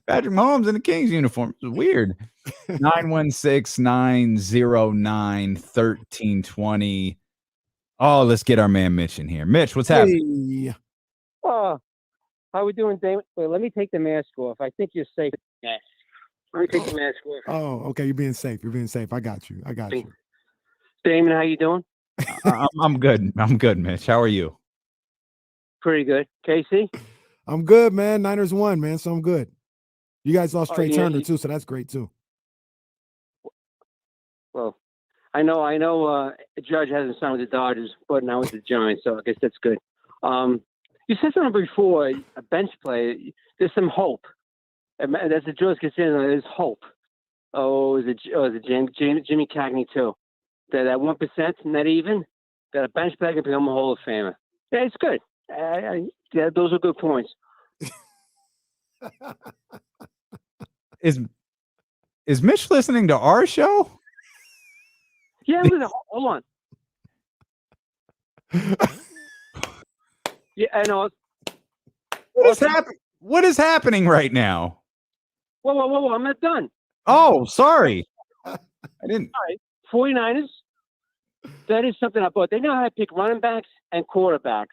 Patrick Mahomes in the Kings uniform is weird. 916-909-1320. Oh, let's get our man Mitch in here. Mitch, what's happening? Hey. Oh, how we doing, Damon? Wait, let me take the mask off. I think you're safe. Yes. Let me take the mask off. Oh, okay. You're being safe. You're being safe. I got you. Damon, how you doing? I'm good. I'm good, Mitch. How are you? Pretty good. Casey? I'm good, man. Niners won, man. So I'm good. You guys lost Trae yeah, Turner too, so that's great too. Well, I know. Judge hasn't signed with the Dodgers, but now with the Giants, so I guess that's good. You said something before, a bench play. There's some hope. And that's a Joe's concern. There's hope. Oh, is it Jimmy Cagney too? That 1%, not even. That a bench player can become a Hall of Famer. Yeah, it's good. Yeah, those are good points. Is Mitch listening to our show? Yeah, hold on. Yeah, I know. What is happening right now? Whoa, I'm not done. Oh, sorry. I didn't. All right, 49ers, that is something I bought. They know how to pick running backs and quarterbacks.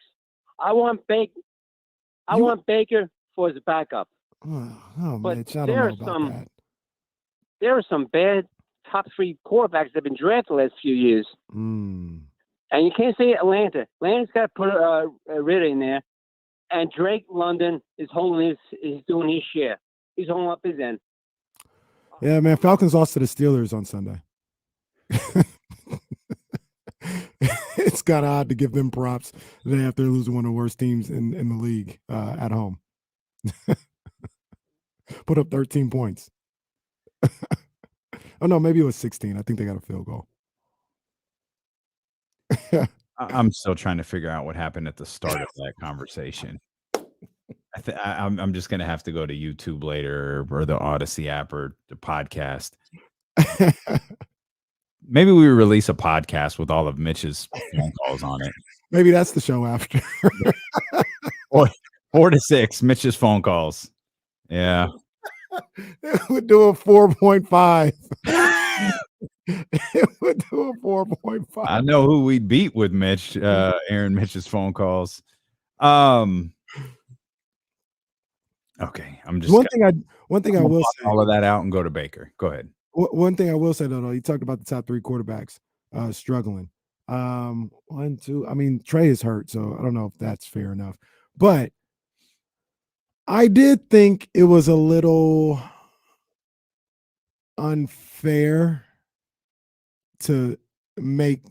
I want Baker for his backup. Oh, but Mitch, I don't know about that. There are some bad top 3 quarterbacks that have been drafted the last few years. Mm. And you can't say Atlanta. Atlanta's got to put Ritter in there. And Drake London is doing his share. He's holding up his end. Yeah, man. Falcons lost to the Steelers on Sunday. It's kind of odd to give them props today after losing one of the worst teams in the league at home. Put up 13 points. Oh, no, maybe it was 16. I think they got a field goal. I'm still trying to figure out what happened at the start of that conversation. I'm just going to have to go to YouTube later or the Odyssey app or the podcast. Maybe we release a podcast with all of Mitch's phone calls on it. Maybe that's the show after. 4 to 6, Mitch's phone calls. Yeah. We'd do a 4.5. It would do a 4.5. I know who we'd beat with Mitch, Aaron Mitch's phone calls. Okay, I'm just one thing I will say. All of that out and go to Baker. Go ahead. One thing I will say though, you talked about the top 3 quarterbacks struggling. 1, 2. I mean, Trae is hurt, so I don't know if that's fair enough. But I did think it was a little unfair to make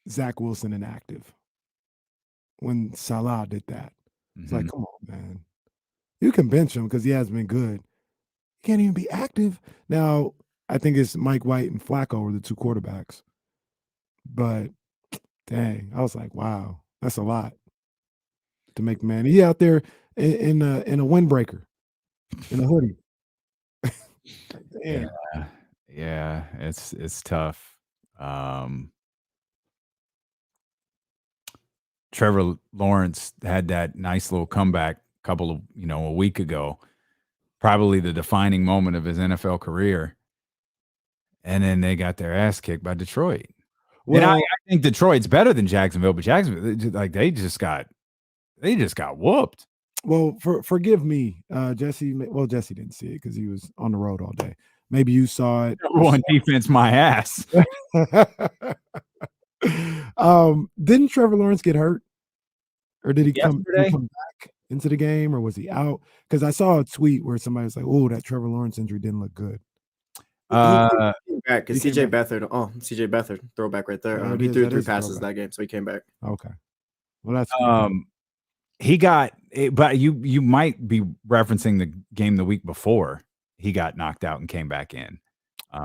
Zach Wilson inactive when Salah did that. It's like, come on, man. You can bench him because he has been good. He can't even be active. Now, I think it's Mike White and Flacco are the 2 quarterbacks. But, dang, I was like, wow, that's a lot to make, man. He out there in a windbreaker, in a hoodie. Yeah, it's tough. Trevor Lawrence had that nice little comeback a week ago, probably the defining moment of his NFL career. And then they got their ass kicked by Detroit. Well, and I think Detroit's better than Jacksonville, but Jacksonville, like they just got whooped. Well, forgive me, Jesse. Well, Jesse didn't see it because he was on the road all day. Maybe you saw it. One defense, my ass. Didn't Trevor Lawrence get hurt, or did he come back into the game, or was he out? Because I saw a tweet where somebody was like, "Oh, that Trevor Lawrence injury didn't look good." Back because CJ Beathard throwback right there. He threw 3 passes that game, so he came back. Okay, well that's he got, but you might be referencing the game the week before. He got knocked out and came back in.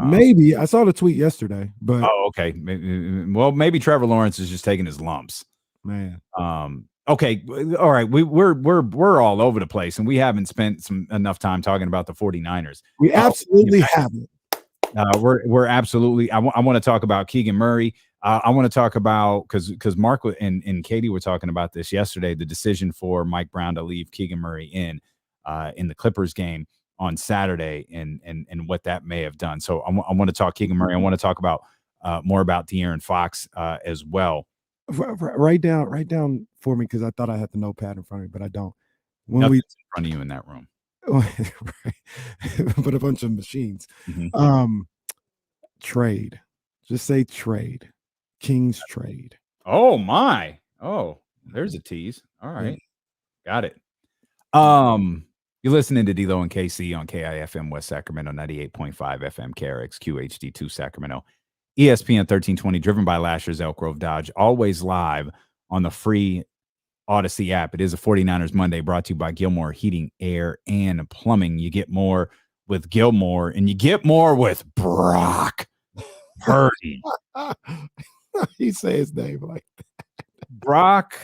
Maybe I saw the tweet yesterday, but okay. Maybe Trevor Lawrence is just taking his lumps, man. Okay, all right. We're all over the place, and we haven't spent enough time talking about the 49ers. We absolutely haven't. We're absolutely. I want to talk about Keegan Murray. I want to talk about because Mark and Katie were talking about this yesterday. The decision for Mike Brown to leave Keegan Murray in the Clippers game on Saturday, and what that may have done. So I want to talk Keegan Murray. I want to talk about more about De'Aaron Fox as well. Write down for me because I thought I had the notepad in front of me, but I don't. When Nothing's we in front of you in that room, but a bunch of machines. Mm-hmm. Trade. Just say trade. Kings trade. Oh my! Oh, there's a tease. All right, got it. You're listening to D-Lo and KC on KIFM West Sacramento 98.5 FM KRX QHD2 Sacramento. ESPN 1320, driven by Lashers, Elk Grove Dodge, always live on the free Odyssey app. It is a 49ers Monday brought to you by Gilmore Heating, Air, and Plumbing. You get more with Gilmore, and you get more with Brock Purdy. He say his name like that. Brock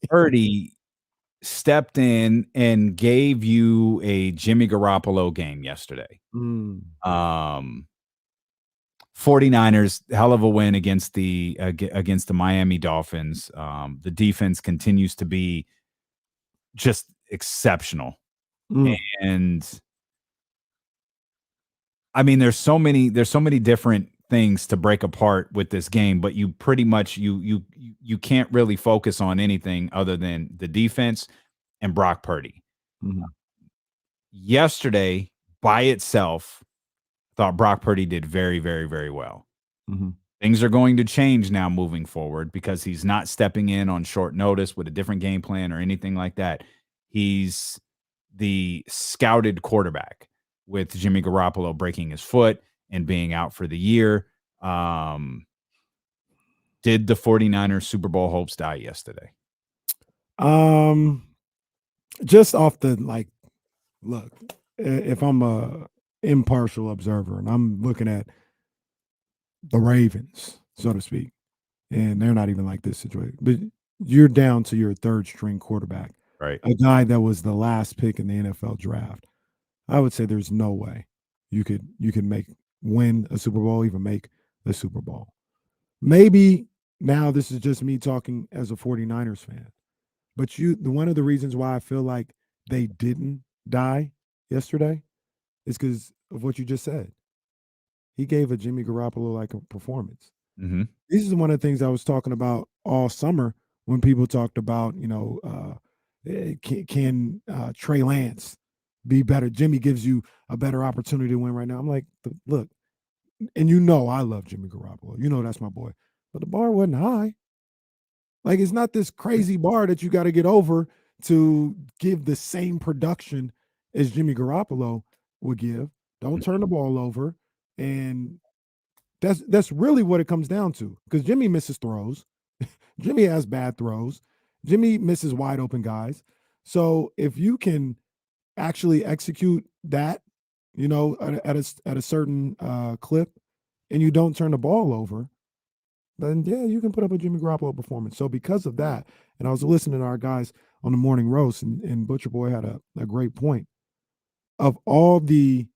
Purdy stepped in and gave you a Jimmy Garoppolo game yesterday. 49ers, hell of a win against the Miami Dolphins. The defense continues to be just exceptional. And I mean, there's so many different things to break apart with this game, but you pretty much you can't really focus on anything other than the defense and Brock Purdy. Yesterday by itself, thought Brock Purdy did very, very, very well. Things are going to change now moving forward because he's not stepping in on short notice with a different game plan or anything like that. He's the scouted quarterback with Jimmy Garoppolo breaking his foot and being out for the year. Did the 49ers Super Bowl hopes die yesterday? Just off the look, if I'm a impartial observer and I'm looking at the Ravens, so to speak, and they're not even like this situation, but you're down to your third string quarterback, right? A guy that was the last pick in the NFL draft. I would say there's no way you could win a Super Bowl, even make the Super Bowl. Maybe now this is just me talking as a 49ers fan, but one of the reasons why I feel like they didn't die yesterday is because of what you just said. He gave a Jimmy Garoppolo-like a performance. This is one of the things I was talking about all summer when people talked about, can Trey Lance be better? Jimmy gives you a better opportunity to win right now. I'm like, look, and I love Jimmy Garoppolo. That's my boy. But the bar wasn't high. Like, it's not this crazy bar that you got to get over to give the same production as Jimmy Garoppolo would give. Don't turn the ball over. And that's really what it comes down to, because Jimmy misses throws. Jimmy has bad throws. Jimmy misses wide open guys. So if you can actually execute that, at a certain clip, and you don't turn the ball over, then yeah, you can put up a Jimmy Garoppolo performance. So because of that, and I was listening to our guys on the morning roast, and Butcher Boy had a great point of all the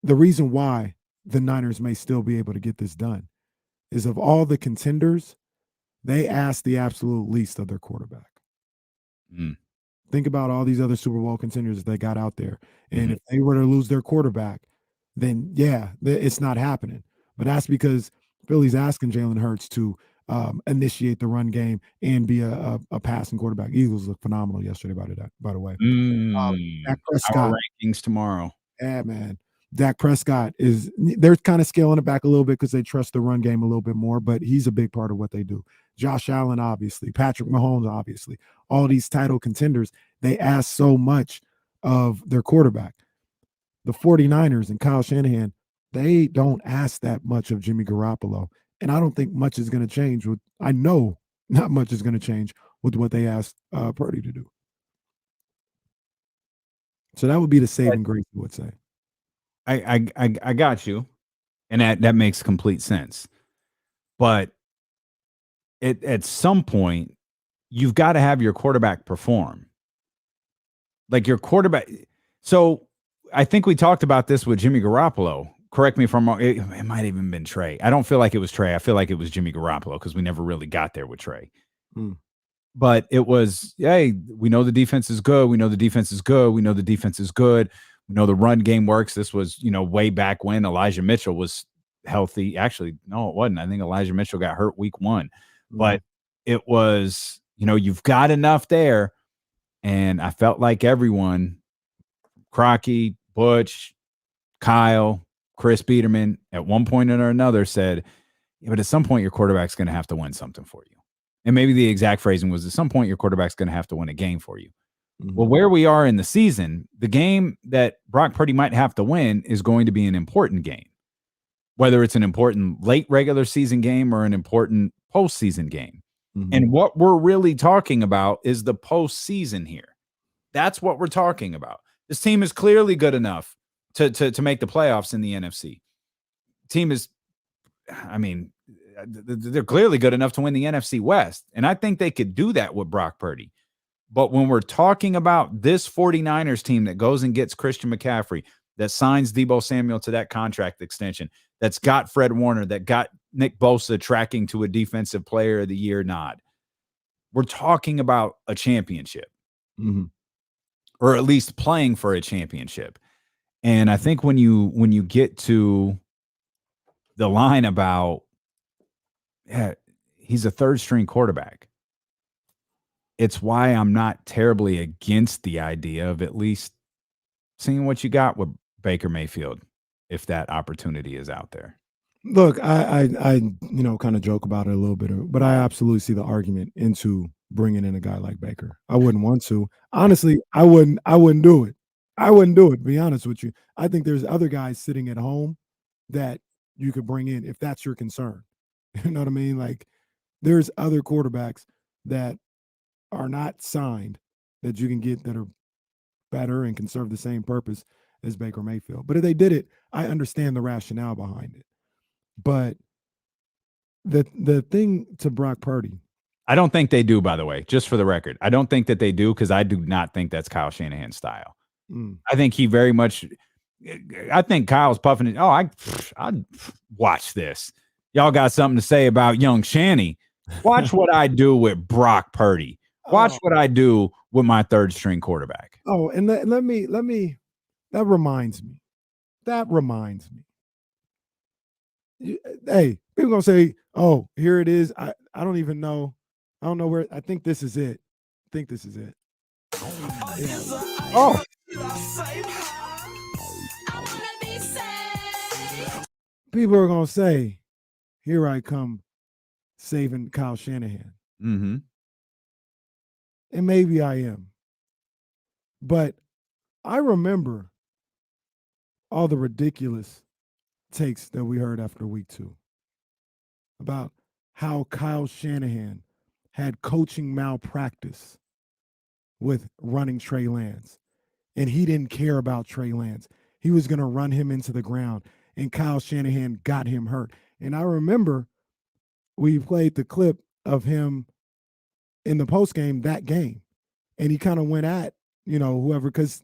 reason why the Niners may still be able to get this done is of all the contenders, they asked the absolute least of their quarterback. Think about all these other Super Bowl contenders they got out there. And if they were to lose their quarterback, then yeah, it's not happening. But that's because Philly's asking Jalen Hurts to initiate the run game and be a passing quarterback. Eagles look phenomenal yesterday, by the way. Dak Prescott, our rankings tomorrow. Yeah, man. Dak Prescott they're kind of scaling it back a little bit because they trust the run game a little bit more, but he's a big part of what they do. Josh Allen, obviously. Patrick Mahomes, obviously. All these title contenders, they ask so much of their quarterback. The 49ers and Kyle Shanahan, they don't ask that much of Jimmy Garoppolo. And I don't think much is going to change I know not much is going to change with what they asked Purdy to do. So that would be the saving grace, I would say. I got you, and that makes complete sense. But at some point, you've got to have your quarterback perform. Like your quarterback. So I think we talked about this with Jimmy Garoppolo. Correct me if I'm wrong. It might have even been Trae. I don't feel like it was Trae. I feel like it was Jimmy Garoppolo because we never really got there with Trae. But it was, hey, we know the defense is good. We know the defense is good. We know the defense is good. We know the run game works. This was, way back when Elijah Mitchell was healthy. Actually, no, it wasn't. I think Elijah Mitchell got hurt week 1. But it was, you've got enough there. And I felt like everyone, Crocky, Butch, Kyle, Chris Biederman, at one point or another said, yeah, but at some point your quarterback's going to have to win something for you. And maybe the exact phrasing was, at some point your quarterback's going to have to win a game for you. Well, where we are in the season, the game that Brock Purdy might have to win is going to be an important game, whether it's an important late regular season game or an important postseason game. And what we're really talking about is the postseason here. That's what we're talking about. This team is clearly good enough to make the playoffs in the NFC. Team is, they're clearly good enough to win the NFC West. And I think they could do that with Brock Purdy. But when we're talking about this 49ers team that goes and gets Christian McCaffrey, that signs Deebo Samuel to that contract extension, that's got Fred Warner, that got Nick Bosa tracking to a Defensive Player of the Year nod, we're talking about a championship, or at least playing for a championship. And I think when you get to the line about, he's a third-string quarterback, it's why I'm not terribly against the idea of at least seeing what you got with Baker Mayfield if that opportunity is out there. Look, I kind of joke about it a little bit, but I absolutely see the argument into bringing in a guy like Baker. I wouldn't want to. Honestly, I wouldn't do it. I wouldn't do it, to be honest with you. I think there's other guys sitting at home that you could bring in if that's your concern. You know what I mean? Like, there's other quarterbacks that are not signed that you can get that are better and can serve the same purpose as Baker Mayfield. But if they did it, I understand the rationale behind it. But the thing to Brock Purdy, I don't think they do, by the way, just for the record. I don't think that they do, because I do not think that's Kyle Shanahan's style. I think he very much – I think Kyle's puffing it. Oh, I'd watch this. Y'all got something to say about young Shanny. Watch what I do with Brock Purdy. Watch what I do with my third-string quarterback. Oh, and let me that reminds me. Hey, people gonna say, "Oh, here it is." I don't even know. I don't know where. I think this is it. Yeah. Oh. People are gonna say, "Here I come, saving Kyle Shanahan." And maybe I am. But I remember all the ridiculous takes that we heard after week 2 about how Kyle Shanahan had coaching malpractice with running Trey Lance. And he didn't care about Trey Lance. He was going to run him into the ground. And Kyle Shanahan got him hurt. And I remember we played the clip of him in the postgame that game. And he kind of went at, whoever, because,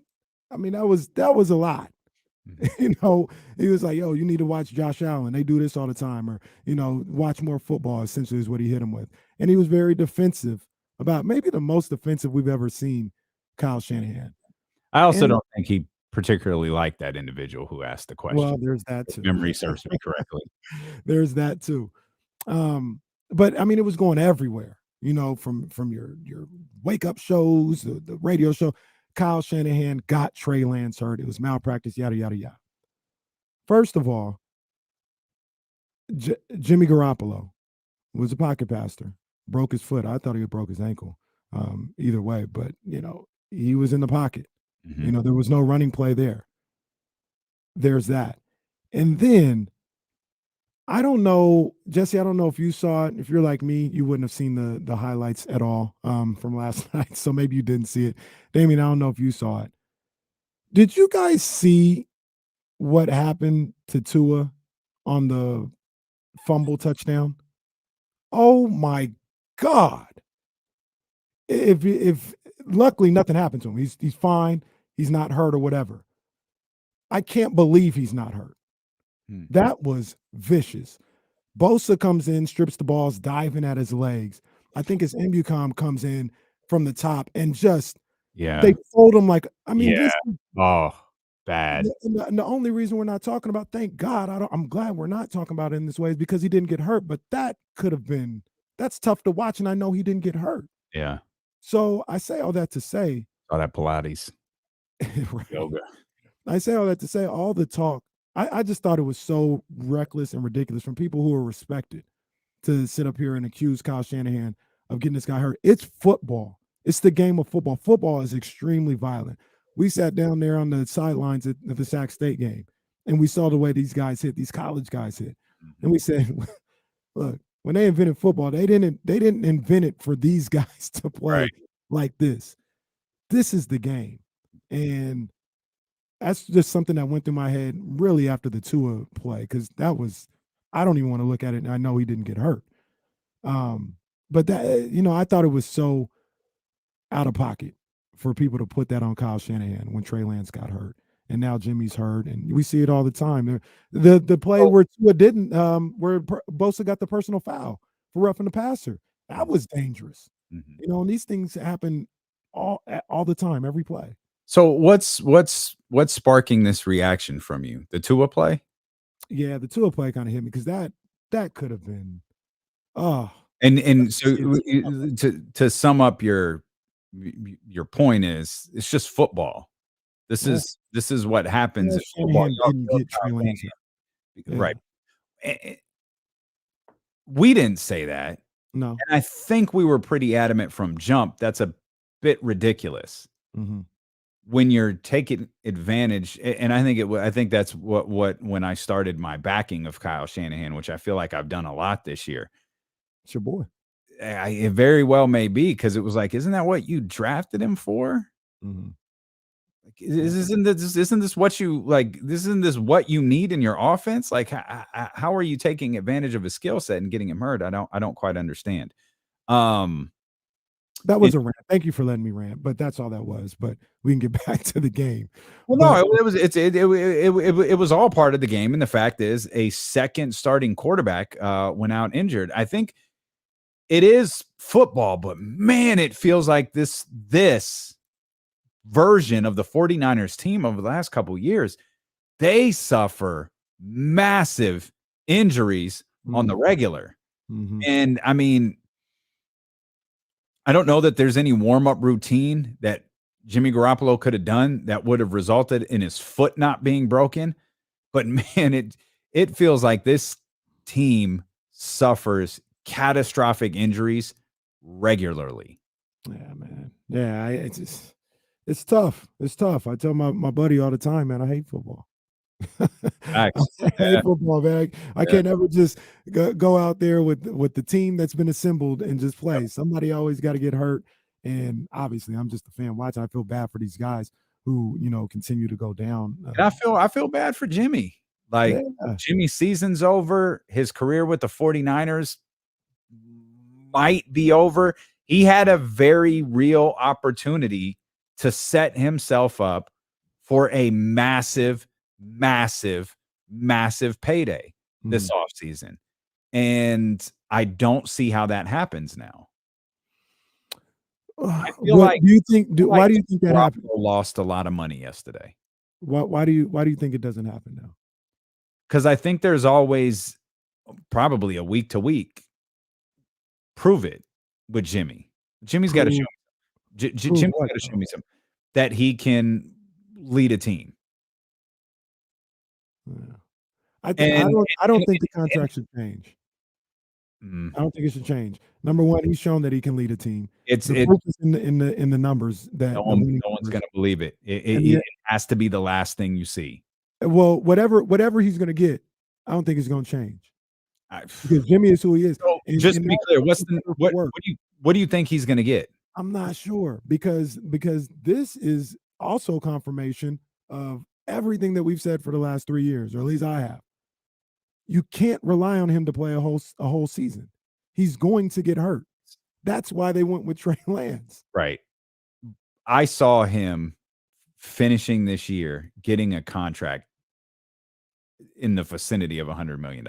that was a lot. He was like, yo, you need to watch Josh Allen. They do this all the time. Or, watch more football, essentially is what he hit him with. And he was very defensive about maybe the most defensive we've ever seen Kyle Shanahan. I also don't think he particularly liked that individual who asked the question. Well, there's that too. If memory serves me correctly. There's that too. But it was going everywhere, from your wake up shows, the radio show. Kyle Shanahan got Trey Lance hurt. It was malpractice, yada, yada, yada. First of all, Jimmy Garoppolo was a pocket passer, broke his foot. I thought he had broke his ankle. Either way, but, he was in the pocket. There was no running play there. There's that. And then, I don't know, Jesse, I don't know if you saw it. If you're like me, you wouldn't have seen the highlights at all from last night. So maybe you didn't see it. Damien, I don't know if you saw it. Did you guys see what happened to Tua on the fumble touchdown? Oh, my God. if luckily nothing happened to him. He's fine. He's not hurt or whatever. I can't believe he's not hurt. That was vicious. Bosa comes in, strips the balls, diving at his legs. I think it's Embucom comes in from the top and just they fold him like this. Oh, bad. And the only reason we're not talking about, thank God, I'm glad we're not talking about it in this way is because he didn't get hurt. But that could have been that's tough to watch, and I know he didn't get hurt. Yeah. So I say all that to say, all that Pilates, right. yoga. I say all that to say all the talk. I just thought it was so reckless and ridiculous from people who are respected to sit up here and accuse Kyle Shanahan of getting this guy hurt. It's football. It's the game of football. Football is extremely violent. We sat down there on the sidelines at the Sac State game, and we saw the way these guys hit, these college guys hit. And we said, look, when they invented football, they didn't invent it for these guys to play like this. This is the game. And that's just something that went through my head really after the Tua play, because that was, I don't even want to look at it, and I know he didn't get hurt. But that, I thought it was so out of pocket for people to put that on Kyle Shanahan when Trey Lance got hurt. And now Jimmy's hurt, and we see it all the time. The play where Tua didn't, where Bosa got the personal foul for roughing the passer, that was dangerous. And these things happen all the time, every play. So what's sparking this reaction from you? The Tua play? Yeah, the Tua play kind of hit me because that could have been. And so to sum up your point is it's just football. This is what happens in football. Didn't get Trey Lance. Right. We didn't say that. No. And I think we were pretty adamant from jump. That's a bit ridiculous. When you're taking advantage, and I think that's what when I started my backing of Kyle Shanahan, which I feel like I've done a lot this year. It's your boy. It very well may be, because it was like, isn't that what you drafted him for? Isn't this what you like? Isn't this what you need in your offense? Like, how are you taking advantage of his skill set and getting him hurt? I don't quite understand. That was a rant. Thank you for letting me rant, but that's all that was. But we can get back to the game. Well, no, it was all part of the game, and the fact is, a second starting quarterback went out injured. I think it is football, but man, it feels like this version of the 49ers team over the last couple of years, they suffer massive injuries on the regular, and I mean, I don't know that there's any warm-up routine that Jimmy Garoppolo could have done that would have resulted in his foot not being broken. But man, it feels like this team suffers catastrophic injuries regularly. Yeah, man. Yeah, it's tough. It's tough. I tell my buddy all the time, man, I hate football. I hate football, man. I can't ever just go out there with the team that's been assembled and just play. Somebody always got to get hurt, and obviously, I'm just a fan watching. I feel bad for these guys who continue to go down. And I feel bad for Jimmy. Like, Jimmy's season's over. His career with the 49ers might be over. He had a very real opportunity to set himself up for a massive payday this offseason. And I don't see how that happens now. I feel why do you think that happened? Lost a lot of money yesterday. Why do you think it doesn't happen now? Because I think there's always probably a week to week prove it with Jimmy. Jimmy's got to show me. Jimmy's got to show me something that he can lead a team. I don't think the contract should change. I don't think it should change. Number one, he's shown that he can lead a team. It's in the numbers that no one's going to believe it. It has to be the last thing you see. Well, whatever he's going to get, I don't think it's going to change. Because Jimmy is who he is. So, just to be clear, what do you think he's going to get? I'm not sure, because this is also confirmation of everything that we've said for the last 3 years, or at least I have. You can't rely on him to play a whole season. He's going to get hurt. That's why they went with Trey Lance. Right. I saw him finishing this year, getting a contract in the vicinity of $100 million.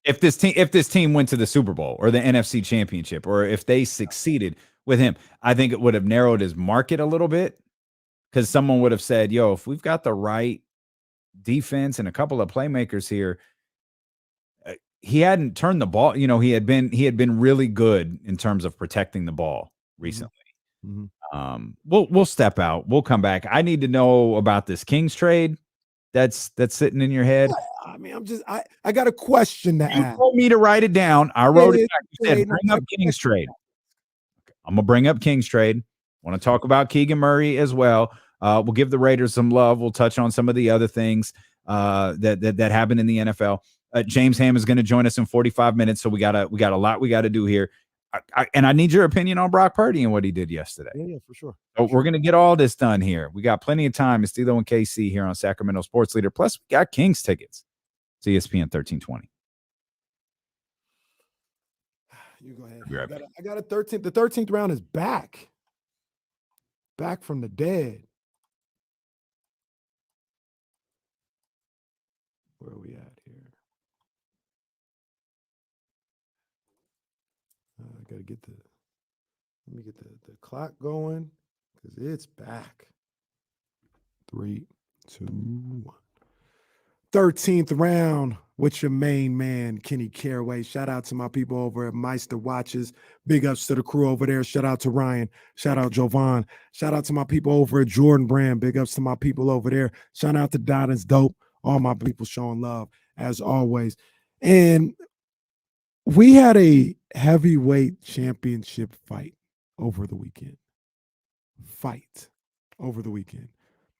If this team went to the Super Bowl or the NFC Championship, or if they succeeded with him, I think it would have narrowed his market a little bit, because someone would have said, yo, if we've got the right defense and a couple of playmakers here, he hadn't turned the ball. You know, he had been really good in terms of protecting the ball recently. We'll step out. We'll come back. I need to know about this Kings trade that's sitting in your head. I mean, I got a question to You ask. told me to write it down. I wrote it down. You said bring up Kings trade. I'm gonna bring up Kings trade. Want to talk about Keegan Murray as well. We'll give the Raiders some love. We'll touch on some of the other things that happened in the NFL. James Ham is going to join us in 45 minutes, so we got a lot we got to do here. And I need your opinion on Brock Purdy and what he did yesterday. Yeah, for sure. So we're going to get all this done here. We got plenty of time. It's D'Lo and KC here on Sacramento Sports Leader. Plus, we got Kings tickets. It's ESPN 1320. You go ahead. Right back. I got a 13th. The 13th round is back. Back from the dead. Where are we at here? I gotta get let me get the clock going, because it's back. 3, 2, 1. 13th round with your main man, Kenny Caraway. Shout out to my people over at Meister Watches. Big ups to the crew over there. Shout out to Ryan. Shout out Jovan. Shout out to my people over at Jordan Brand. Big ups to my people over there. Shout out to Donna's Dope. All my people showing love as always. And we had a heavyweight championship fight over the weekend.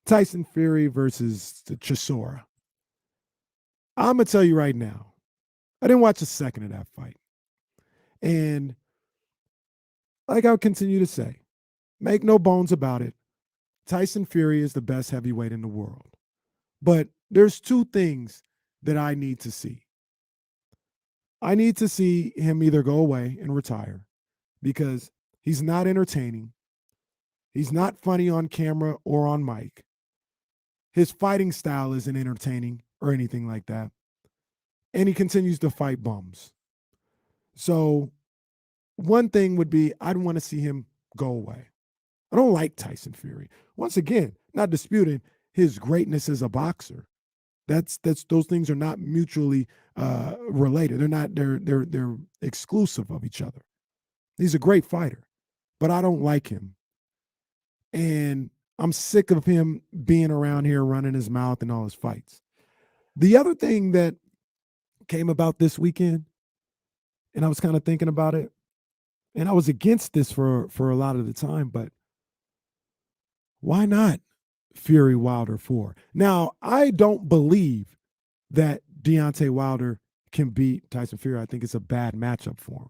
Tyson Fury versus the Chisora. I'm going to tell you right now, I didn't watch a second of that fight. And like I'll continue to say, make no bones about it, Tyson Fury is the best heavyweight in the world. But there's two things that I need to see. I need to see him either go away and retire, because he's not entertaining. He's not funny on camera or on mic. His fighting style isn't entertaining or anything like that. And he continues to fight bums. So one thing would be, I'd want to see him go away. I don't like Tyson Fury. Once again, not disputing his greatness as a boxer. Those things are not mutually related. They're exclusive of each other. He's a great fighter, but I don't like him. And I'm sick of him being around here running his mouth in all his fights. The other thing that came about this weekend, and I was kind of thinking about it, and I was against this for a lot of the time, but why not Fury Wilder 4? Now, I don't believe that Deontay Wilder can beat Tyson Fury. I think it's a bad matchup for him.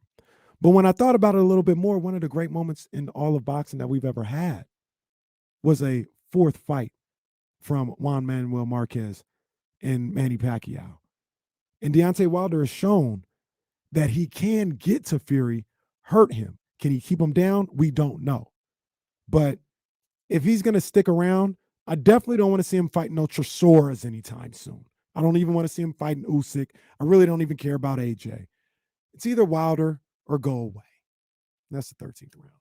But when I thought about it a little bit more, one of the great moments in all of boxing that we've ever had was a fourth fight from Juan Manuel Marquez and Manny Pacquiao. And Deontay Wilder has shown that he can get to Fury, hurt him. Can he keep him down? We don't know. But if he's going to stick around, I definitely don't want to see him fighting no Tresoras anytime soon. I don't even want to see him fighting Usyk. I really don't even care about AJ. It's either Wilder or go away. And that's the 13th round.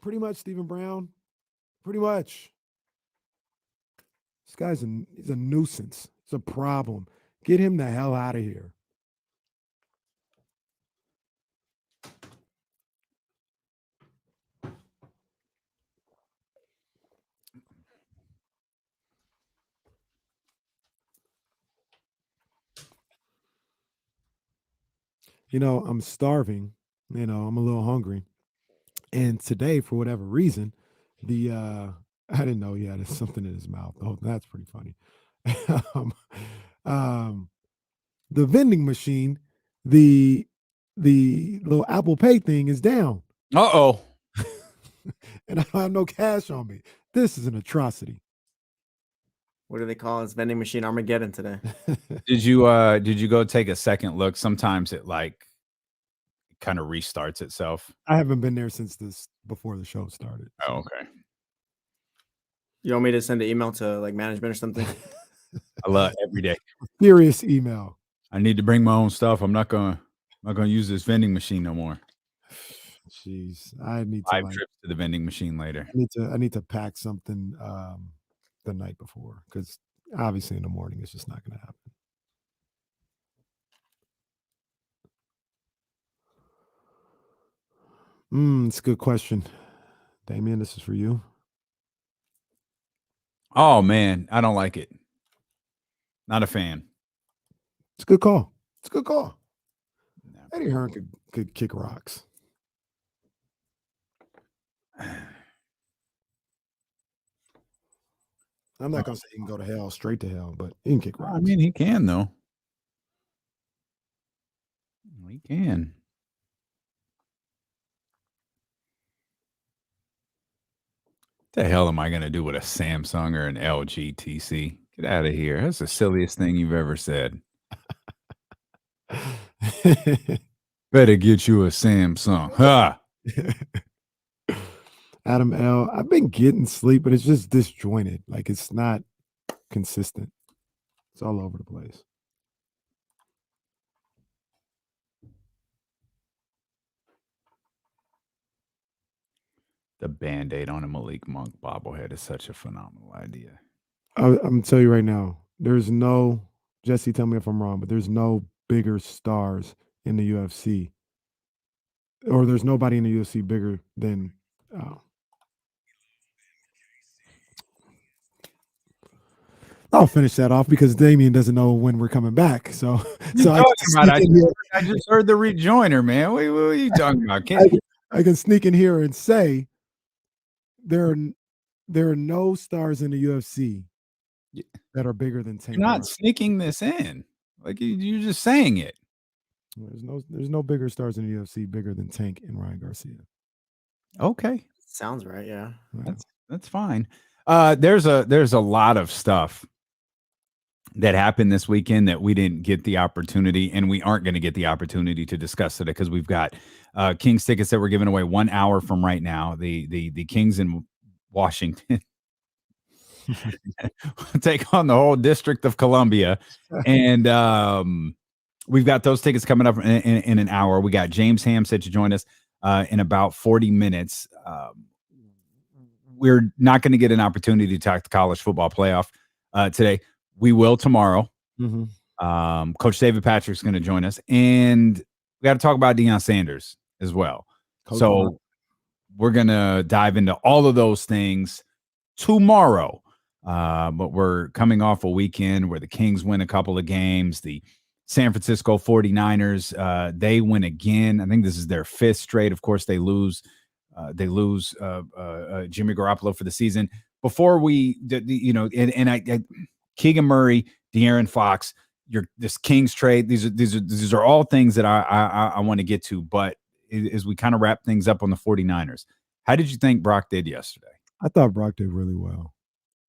Pretty much, Stephen Brown. Pretty much. This guy's he's a nuisance. It's a problem. Get him the hell out of here. I'm starving. I'm a little hungry. And today, for whatever reason, I didn't know he had something in his mouth. Oh, that's pretty funny. The vending machine, the little Apple Pay thing is down. Uh-oh. And I don't have no cash on me. This is an atrocity. What do they call this vending machine Armageddon today? Did you go take a second look? Sometimes it like kind of restarts itself. I haven't been there since before the show started. Oh, okay. You want me to send an email to like management or something? I love every day. Furious email. I need to bring my own stuff. I'm not gonna use this vending machine no more. Jeez, I need to 5 trips to the vending machine later. I need to pack something the night before, because obviously in the morning it's just not going to happen. It's a good question, Damien. This is for you. Oh man, I don't like it. Not a fan. It's a good call. It's a good call. Eddie Hearn could kick rocks. I'm not gonna say he can go to hell, straight to hell, but he can kick rocks. I mean, he can though. He can. What the hell am I gonna do with a Samsung or an LG TC? Get out of here. That's the silliest thing you've ever said. Better get you a Samsung. Ha! Adam L. I've been getting sleep, but it's just disjointed. Like it's not consistent. It's all over the place. The Band-Aid on a Malik Monk bobblehead is such a phenomenal idea. I'm gonna tell you right now, there's no, Jesse, tell me if I'm wrong, but there's no bigger stars in the UFC, or there's nobody in the UFC bigger than I'll finish that off because Damien doesn't know when we're coming back. So I just heard the rejoiner, man. What are you talking about? I can sneak in here and say there are no stars in the UFC that are bigger than Tank. You're not sneaking this in. Like you're just saying it. There's no bigger stars in the UFC bigger than Tank and Ryan Garcia. Okay. Sounds right, yeah. That's fine. There's a lot of stuff that happened this weekend that we didn't get the opportunity, and we aren't going to get the opportunity to discuss today because we've got Kings tickets that we're giving away 1 hour from right now. The Kings in Washington take on the whole District of Columbia, and we've got those tickets coming up in an hour. We got James Ham set to join us in about 40 minutes. We're not going to get an opportunity to talk the college football playoff today. We will tomorrow. Mm-hmm. Coach David Patrick's going to join us, and we got to talk about Deion Sanders as well. We're going to dive into all of those things tomorrow. But we're coming off a weekend where the Kings win a couple of games. The San Francisco 49ers, they win again. I think this is their 5th straight. Of course, they lose Jimmy Garoppolo for the season. Before we, Keegan Murray, De'Aaron Fox, this Kings trade. These are all things that I want to get to. But as we kind of wrap things up on the 49ers, how did you think Brock did yesterday? I thought Brock did really well.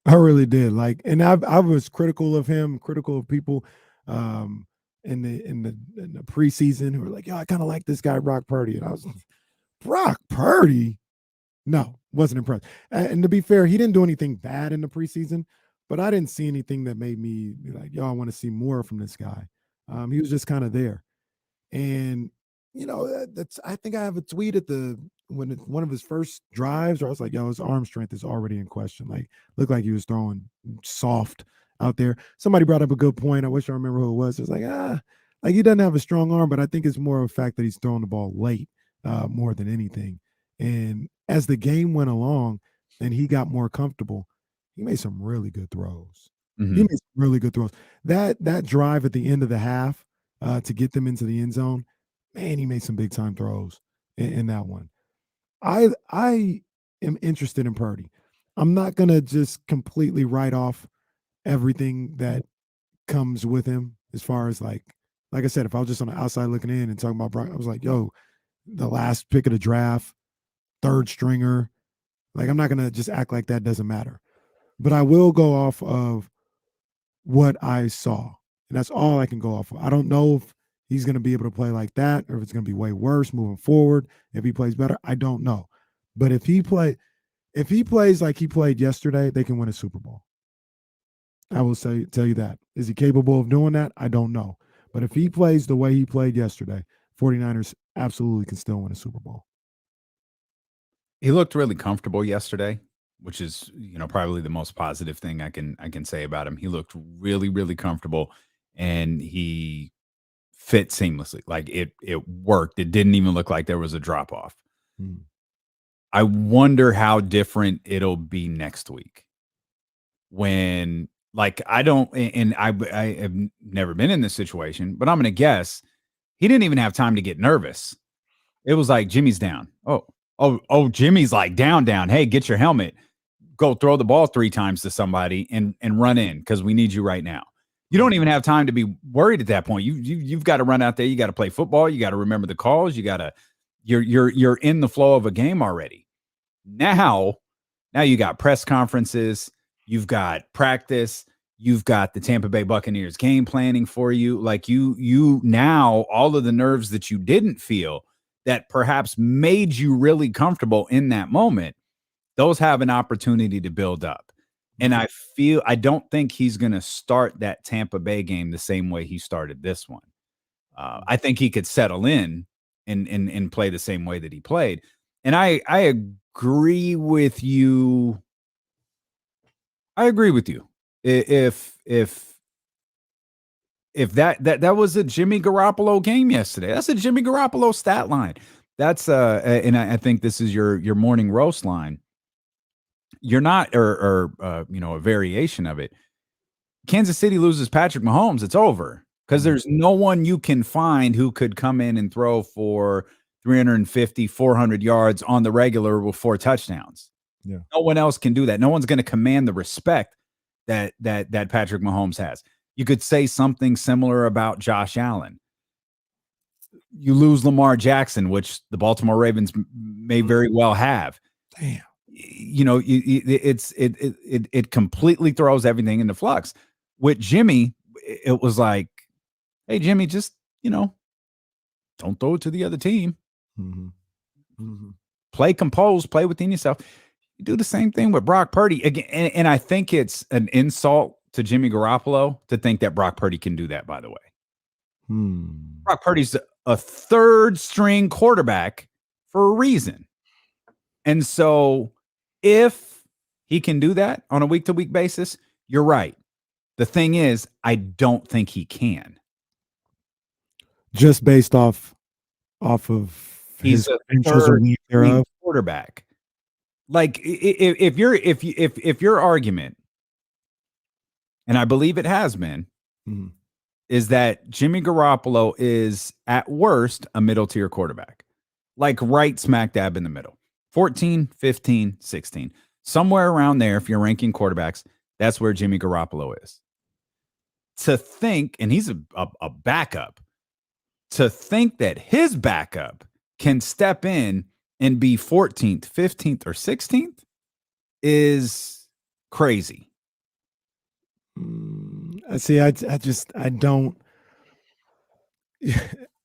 I really did. And I was critical of him, critical of people in the preseason who were like, "Yo, I kind of like this guy, Brock Purdy," and I was like, Brock Purdy. No, wasn't impressed. And to be fair, he didn't do anything bad in the preseason, but I didn't see anything that made me be like, "Yo, I want to see more from this guy." He was just kind of there, and I think I have a tweet at one of his first drives where I was like, "Yo, his arm strength is already in question. Like, looked like he was throwing soft out there." Somebody brought up a good point. I wish I remember who it was. It's like, like he doesn't have a strong arm, but I think it's more of a fact that he's throwing the ball late more than anything. And as the game went along and he got more comfortable, he made some really good throws. Mm-hmm. He made some really good throws. That drive at the end of the half to get them into the end zone, man, he made some big time throws in that one. I am interested in Purdy. I'm not gonna just completely write off everything that comes with him as far as like I said, if I was just on the outside looking in and talking about Brock, I was like, yo, the last pick of the draft, third stringer. Like, I'm not going to just act like that doesn't matter. But I will go off of what I saw. And that's all I can go off of. I don't know if he's going to be able to play like that or if it's going to be way worse moving forward. If he plays better, I don't know. But if he plays like he played yesterday, they can win a Super Bowl. I will tell you that. Is he capable of doing that? I don't know. But if he plays the way he played yesterday, 49ers absolutely can still win a Super Bowl. He looked really comfortable yesterday, which is, probably the most positive thing I can say about him. He looked really, really comfortable, and he fit seamlessly. Like it worked. It didn't even look like there was a drop off. I wonder how different it'll be next week when, like, I have never been in this situation, but I'm going to guess he didn't even have time to get nervous. It was like, Jimmy's down. Oh, Jimmy's like down. Hey, get your helmet. Go throw the ball 3 times to somebody and run in because we need you right now. You don't even have time to be worried at that point. You've got to run out there. You got to play football. You got to remember the calls. You're in the flow of a game already. Now you got press conferences. You've got practice. You've got the Tampa Bay Buccaneers game planning for you. Like you now, all of the nerves that you didn't feel that perhaps made you really comfortable in that moment, those have an opportunity to build up. And I don't think he's going to start that Tampa Bay game the same way he started this one. I think he could settle in and play the same way that he played. And I agree with you. If that was a Jimmy Garoppolo game yesterday, that's a Jimmy Garoppolo stat line. That's and I think this is your morning roast line. You're not, or a variation of it. Kansas City loses Patrick Mahomes, it's over because there's no one you can find who could come in and throw for 350, 400 yards on the regular with 4 touchdowns. Yeah. No one else can do that. No one's going to command the respect that Patrick Mahomes has. You could say something similar about Josh Allen. You lose Lamar Jackson, which the Baltimore Ravens may very well have. Damn. It completely throws everything into flux. With Jimmy, it was like, hey, Jimmy, just, don't throw it to the other team. Play composed, play within yourself. You do the same thing with Brock Purdy. Again, and I think it's an insult to Jimmy Garoppolo to think that Brock Purdy can do that, by the way. Brock Purdy's a third string quarterback for a reason. And so if he can do that on a week-to-week basis, you're right. The thing is, I don't think he can. Just based off of he's a third quarterback. Like if your argument, and I believe it has been, is that Jimmy Garoppolo is at worst a middle tier quarterback, like right smack dab in the middle, 14, 15, 16, somewhere around there. If you're ranking quarterbacks, that's where Jimmy Garoppolo is. To think, and he's a backup, to think that his backup can step in and be 14th, 15th, or 16th is crazy. See, I don't.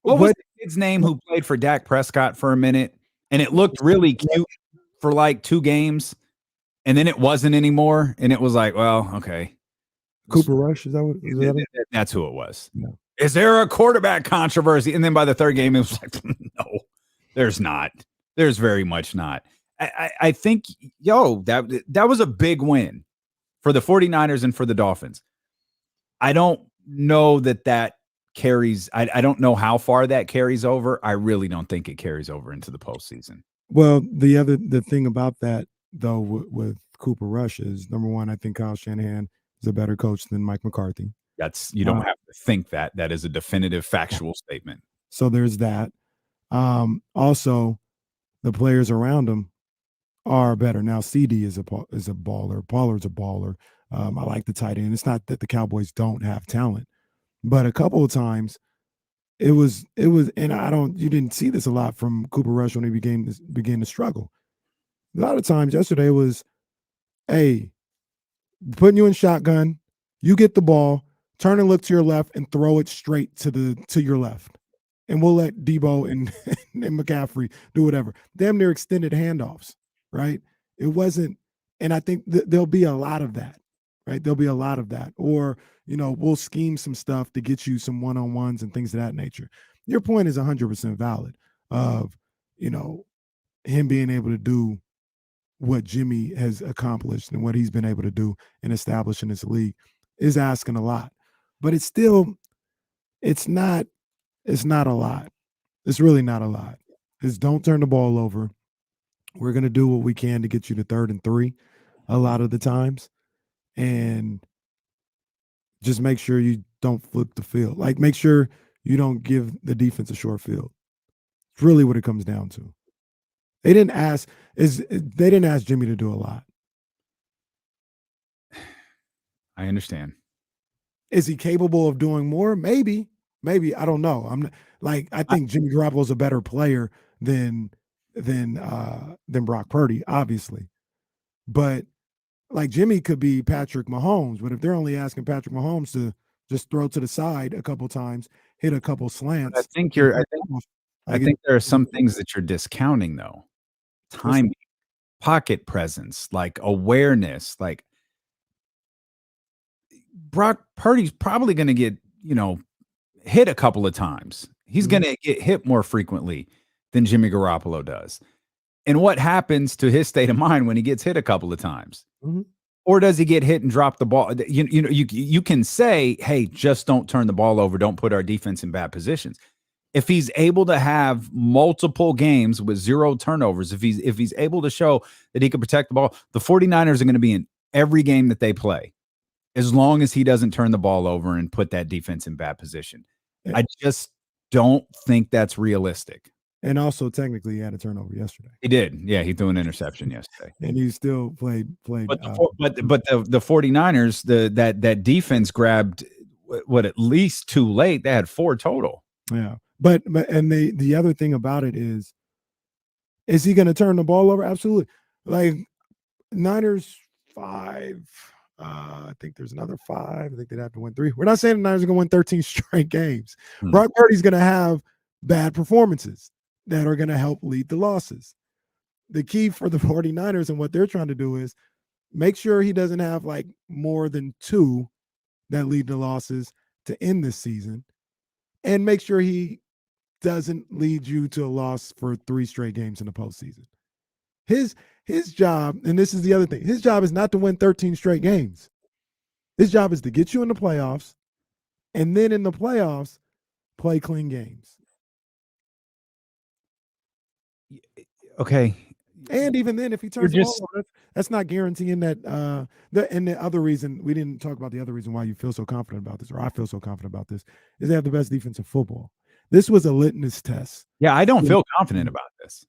What was the kid's name who played for Dak Prescott for a minute? And it looked really cute for like 2 games. And then it wasn't anymore. And it was like, well, okay. Cooper Rush, is that what? Is that it? That's who it was. Yeah. Is there a quarterback controversy? And then by the 3rd game, it was like, no, there's not. There's very much not. I think, that was a big win for the 49ers and for the Dolphins. I don't know that carries. I don't know how far that carries over. I really don't think it carries over into the postseason. Well, the thing about that, though, with Cooper Rush is, number one, I think Kyle Shanahan is a better coach than Mike McCarthy. You don't have to think that. That is a definitive factual statement. So there's that. Also, the players around him are better. Now, CD is a baller. Pollard's a baller. I like the tight end. It's not that the Cowboys don't have talent, but a couple of times it was, and you didn't see this a lot from Cooper Rush when he began to struggle. A lot of times yesterday was, hey, putting you in shotgun, you get the ball, turn and look to your left and throw it straight to your left. And we'll let Debo and McCaffrey do whatever. Damn near extended handoffs, right? It wasn't, and I think there'll be a lot of that, right? There'll be a lot of that. Or, we'll scheme some stuff to get you some one-on-ones and things of that nature. Your point is 100% valid of, him being able to do what Jimmy has accomplished and what he's been able to do and establish in this league is asking a lot. But it's not a lot. It's really not a lot. Just don't turn the ball over. We're going to do what we can to get you to 3rd and 3 a lot of the times. And just make sure you don't flip the field. Like, make sure you don't give the defense a short field. It's really what it comes down to. They didn't ask Jimmy to do a lot. I understand. Is he capable of doing more? Maybe. I don't know. I think Jimmy Garoppolo's a better player than Brock Purdy, obviously. But like, Jimmy could be Patrick Mahomes, but if they're only asking Patrick Mahomes to just throw to the side a couple times, hit a couple slants. I think there are some things that you're discounting, though. Timing, pocket presence, like awareness. Like, Brock Purdy's probably going to get, hit a couple of times. He's going to get hit more frequently than Jimmy Garoppolo does. And what happens to his state of mind when he gets hit a couple of times? Mm-hmm. Or does he get hit and drop the ball? You can say, hey, just don't turn the ball over. Don't put our defense in bad positions. If he's able to have multiple games with 0 turnovers, if he's able to show that he can protect the ball, the 49ers are going to be in every game that they play, as long as he doesn't turn the ball over and put that defense in bad position. I just don't think that's realistic. And also, technically, he had a turnover yesterday. He did. Yeah, he threw an interception yesterday. And he still played. But the 49ers, that defense grabbed at least 2 late. They had 4 total. Yeah. But the other thing about it is he going to turn the ball over? Absolutely. Like, Niners 5. I think there's another 5. I think they'd have to win 3. We're not saying the Niners are going to win 13 straight games. Brock Purdy's going to have bad performances that are going to help lead the losses. The key for the 49ers and what they're trying to do is make sure he doesn't have like more than 2 that lead the losses to end this season, and make sure he doesn't lead you to a loss for 3 straight games in the postseason. His job, and this is the other thing, his job is not to win 13 straight games. His job is to get you in the playoffs, and then in the playoffs, play clean games. Okay. And even then, if he turns the ball over, that's not guaranteeing that. And the other reason, we didn't talk about the other reason why you feel so confident about this, or I feel so confident about this, is they have the best defense in football. This was a litmus test. Yeah, I don't feel confident about this.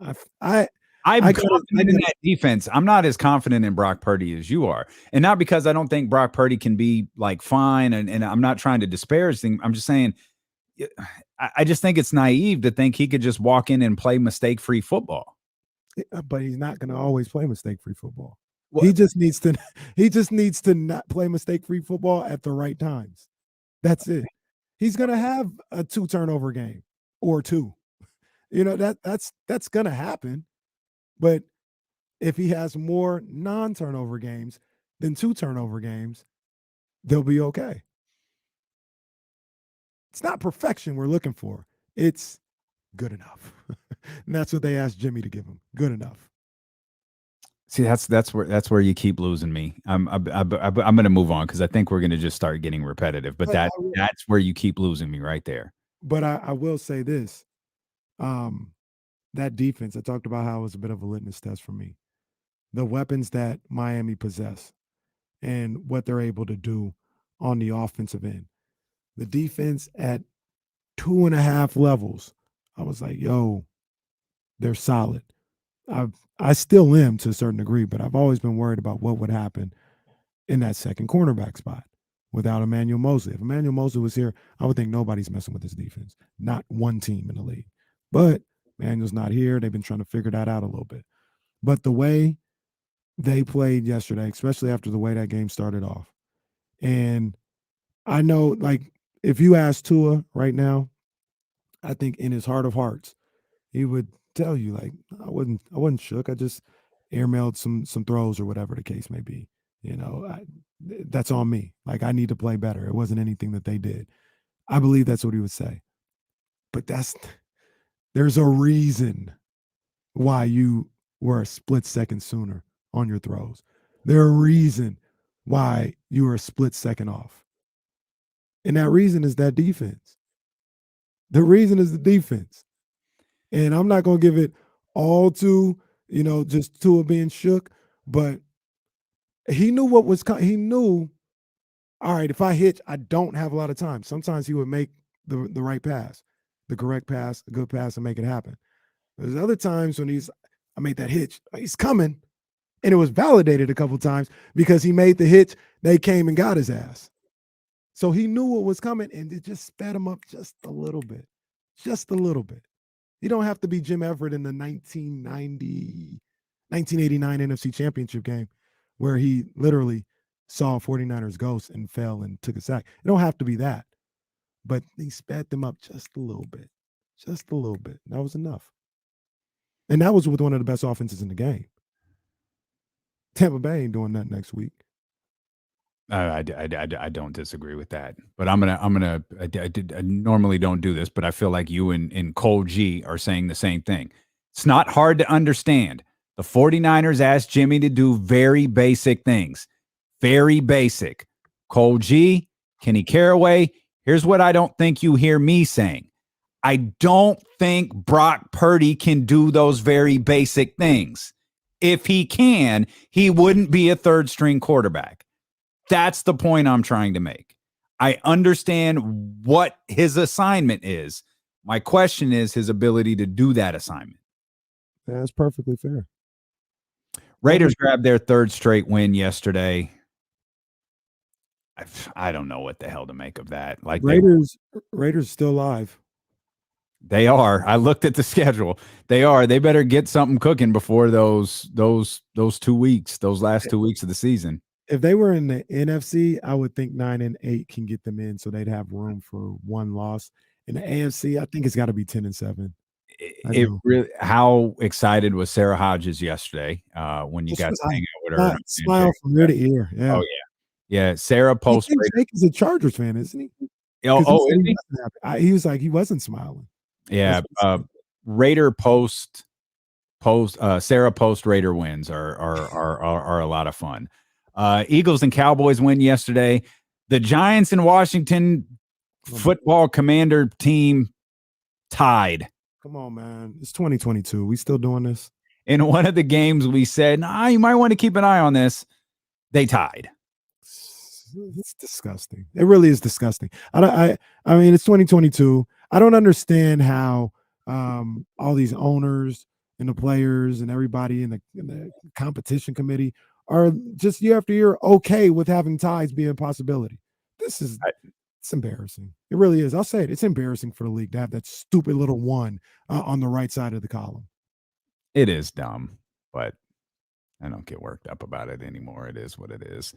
I'm confident in that defense. I'm not as confident in Brock Purdy as you are. And not because I don't think Brock Purdy can be like fine. And I'm not trying to disparage things. I'm just saying, I just think it's naive to think he could just walk in and play mistake-free football. But he's not going to always play mistake-free football. Well, he just needs to not play mistake-free football at the right times. That's it. He's going to have a 2 turnover game or 2. That's going to happen. But if he has more non-turnover games than 2 turnover games, they'll be okay. It's not perfection we're looking for. It's good enough. And that's what they asked Jimmy to give him. Good enough. See, that's where you keep losing me. I'm going to move on because I think we're going to just start getting repetitive. But that's where you keep losing me right there. But I will say this. That defense, I talked about how it was a bit of a litmus test for me. The weapons that Miami possess and what they're able to do on the offensive end. The defense at 2.5 levels, I was like, yo, they're solid. I still am to a certain degree, but I've always been worried about what would happen in that second cornerback spot without Emmanuel Mosley. If Emmanuel Mosley was here, I would think nobody's messing with his defense. Not one team in the league. But Emmanuel's not here. They've been trying to figure that out a little bit. But the way they played yesterday, especially after the way that game started off, and I know, like, if you ask Tua right now, I think in his heart of hearts, he would tell you, like, I wasn't shook. I just airmailed some throws or whatever the case may be. You know, that's on me. Like, I need to play better. It wasn't anything that they did. I believe that's what he would say. But there's a reason why you were a split second sooner on your throws. There's a reason why you were a split second off. And that reason is that defense. The reason is the defense. And I'm not going to give it all to, just Tua being shook, but he knew what was coming. He knew, all right, if I hitch, I don't have a lot of time. Sometimes he would make the right pass, the correct pass, a good pass, and make it happen. There's other times when I made that hitch. He's coming. And it was validated a couple times because he made the hitch. They came and got his ass. So he knew what was coming, and it just sped him up just a little bit. Just a little bit. You don't have to be Jim Everett in the 1989 NFC Championship game where he literally saw 49ers ghost and fell and took a sack. It don't have to be that. But he sped them up just a little bit. Just a little bit. That was enough. And that was with one of the best offenses in the game. Tampa Bay ain't doing that next week. I don't disagree with that, but I normally don't do this, but I feel like you and Cole G are saying the same thing. It's not hard to understand. The 49ers asked Jimmy to do very basic things. Very basic. Cole G, Kenny Caraway, here's what I don't think you hear me saying. I don't think Brock Purdy can do those very basic things. If he can, he wouldn't be a third string quarterback. That's the point I'm trying to make. I understand what his assignment is. My question is his ability to do that assignment. That's perfectly fair. Raiders grabbed their third straight win yesterday. I don't know what the hell to make of that. Like Raiders still live. They are. I looked at the schedule. They are. They better get something cooking before those 2 weeks, those last 2 weeks of the season. If they were in the NFC, I would think 9-8 can get them in, so they'd have room for one loss. In the AFC, I think it's got to be 10-7. It really. How excited was Sarah Hodges yesterday when you got to hang out with her? Smile from ear to ear. Yeah. Oh yeah. Sarah posted. Jake is a Chargers fan, isn't he? Is he? He was like he wasn't smiling. Yeah. Raider Sarah post Raider wins are a lot of fun. Eagles and Cowboys win yesterday. The Giants and Washington football commander team tied. Come on, man. It's 2022. We still doing this? In one of the games, we said, you might want to keep an eye on this. They tied. It's disgusting. It really is disgusting. I mean, it's 2022. I don't understand how all these owners and the players and everybody in the competition committee are just year after year okay with having ties being a possibility. It's embarrassing. It really is. I'll say it. It's embarrassing for the league to have that stupid little one on the right side of the column. It is dumb, but I don't get worked up about it anymore. It is what it is.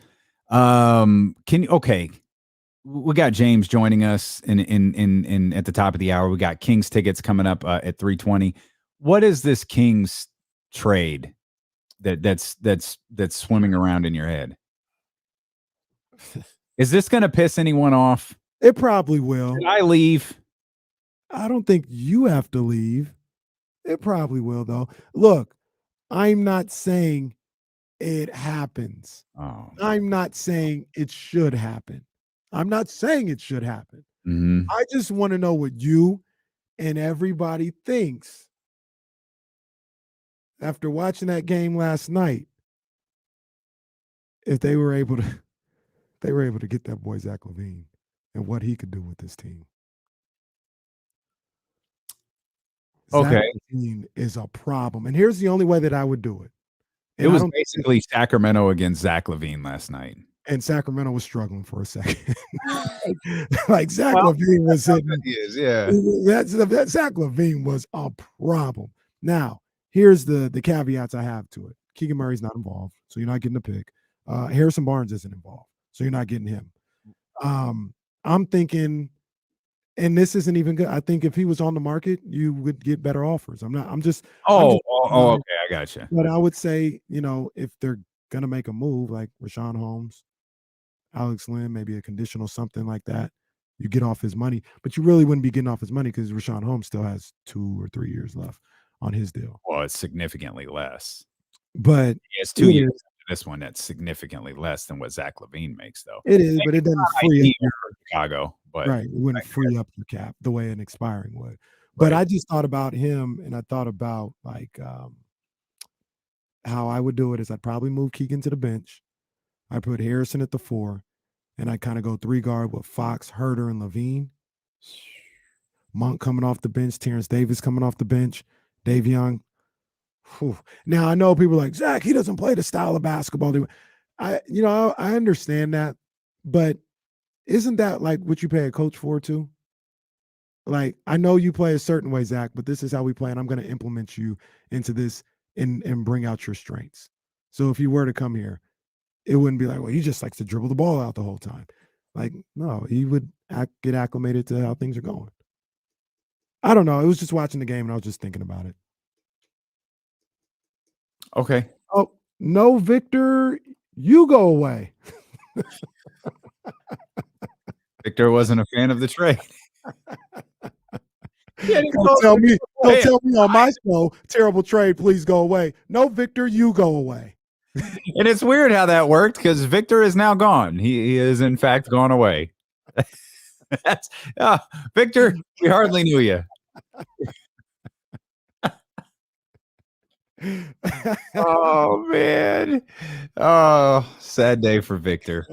We got James joining us in at the top of the hour. We got Kings tickets coming up at 3:20. What is this Kings trade that's swimming around in your head? Is this going to piss anyone off? It probably will. Can I leave? I don't think you have to leave. It probably will, though. Look, I'm not saying it happens. I'm not saying it should happen. I'm not saying it should happen. Mm-hmm. I just want to know what you and everybody thinks after watching that game last night. If they were able to get that boy Zach LaVine and what he could do with this team. Okay. Zach LaVine is a problem. And here's the only way that I would do it. It was basically Sacramento against Zach LaVine last night. And Sacramento was struggling for a second. like Zach LaVine was hitting. That Zach LaVine was a problem. Now, here's the caveats I have to it. Keegan Murray's not involved, so you're not getting a pick. Harrison Barnes isn't involved, so you're not getting him. I'm thinking, and this isn't even good. I think if he was on the market, you would get better offers. I'm just okay, I got you. But I would say, if they're gonna make a move like Rashawn Holmes, Alex Lynn, maybe a conditional something like that, you get off his money. But you really wouldn't be getting off his money because Rashawn Holmes still has 2 or 3 years left on his deal. Well, it's significantly less. But it's 2 years after this one that's significantly less than what Zach LaVine makes, though. It is, but it doesn't free up Chicago. But right, it wouldn't free up the cap the way an expiring would. But I just thought about him, and I thought about how I would do it is I'd probably move Keegan to the bench. I put Harrison at the 4, and I kind of go 3 guard with Fox, Herter, and LaVine. Monk coming off the bench, Terrence Davis coming off the bench, Dave Young. Whew. Now I know people are like, Zach, he doesn't play the style of basketball. I understand that, but isn't that like what you pay a coach for too? Like, I know you play a certain way, Zach, but this is how we play, and I'm going to implement you into this and bring out your strengths. So if you were to come here, it wouldn't be like, well, he just likes to dribble the ball out the whole time. Like, no, he would get acclimated to how things are going. I don't know. It was just watching the game, and I was just thinking about it. Okay. Oh, no, Victor, you go away. Victor wasn't a fan of the trade. Don't tell me on my show, terrible trade, please go away. No, Victor, you go away. And it's weird how that worked because Victor is now gone. He is, in fact, gone away. Victor, we hardly knew you. Oh, man. Oh, sad day for Victor.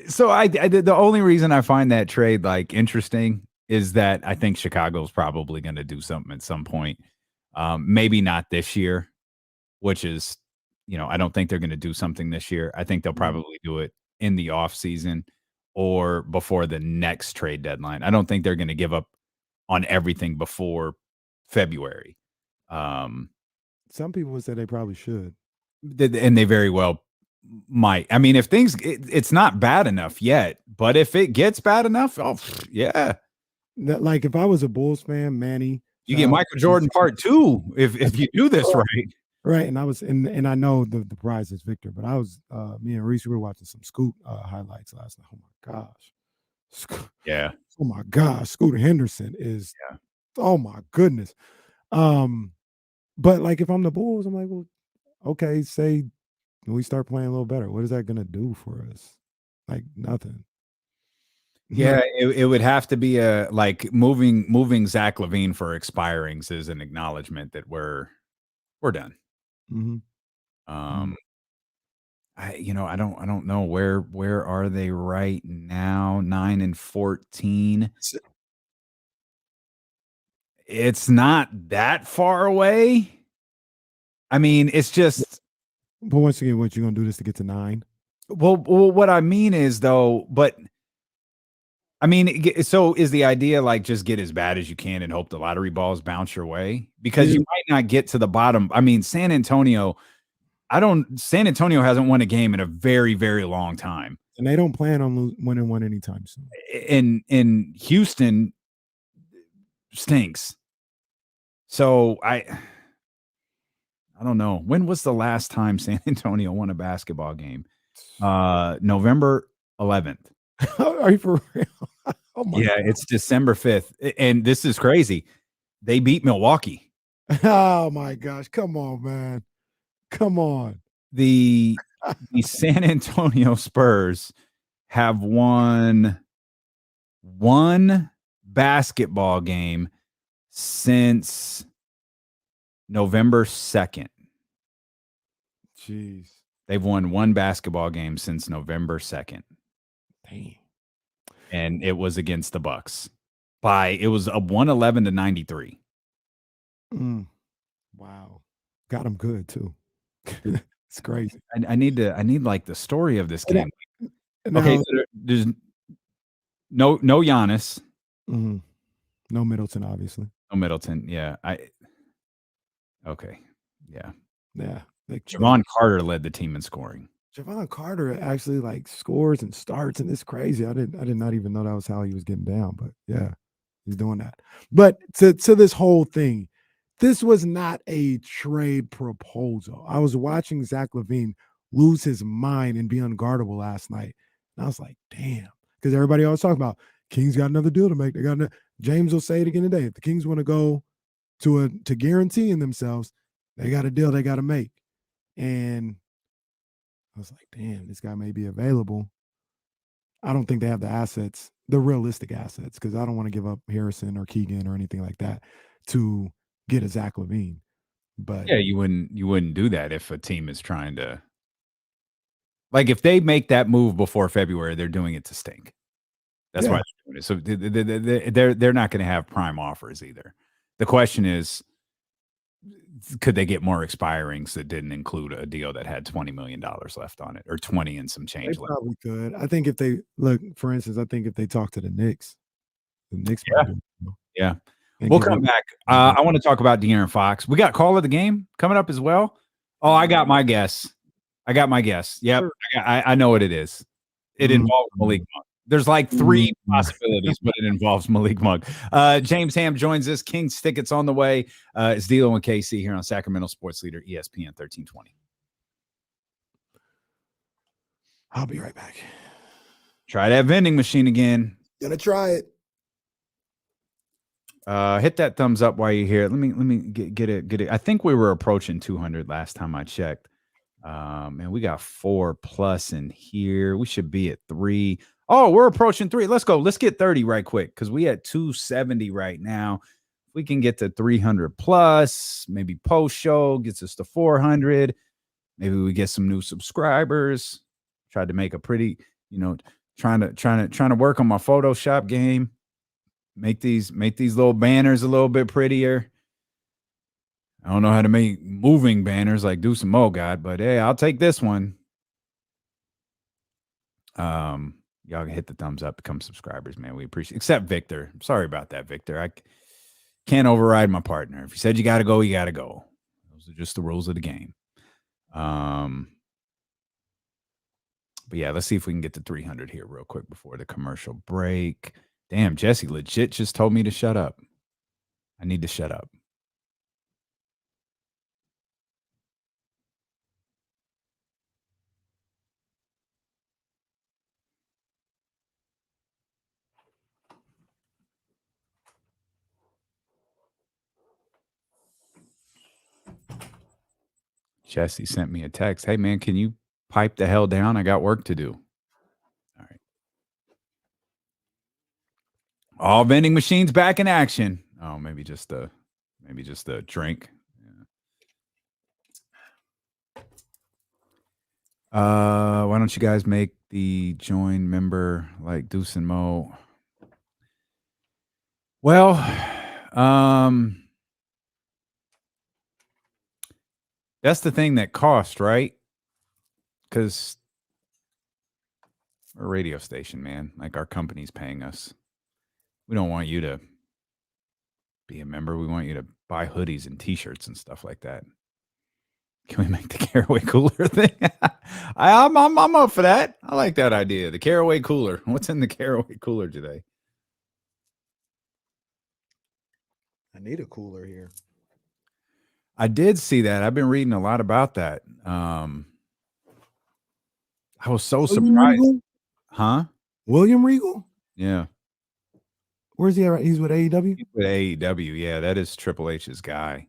So I did. The only reason I find that trade interesting is that I think Chicago's probably going to do something at some point. Maybe not this year, which is, I don't think they're going to do something this year. I think they'll probably do it in the off season or before the next trade deadline. I don't think they're going to give up on everything before February. Some people would say they probably should, and they very well might. I mean, if it's not bad enough yet, but if it gets bad enough, yeah. Like if I was a Bulls fan, Manny, you get Michael Jordan part 2 if you do this right. Right, and I was and I know the prize is Victor, but I was me and Reese, we were watching some Scoot highlights last night. Oh my gosh, yeah. Oh my gosh, Scooter Henderson is. Yeah. Oh my goodness. But like if I'm the Bulls, I'm like, well, okay, say we start playing a little better. What is that gonna do for us? Like nothing. Yeah, it would have to be a moving Zach LaVine for expirings is an acknowledgement that we're done. Mm-hmm. I don't know where are they right now? 9-14. It's not that far away. I mean, it's just. But once again, what you gonna do this to get to 9? Well, what I mean is though, but I mean, so is the idea just get as bad as you can and hope the lottery balls bounce your way because you might not get to the bottom. I mean, San Antonio hasn't won a game in a very, very long time, and they don't plan on winning one anytime soon. In Houston stinks. So I don't know. When was the last time San Antonio won a basketball game? November 11th. Are you for real? Oh my God. It's December 5th. And this is crazy. They beat Milwaukee. Oh my gosh. Come on, man. Come on. The San Antonio Spurs have won one basketball game since November 2nd. Jeez. They've won one basketball game since November 2nd. Dang. And it was against the Bucks. It was a 111-93. Wow. Got him good too. It's crazy. I need like the story of this game. Now, Okay, so there's no Giannis. No Middleton, obviously. No Middleton. Yeah. Okay. Yeah. Yeah. Javon Carter led the team in scoring. Javon Carter actually like scores and starts, and it's crazy. I did not even know that was how he was getting down, but yeah, he's doing that. But to this whole thing, this was not a trade proposal. I was watching Zach LaVine lose his mind and be unguardable last night. And I was like, damn. Because everybody always talking about Kings got another deal to make. James will say it again today. If the Kings want to go to guaranteeing themselves, they got a deal they got to make. And I was like, damn, this guy may be available. I don't think they have the assets, the realistic assets, because I don't want to give up Harrison or Keegan or anything like that to get a Zach LaVine. But yeah, you wouldn't do that if a team is trying to, like, if they make that move before February, they're doing it to stink. That's why they're doing it. So they're not going to have prime offers either. The question is, could they get more expirings that didn't include a deal that had $20 million left on it, or 20 and some change they left? probably could. I think if they look, for instance, I think if they talk to the Knicks yeah. We'll come back. I want to talk about De'Aaron Fox. We got call of the game coming up as well. Oh, I got my guess. Yep. Sure. I know what it is. It involves Malik Monk. There's like 3 possibilities, but it involves Malik Monk. James Ham joins us. Kings tickets on the way. It's D'Lo and KC here on Sacramento Sports Leader, ESPN 1320. I'll be right back. Try that vending machine again. Gonna try it. Hit that thumbs up while you're here. Let me get it. I think we were approaching 200 last time I checked. And we got 4+ in here. We should be at 3. Oh, we're approaching 3. Let's go. Let's get 30 right quick, because we at 270 right now. If we can get to 300+, maybe post show gets us to 400. Maybe we get some new subscribers. Tried to make a pretty, trying to work on my Photoshop game. Make these little banners a little bit prettier. I don't know how to make moving banners like Do Some Mo God, but hey, I'll take this one. Y'all can hit the thumbs up, become subscribers, man. We appreciate it. Except Victor. Sorry about that, Victor. I can't override my partner. If you said you got to go, you got to go. Those are just the rules of the game. But yeah, let's see if we can get to 300 here real quick before the commercial break. Damn, Jesse legit just told me to shut up. I need to shut up. Jesse sent me a text. Hey, man, can you pipe the hell down? I got work to do. All right. All vending machines back in action. Oh, maybe just a drink. Yeah. Why don't you guys make the join member like Deuce and Mo? Well, that's the thing that cost, right? Because we're a radio station, man. Like, our company's paying us. We don't want you to be a member. We want you to buy hoodies and T-shirts and stuff like that. Can we make the Caraway cooler thing? I'm up for that. I like that idea. The Caraway cooler. What's in the Caraway cooler today? I need a cooler here. I did see that. I've been reading a lot about that. I was so surprised. Regal? Huh? William Regal? Yeah. Where's he at? He's with AEW? He's with AEW. Yeah, that is Triple H's guy.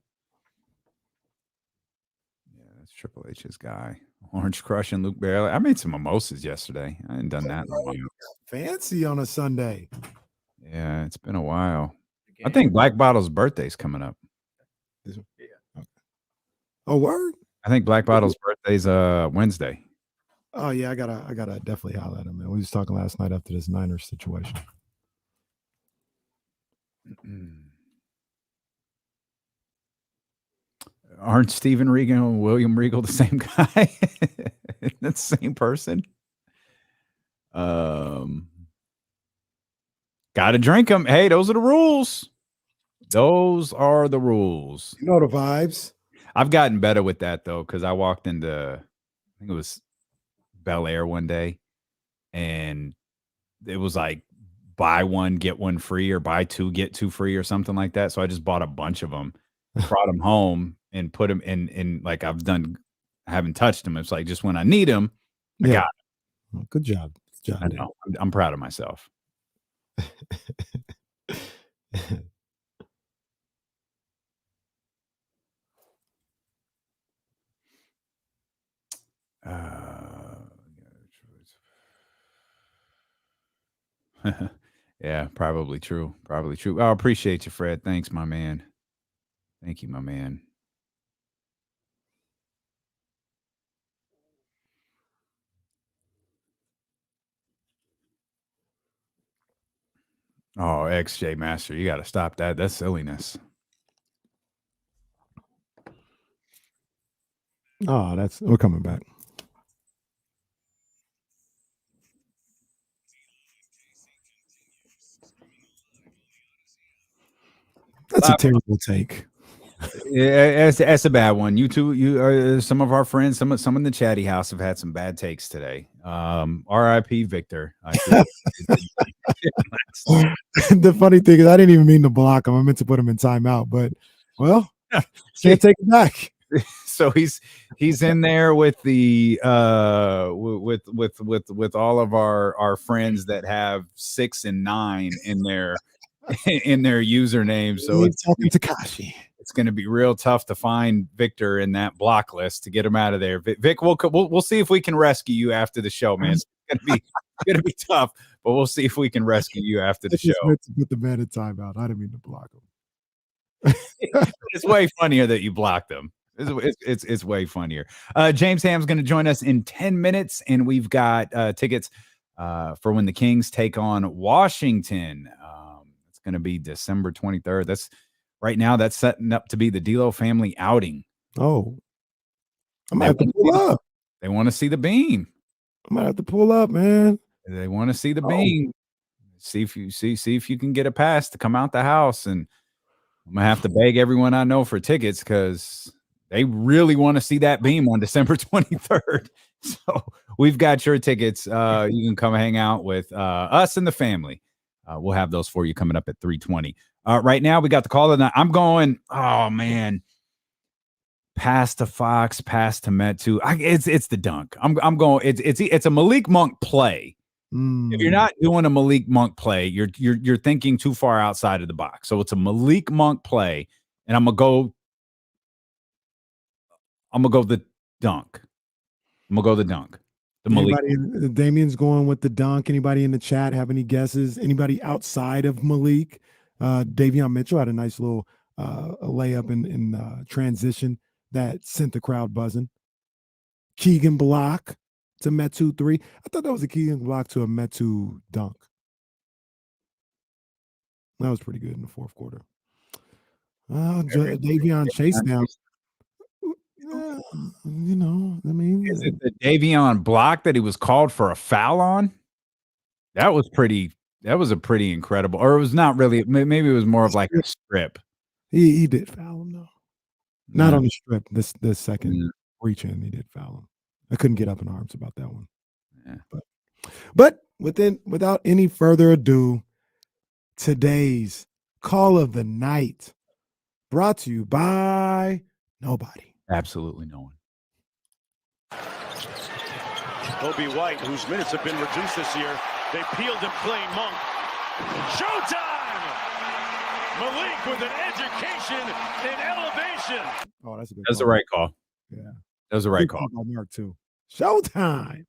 Yeah, that's Triple H's guy. Orange Crush and Luke Barely. I made some mimosas yesterday. I hadn't done that in a while. Fancy on a Sunday. Yeah, it's been a while. I think Black Bottle's birthday's coming up. Yeah. Okay. Oh, word? I think Black Bottle's birthday's Wednesday. Oh yeah, I gotta definitely holler at him, man. We was talking last night after this Niners situation. Aren't Steven Regal and William Regal the same guy? That's the same person. Gotta drink them. Hey, those are the rules. Those are the rules. You know the vibes. I've gotten better with that though, because I walked into, I think it was Bel Air one day, and it was like buy one get one free, or buy two get two free, or something like that. So I just bought a bunch of them, brought them home, and put them in. Like I haven't touched them. It's like just when I need them, I got them. Good job. Good job. I know. I'm proud of myself. Yeah, probably true. Probably true. I appreciate you, Fred. Thanks, my man. Thank you, my man. Oh, XJ Master, you got to stop that. That's silliness. Oh, we're coming back. That's a terrible take. Yeah, that's a bad one. You two, some of our friends, some in the chatty house have had some bad takes today. R.I.P. Victor. The funny thing is, I didn't even mean to block him. I meant to put him in timeout, but can't take it back. So he's in there with the with all of our friends that have 6 and 9 in their username. So it's talking Takashi. It's going to be real tough to find Victor in that block list to get him out of there. Vic, we'll see if we can rescue you after the show, man. It's gonna be tough, but we'll see if we can rescue you after the show. Meant to put the man in timeout. I didn't mean to block him. It's way funnier that you blocked them. It's way funnier. James Ham's going to join us in 10 minutes, and we've got tickets for when the Kings take on Washington. It's going to be December 23rd. That's setting up to be the D'Lo family outing. Oh, I might have to pull up. They want to see the beam. I might have to pull up, man. They want to see the beam. See if you can get a pass to come out the house, and I'm gonna have to beg everyone I know for tickets because they really want to see that beam on December 23rd. So we've got your tickets. You can come hang out with us and the family. We'll have those for you coming up at 3:20. Right now, we got the call of the night. I'm going, oh, man. Pass to Fox, pass to Metu. It's the dunk. I'm going, it's a Malik Monk play. If you're not doing a Malik Monk play, you're thinking too far outside of the box. So it's a Malik Monk play, and I'm gonna go the dunk. I'm gonna go the dunk. Damien's going with the dunk. Anybody in the chat have any guesses? Anybody outside of Malik? Davion Mitchell had a nice little a layup in transition that sent the crowd buzzing. Keegan block to Metu 3. I thought that was a Keegan block to a Metu dunk. That was pretty good in the fourth quarter. Davion chase now. Is it the Davion block that he was called for a foul on? That was a pretty incredible, or it was not really. Maybe it was more of like a strip. He did foul him though. Not on the strip. This second reach in, he did foul him. I couldn't get up in arms about that one. Yeah. But without any further ado, today's call of the night brought to you by nobody. Absolutely no one. Kobe White, whose minutes have been reduced this year. They peeled him clean. Monk. Showtime! Malik with an education in elevation. Oh, that's a good. That's the right call. Yeah, that was the right call. Mark too. Showtime,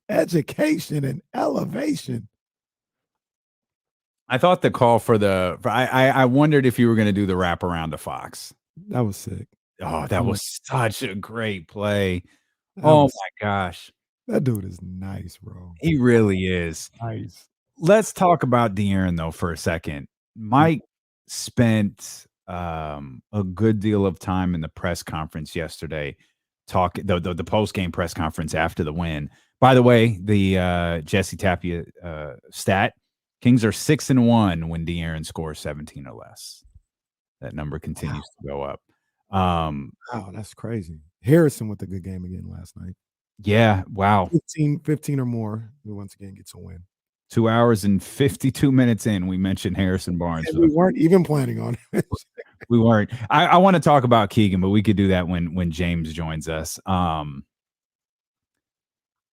education and elevation. I thought the call I wondered if you were going to do the wrap around to Fox. That was sick. Oh, that was such a great play. Oh my gosh. That dude is nice, bro. He really is. Nice. Let's talk about De'Aaron, though, for a second. Mike spent a good deal of time in the press conference yesterday talking the post-game press conference after the win. By the way, the Jesse Tapia stat, Kings are 6-1 when De'Aaron scores 17 or less. That number continues to go up. Wow, that's crazy. Harrison with a good game again last night. Yeah, wow. 15 or more. We once again gets a win. 2 hours and 52 minutes in, we mentioned Harrison Barnes. And we weren't even planning on it. We weren't. I want to talk about Keegan, but we could do that when James joins us.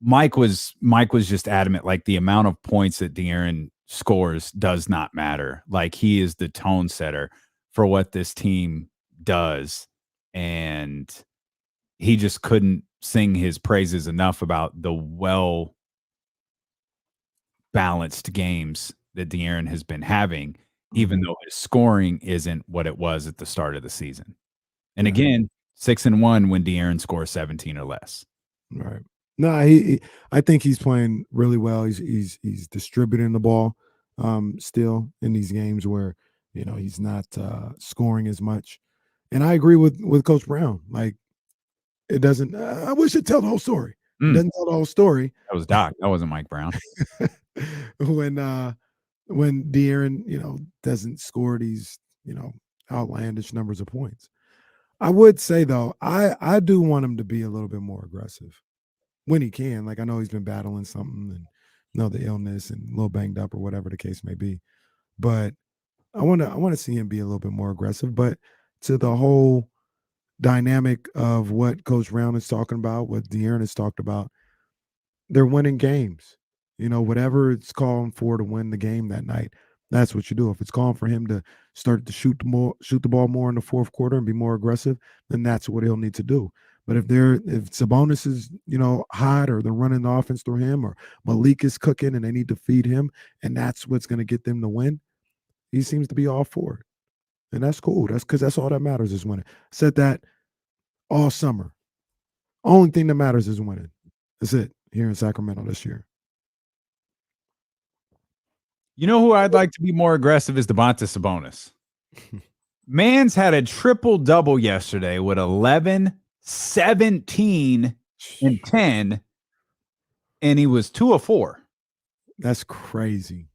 Mike was just adamant, like the amount of points that De'Aaron scores does not matter. Like he is the tone setter for what this team does, and he just couldn't sing his praises enough about the well balanced games that De'Aaron has been having, even though his scoring isn't what it was at the start of the season. And again, 6-1 when De'Aaron scores 17 or less. Right. No, I think he's playing really well. He's distributing the ball still in these games where, you know, he's not scoring as much. And I agree with Coach Brown. Like, it doesn't I wish it'd tell the whole story. It doesn't tell the whole story. That was Doc. That wasn't Mike Brown. when De'Aaron, you know, doesn't score these, you know, outlandish numbers of points. I would say though, I do want him to be a little bit more aggressive when he can. Like, I know he's been battling something and, you know, the illness and a little banged up or whatever the case may be. But I want to see him be a little bit more aggressive. But to the whole dynamic of what Coach Brown is talking about, what De'Aaron has talked about, they're winning games. You know, whatever it's calling for to win the game that night, that's what you do. If it's calling for him to start to shoot the ball more in the fourth quarter and be more aggressive, then that's what he'll need to do. But if Sabonis is, you know, hot, or they're running the offense through him, or Malik is cooking and they need to feed him, and that's what's going to get them to win, he seems to be all for it. And that's cool. That's because that's all that matters is winning. I said that all summer. Only thing that matters is winning. That's it here in Sacramento this year. You know who I'd like to be more aggressive is Domantas Sabonis. Man's had a triple-double yesterday with 11, 17, and 10, and he was 2 of 4. That's crazy.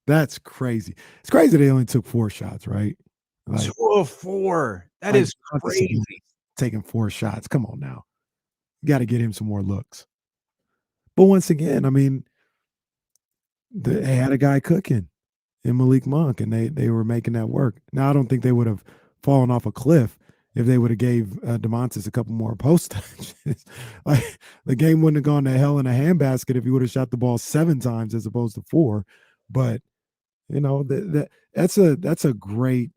That's crazy. It's crazy they only took 4 shots, right? Like, 2 of 4. That is crazy. Taking 4 shots. Come on now. You got to get him some more looks. But once again, I mean, they had a guy cooking in Malik Monk, and they were making that work. Now, I don't think they would have fallen off a cliff if they would have gave Domantas a couple more post touches. Like, the game wouldn't have gone to hell in a handbasket if he would have shot the ball 7 times as opposed to 4. But, you know, that's a great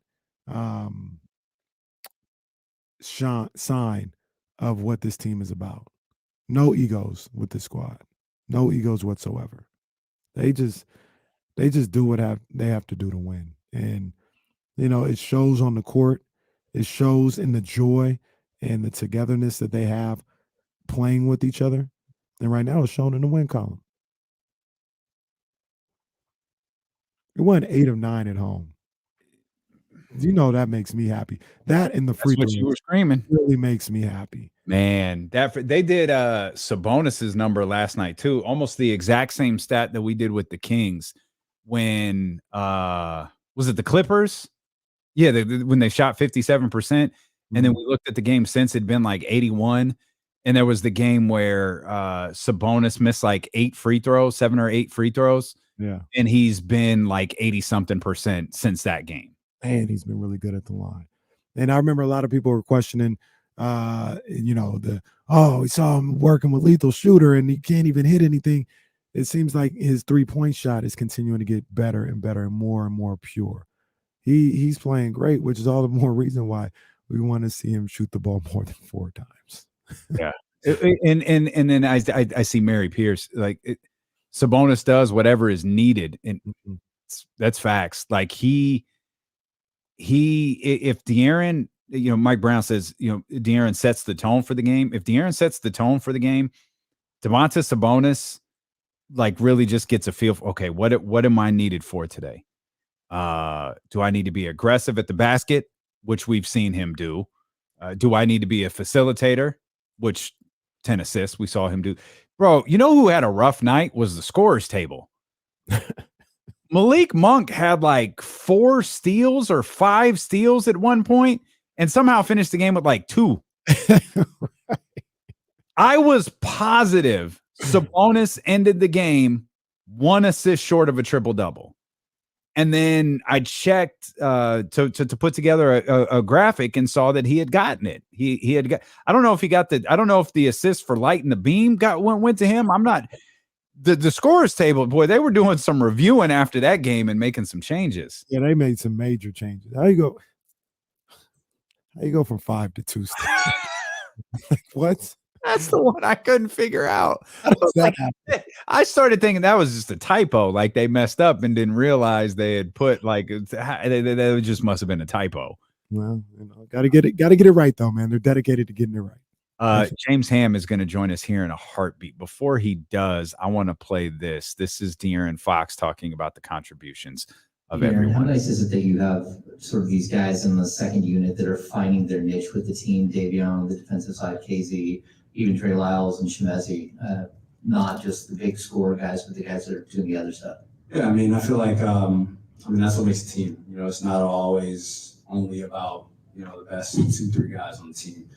sign of what this team is about. No egos with this squad. No egos whatsoever. They just do what they have to do to win. And, you know, it shows on the court. It shows in the joy and the togetherness that they have playing with each other. And right now it's shown in the win column. It won 8 of 9 at home. You know, that makes me happy. That and the free throw you were screaming really makes me happy. Man, they did Sabonis's number last night too. Almost the exact same stat that we did with the Kings when was it the Clippers? Yeah, when they shot 57%, and then we looked at the game since, it'd been like 81, and there was the game where Sabonis missed like 7 or 8 free throws. Yeah, and he's been like 80-something% since that game. Man, he's been really good at the line. And I remember a lot of people were questioning, you know, we saw him working with lethal shooter and he can't even hit anything. It seems like his 3-point shot is continuing to get better and better and more pure. He's playing great, which is all the more reason why we want to see him shoot the ball more than 4 times. Yeah. And then I see Mary Pierce, like Sabonis does whatever is needed. And that's facts. Like if De'Aaron, you know, Mike Brown says, you know, De'Aaron sets the tone for the game. If De'Aaron sets the tone for the game, Domantas Sabonis like really just gets a feel for, okay, what am I needed for today? Do I need to be aggressive at the basket, which we've seen him do? Do I need to be a facilitator, which 10 assists we saw him do? Bro, you know who had a rough night was the scorers table. Malik Monk had like 4 steals or 5 steals at one point and somehow finished the game with like 2. Right. I was positive Sabonis ended the game 1 assist short of a triple-double. And then I checked to put together a graphic and saw that he had gotten it. He had got. I don't know if he got the. I don't know if the assist for lighting the beam went to him. I'm not. The scorers table, boy, they were doing some reviewing after that game and making some changes. Yeah, they made some major changes. How you go from 5 to 2 steps? Like, what? That's the one I couldn't figure out. I started thinking that was just a typo. Like they messed up and didn't realize they had put they just must have been a typo. Well, got to get it right though, man. They're dedicated to getting it right. James Ham is going to join us here in a heartbeat. Before he does, I want to play this. This is De'Aaron Fox talking about the contributions of everyone. How nice is it that you have sort of these guys in the second unit that are finding their niche with the team? Dave Young, the defensive side, KZ, even Trey Lyles and Shemezi, not just the big score guys, but the guys that are doing the other stuff. Yeah, I mean, I feel like, that's what makes a team. You know, it's not always only about, the best 2-3 guys on the team.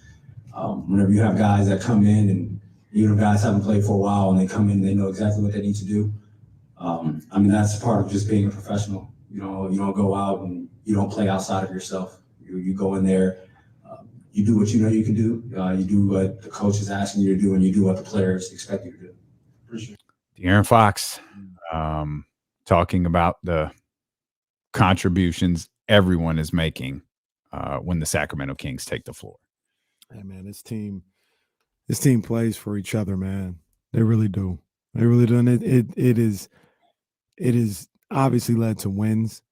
Whenever you have guys that come in and, guys haven't played for a while and they come in, they know exactly what they need to do. That's part of just being a professional. You don't go out and you don't play outside of yourself. You go in there, you do what you know you can do. You do what the coach is asking you to do, and you do what the players expect you to do. For sure. De'Aaron Fox talking about the contributions everyone is making when the Sacramento Kings take the floor. Hey, man, this team plays for each other, man. They really do. They really do. And it is obviously led to wins,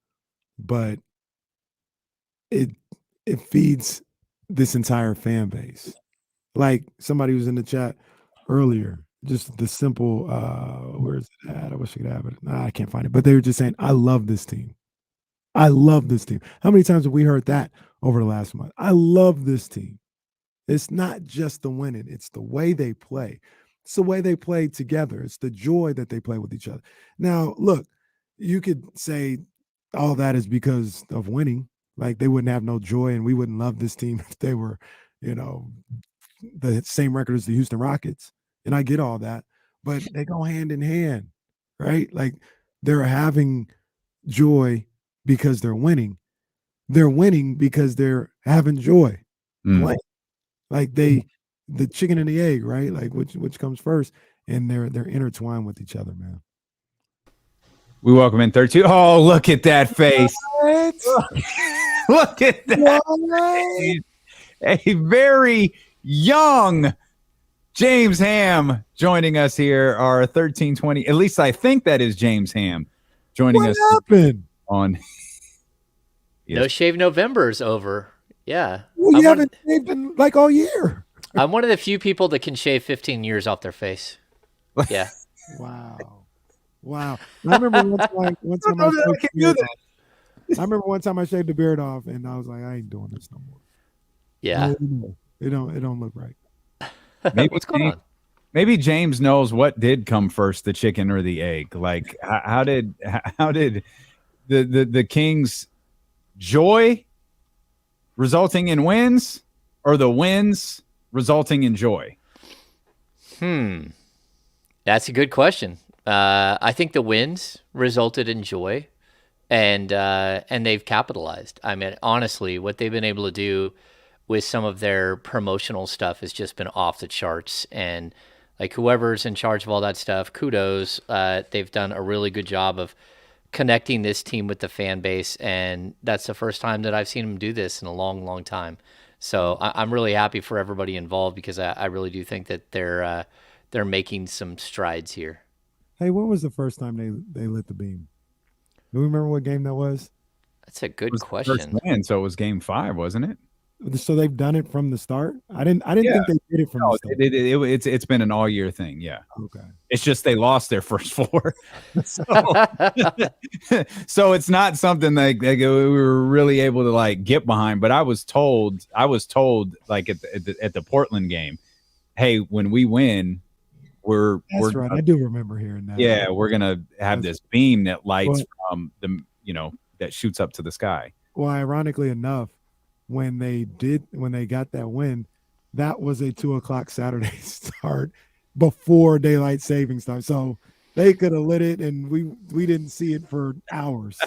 but it feeds this entire fan base. Like somebody was in the chat earlier, just the simple where is it at? I wish I could have it. I can't find it. But they were just saying, I love this team. I love this team. How many times have we heard that over the last month? I love this team. It's not just the winning, it's the way they play. It's the way they play together. It's the joy that they play with each other. Now, look, you could say all that is because of winning. Like they wouldn't have no joy and we wouldn't love this team if they were, the same record as the Houston Rockets. And I get all that, but they go hand in hand, right? Like they're having joy because they're winning. They're winning because they're having joy. Like the chicken and the egg, right? Like which comes first, and they're intertwined with each other, man. We welcome in 32. Oh, look at that face. Look at that. A very young James Ham joining us here, our 1320. At least I think that is James Ham joining us. What happened? On No Shave November's over. Yeah. Well, you haven't shaved in like all year. I'm one of the few people that can shave 15 years off their face. Yeah. Wow. I remember one time I remember one time I shaved the beard off and I was like, I ain't doing this no more. Yeah. It don't look right. Maybe what's going on? Maybe James knows what did come first, the chicken or the egg. Like how did the Kings' joy resulting in wins or the wins resulting in joy? That's a good question. I think the wins resulted in joy, and they've capitalized. I mean, honestly, what they've been able to do with some of their promotional stuff has just been off the charts. And like whoever's in charge of all that stuff, kudos. They've done a really good job of connecting this team with the fan base, and that's the first time that I've seen them do this in a long, long time. So I'm really happy for everybody involved because I really do think that they're making some strides here. Hey, when was the first time they lit the beam? Do we remember what game that was? That's a good question. First win, so it was game 5, wasn't it? So they've done it from the start. I didn't think they did it from the start. It's been an all year thing. Yeah. Okay. It's just they lost their first 4. So it's not something like we were really able to like get behind. But I was told like at the Portland game, hey, when we win, we're right. I do remember hearing that. Yeah, we're gonna have this beam that lights from the that shoots up to the sky. Well, ironically enough, when they got that win, that was a 2:00 Saturday start before daylight savings time. So they could have lit it, and we didn't see it for hours.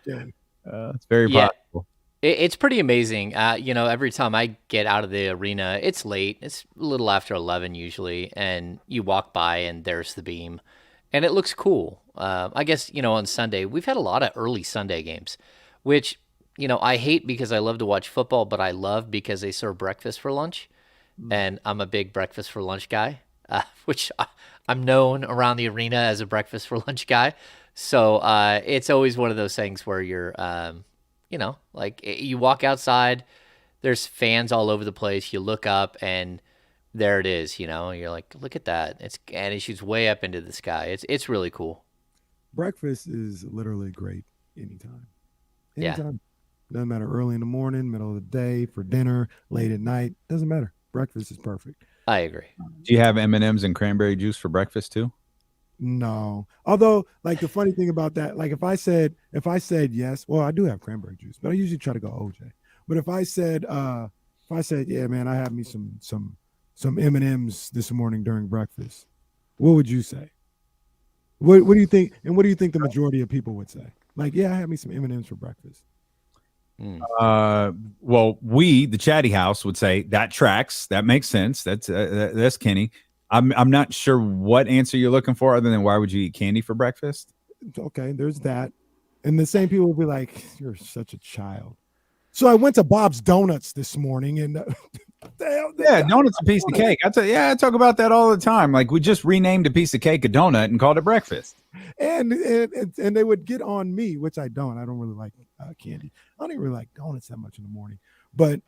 It's very possible. It's pretty amazing. Every time I get out of the arena, it's late. It's a little after 11 usually, and you walk by and there's the beam, and it looks cool. I guess, on Sunday, we've had a lot of early Sunday games, which, I hate because I love to watch football, but I love because they serve breakfast for lunch, and I'm a big breakfast for lunch guy, which I'm known around the arena as a breakfast for lunch guy. So it's always one of those things where you're, like you walk outside, there's fans all over the place. You look up and there it is, you're like, look at that. And it shoots way up into the sky. It's really cool. Breakfast is literally great anytime. Yeah. Doesn't matter early in the morning, middle of the day, for dinner, late at night. Doesn't matter. Breakfast is perfect. I agree. Do you have M&Ms and cranberry juice for breakfast too? No. Although, like, the funny thing about that, like if I said yes, well, I do have cranberry juice, but I usually try to go OJ. But if I said, yeah, man, I had me some M&Ms this morning during breakfast, what would you say? What do you think? And what do you think the majority of people would say? Like, yeah, I had me some M&Ms for breakfast. Well, the Chatty House would say that tracks. That makes sense. That's Kenny. I'm not sure what answer you're looking for other than why would you eat candy for breakfast? Okay, there's that. And the same people will be like, you're such a child. So I went to Bob's Donuts this morning and donuts a piece of cake. I talk about that all the time. Like we just renamed a piece of cake a donut and called it breakfast. And they would get on me, which I don't. I don't really like candy. I don't even really like donuts that much in the morning. But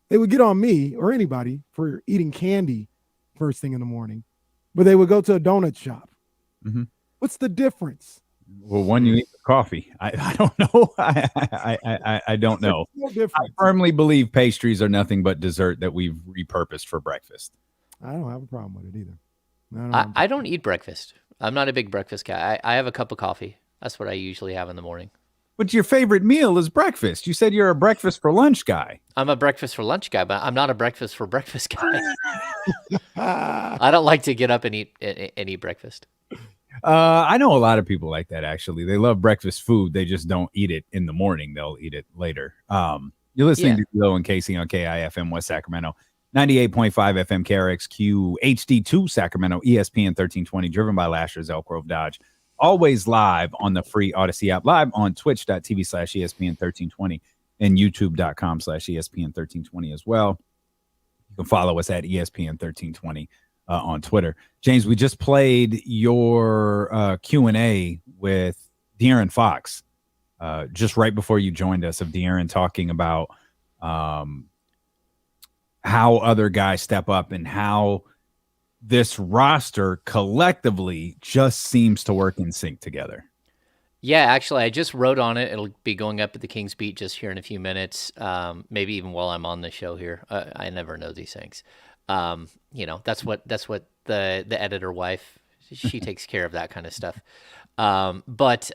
they would get on me or anybody for eating candy first thing in the morning. But they would go to a donut shop. Mm-hmm. What's the difference? Well, one, you eat the coffee. I don't know. I don't know. No difference. I firmly believe pastries are nothing but dessert that we've repurposed for breakfast. I don't have a problem with it either. I don't eat breakfast. I'm not a big breakfast guy. I have a cup of coffee. That's what I usually have in the morning. But your favorite meal is breakfast. You said you're a breakfast for lunch guy. I'm a breakfast for lunch guy, but I'm not a breakfast for breakfast guy. I don't like to get up and eat breakfast. I know a lot of people like that, actually. They love breakfast food. They just don't eat it in the morning. They'll eat it later. You're listening to Low and Casey on KIFM West Sacramento, 98.5 FM KRXQ, HD2 Sacramento, ESPN 1320, driven by Lashers, Elk Grove Dodge. Always live on the free Odyssey app, live on twitch.tv/ESPN 1320 and youtube.com/ESPN 1320 as well. You can follow us at ESPN 1320 on Twitter. James, we just played your Q&A with De'Aaron Fox just right before you joined us, of De'Aaron talking about how other guys step up and how this roster collectively just seems to work in sync together. Yeah, actually, I just wrote on it. It'll be going up at the King's Beat just here in a few minutes, maybe even while I'm on the show here. I never know these things. That's what the editor wife, she takes care of that kind of stuff. But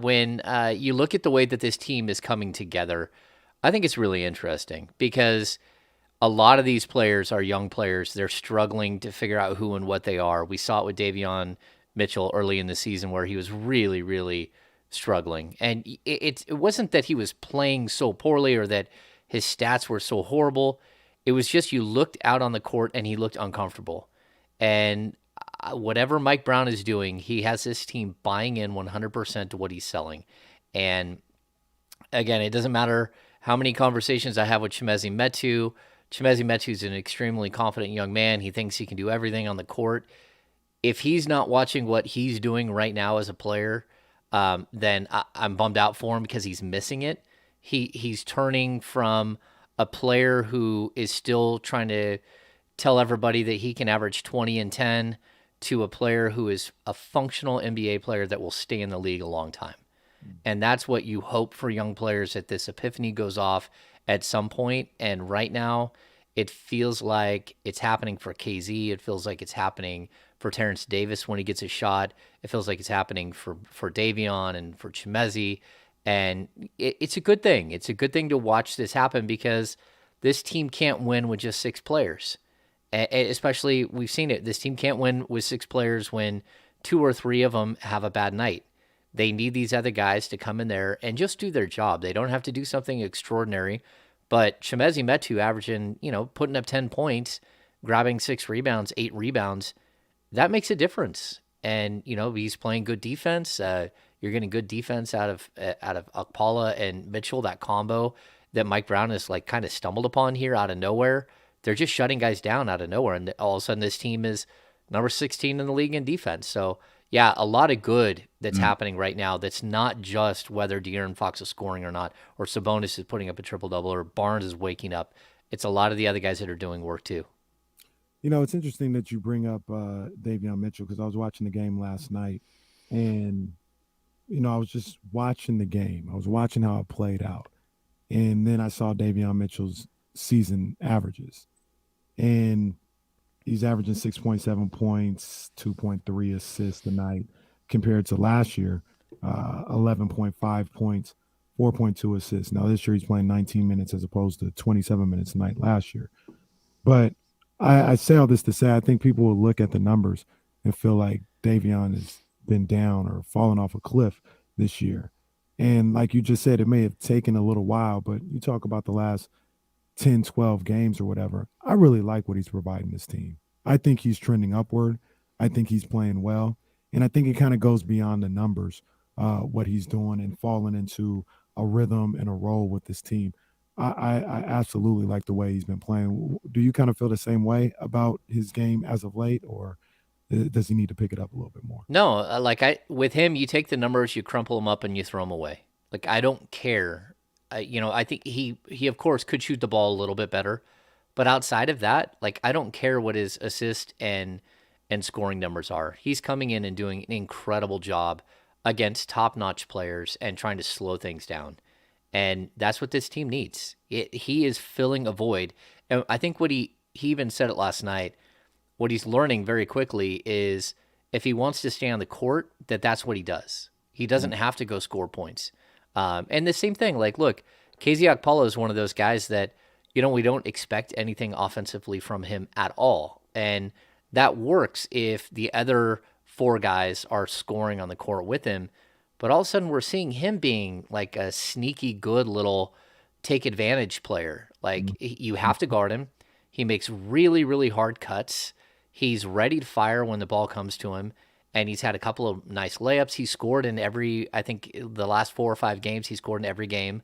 when you look at the way that this team is coming together, I think it's really interesting because a lot of these players are young players. They're struggling to figure out who and what they are. We saw it with Davion Mitchell early in the season where he was really, really struggling. And it wasn't that he was playing so poorly or that his stats were so horrible. It was just you looked out on the court and he looked uncomfortable. And whatever Mike Brown is doing, he has this team buying in 100% to what he's selling. And again, it doesn't matter how many conversations I have with Chimezie Metu. Chimezie Metu is an extremely confident young man. He thinks he can do everything on the court. If he's not watching what he's doing right now as a player, then I'm bummed out for him because he's missing it. He's turning from a player who is still trying to tell everybody that he can average 20 and 10 to a player who is a functional NBA player that will stay in the league a long time. And that's what you hope for young players, that this epiphany goes off at some point. And right now, it feels like it's happening for KZ. It feels like it's happening for Terrence Davis when he gets a shot. It feels like it's happening for Davion and for Chimezie. And it's a good thing. It's a good thing to watch this happen, because this team can't win with just 6 players. Especially, we've seen it. This team can't win with 6 players when 2 or 3 of them have a bad night. They need these other guys to come in there and just do their job. They don't have to do something extraordinary. But Chimezie Metu averaging, putting up 10 points, grabbing 6 rebounds, 8 rebounds, that makes a difference. And, he's playing good defense. You're getting good defense out of Okpala and Mitchell, that combo that Mike Brown has kind of stumbled upon here out of nowhere. They're just shutting guys down out of nowhere. And all of a sudden this team is number 16 in the league in defense. So, yeah, a lot of good that's happening right now. That's not just whether De'Aaron Fox is scoring or not, or Sabonis is putting up a triple-double, or Barnes is waking up. It's a lot of the other guys that are doing work too. It's interesting that you bring up Davion Mitchell, because I was watching the game last night, and, I was just watching the game. I was watching how it played out. And then I saw Davion Mitchell's season averages. And he's averaging 6.7 points, 2.3 assists a night, compared to last year, 11.5 points, 4.2 assists. Now this year he's playing 19 minutes as opposed to 27 minutes a night last year. But I say all this to say, I think people will look at the numbers and feel like Davion has been down or fallen off a cliff this year. And like you just said, it may have taken a little while, but you talk about the last 10, 12 games or whatever. I really like what he's providing this team. I think he's trending upward. I think he's playing well. And I think it kind of goes beyond the numbers, what he's doing and falling into a rhythm and a role with this team. I absolutely like the way he's been playing. Do you kind of feel the same way about his game as of late, or does he need to pick it up a little bit more? No, with him, you take the numbers, you crumple them up, and you throw them away. I don't care. I think he of course could shoot the ball a little bit better, but outside of that, I don't care what his assist and scoring numbers are. He's coming in and doing an incredible job against top-notch players and trying to slow things down. And that's what this team needs. He is filling a void. And I think what he even said it last night, what he's learning very quickly is if he wants to stay on the court, that's what he does. He doesn't have to go score points. And the same thing, look, KZ Okpala is one of those guys that, we don't expect anything offensively from him at all. And that works if the other 4 guys are scoring on the court with him. But all of a sudden we're seeing him being a sneaky good little take advantage player. You have to guard him. He makes really, really hard cuts. He's ready to fire when the ball comes to him. And he's had a couple of nice layups. He scored in I think the last 4 or 5 games, he scored in every game.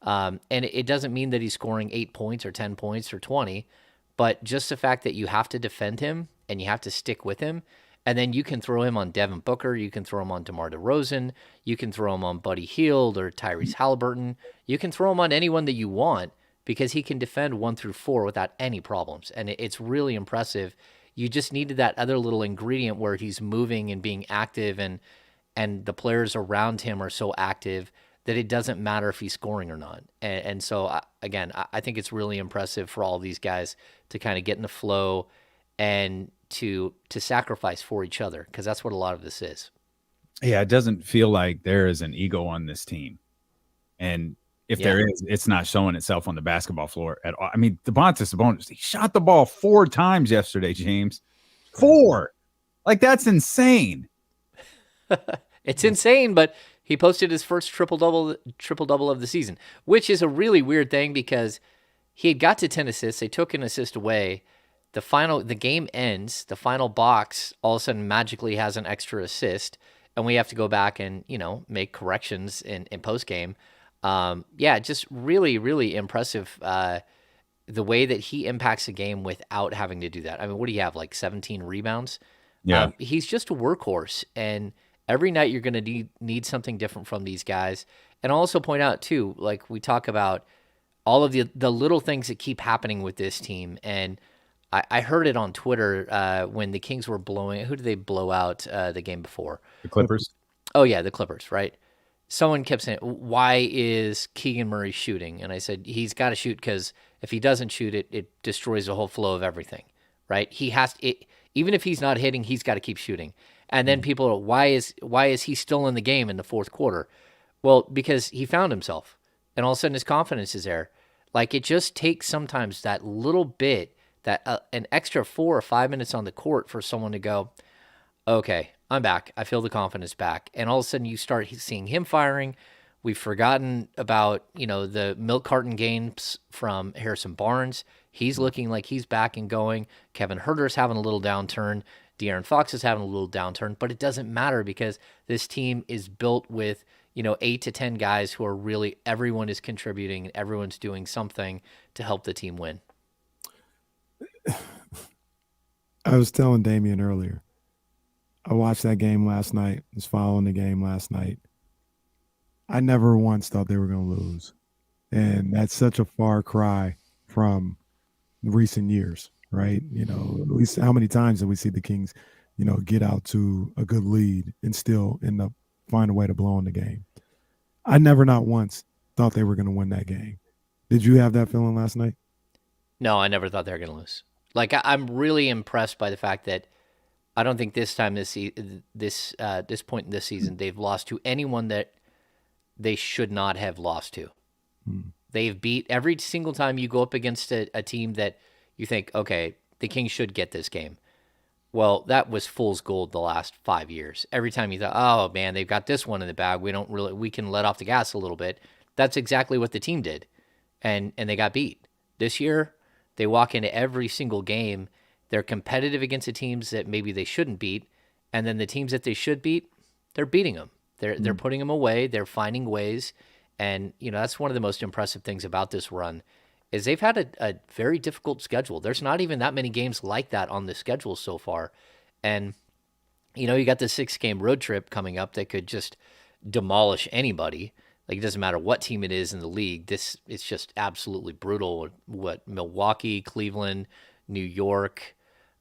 And it doesn't mean that he's scoring 8 points or 10 points or 20, but just the fact that you have to defend him and you have to stick with him. And then you can throw him on Devin Booker. You can throw him on DeMar DeRozan. You can throw him on Buddy Hield or Tyrese Halliburton. You can throw him on anyone that you want, because he can defend 1 through 4 without any problems. And it's really impressive. You just needed that other little ingredient where he's moving and being active, and the players around him are so active that it doesn't matter if he's scoring or not. And so, again, I think it's really impressive for all these guys to kind of get in the flow and to sacrifice for each other, because that's what a lot of this is. Yeah, it doesn't feel like there is an ego on this team. And if there is, it's not showing itself on the basketball floor at all. I mean, Domantas Sabonis, he shot the ball 4 times yesterday, James. 4. That's insane. It's insane, but he posted his first triple-double of the season, which is a really weird thing because he had got to 10 assists. They took an assist away. The game ends. The final box all of a sudden magically has an extra assist, and we have to go back and, make corrections in post-game. Just really, really impressive the way that he impacts a game without having to do that. I mean, what do you have, 17 rebounds? Yeah. He's just a workhorse, and every night you're going to need something different from these guys. And I'll also point out too, like we talk about all of the little things that keep happening with this team. And I heard it on Twitter when the Kings were blowing. Who did they blow out the game before? The Clippers. Oh yeah, the Clippers, right? Someone kept saying, "Why is Keegan Murray shooting?" And I said, "He's got to shoot because if he doesn't shoot, it destroys the whole flow of everything, right? He has it, even if he's not hitting, he's got to keep shooting." And then people are, why is he still in the game in the fourth quarter? Well, because he found himself, and all of a sudden his confidence is there. Like it just takes sometimes that little bit, that an extra 4 or 5 minutes on the court for someone to go, okay, I'm back. I feel the confidence back. And all of a sudden you start seeing him firing. We've forgotten about, the milk carton games from Harrison Barnes. He's looking like he's back and going. Kevin Huerter's having a little downturn. De'Aaron Fox is having a little downturn, but it doesn't matter because this team is built with, 8 to 10 guys who are really, everyone is contributing and everyone's doing something to help the team win. I was telling Damian earlier, I watched that game last night, was following the game last night. I never once thought they were going to lose. And that's such a far cry from recent years, right? At least how many times did we see the Kings, get out to a good lead and still end up find a way to blow in the game? I never not once thought they were going to win that game. Did you have that feeling last night? No, I never thought they were going to lose. Like I'm really impressed by the fact that I don't think this time this point in this season they've lost to anyone that they should not have lost to. They've beat every single time you go up against a team that you think, okay, the Kings should get this game. Well, that was fool's gold the last 5 years. Every time you thought, oh man, they've got this one in the bag, we can let off the gas a little bit. That's exactly what the team did, and they got beat. This year, they walk into every single game. They're competitive against the teams that maybe they shouldn't beat, and then the teams that they should beat, they're beating them. They're putting them away. They're finding ways, and that's one of the most impressive things about this run is they've had a very difficult schedule. There's not even that many games like that on the schedule so far, and you got the 6-game road trip coming up that could just demolish anybody. Like, it doesn't matter what team it is in the league. It's just absolutely brutal. What, Milwaukee, Cleveland, New York,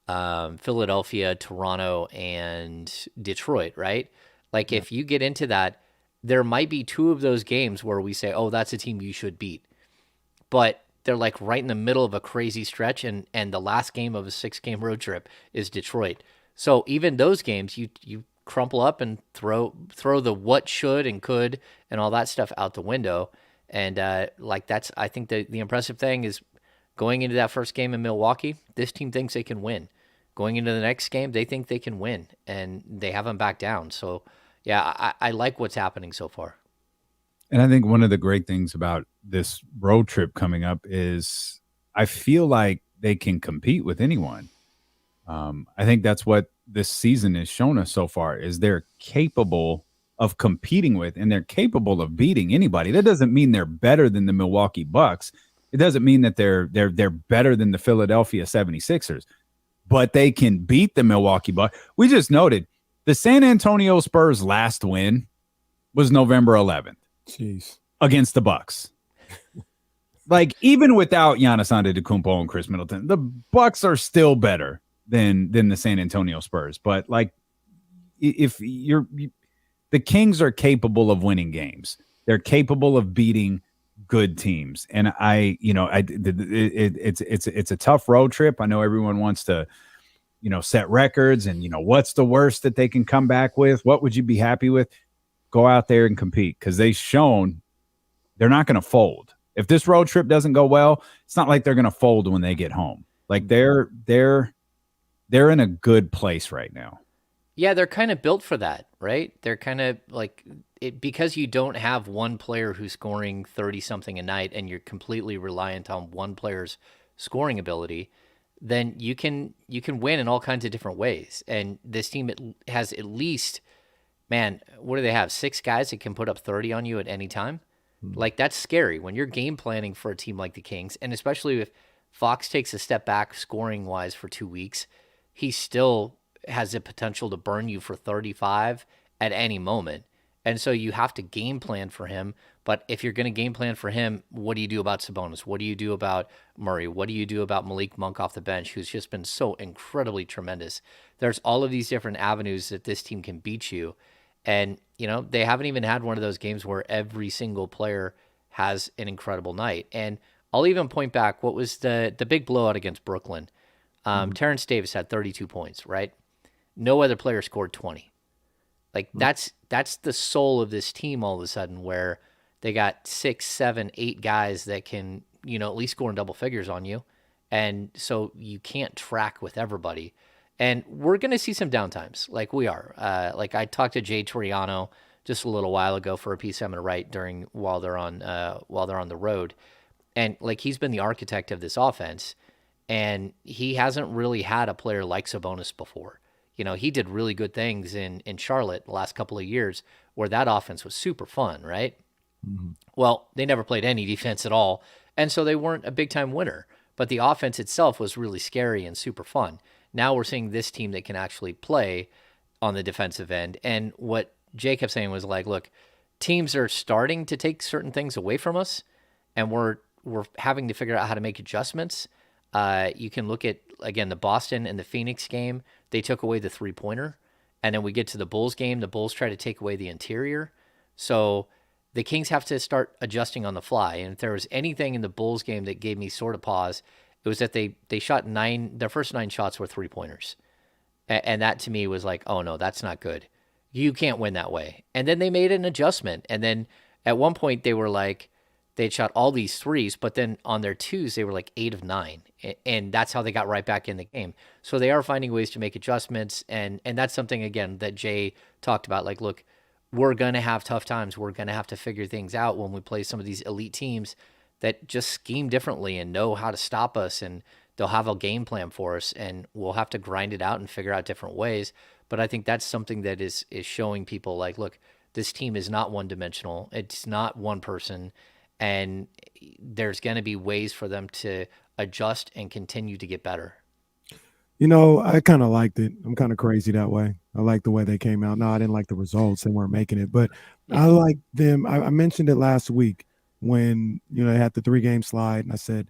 Philadelphia, Toronto, and Detroit, right? Like, if you get into that, there might be 2 of those games where we say, oh, that's a team you should beat. But they're like right in the middle of a crazy stretch, and the last game of a 6-game road trip is Detroit. So even those games, you crumple up and throw the what should and could and all that stuff out the window. And I think the impressive thing is going into that first game in Milwaukee, this team thinks they can win. Going into the next game, they think they can win, and they haven't backed down. So yeah, I like what's happening so far. And I think one of the great things about this road trip coming up is I feel like they can compete with anyone. I think that's what this season has shown us so far is they're capable of competing with, and they're capable of beating anybody. That doesn't mean they're better than the Milwaukee Bucks. It doesn't mean that they're better than the Philadelphia 76ers, but they can beat the Milwaukee Bucks. We just noted the San Antonio Spurs' last win was November 11th. Jeez. Against the Bucks. Like, even without Giannis Antetokounmpo and Chris Middleton, the Bucks are still better than the San Antonio Spurs. But like, if the Kings are capable of winning games, they're capable of beating good teams. And it's a tough road trip. I know everyone wants to, set records and, what's the worst that they can come back with? What would you be happy with? Go out there and compete, because they've shown they're not going to fold. If this road trip doesn't go well, it's not like they're going to fold when they get home. Like they're in a good place right now. Yeah, they're kind of built for that, right? They're kind of like it because you don't have one player who's scoring 30-something a night and you're completely reliant on one player's scoring ability, then you can win in all kinds of different ways. And this team has at least, man, what do they have? 6 guys that can put up 30 on you at any time? Like, that's scary when you're game planning for a team like the Kings, and especially if Fox takes a step back scoring-wise for 2 weeks, he still has the potential to burn you for 35 at any moment. And so you have to game plan for him. But if you're going to game plan for him, what do you do about Sabonis? What do you do about Murray? What do you do about Malik Monk off the bench, who's just been so incredibly tremendous? There's all of these different avenues that this team can beat you. And, they haven't even had one of those games where every single player has an incredible night. And I'll even point back, what was the big blowout against Brooklyn? Terrence Davis had 32 points, right? No other player scored 20. Like that's the soul of this team all of a sudden, where they got 6, 7, 8 guys that can, at least score in double figures on you. And so you can't track with everybody. And we're going to see some downtimes, like we are. Like I talked to Jay Triano just a little while ago for a piece I'm going to write while they're on the road. And like he's been the architect of this offense, and he hasn't really had a player like Sabonis before. He did really good things in Charlotte the last couple of years where that offense was super fun, right? Mm-hmm. Well, they never played any defense at all, and so they weren't a big-time winner. But the offense itself was really scary and super fun. Now we're seeing this team that can actually play on the defensive end. And what Jay kept saying was like, look, teams are starting to take certain things away from us, and we're having to figure out how to make adjustments. You can look at, again, the Boston and the Phoenix game. They took away the three-pointer. And then we get to the Bulls game. The Bulls try to take away the interior. So the Kings have to start adjusting on the fly. And if there was anything in the Bulls game that gave me sort of pause, it was that they shot their first 9 shots were three-pointers. And that to me was like, oh, no, that's not good. You can't win that way. And then they made an adjustment. And then at one point they were like, they'd shot all these threes, but then on their twos, they were like 8 of 9. And that's how they got right back in the game. So they are finding ways to make adjustments. And that's something, again, that Jay talked about. Like, look, we're going to have tough times. We're going to have to figure things out when we play some of these elite teams that just scheme differently and know how to stop us. And they'll have a game plan for us. And we'll have to grind it out and figure out different ways. But I think that's something that is showing people like, look, this team is not one-dimensional. It's not one person. And there's going to be ways for them to adjust and continue to get better. I kind of liked it. I'm kind of crazy that way. I like the way they came out. No, I didn't like the results. They weren't making it. But I like them. I mentioned it last week when, they had the 3-game slide. And I said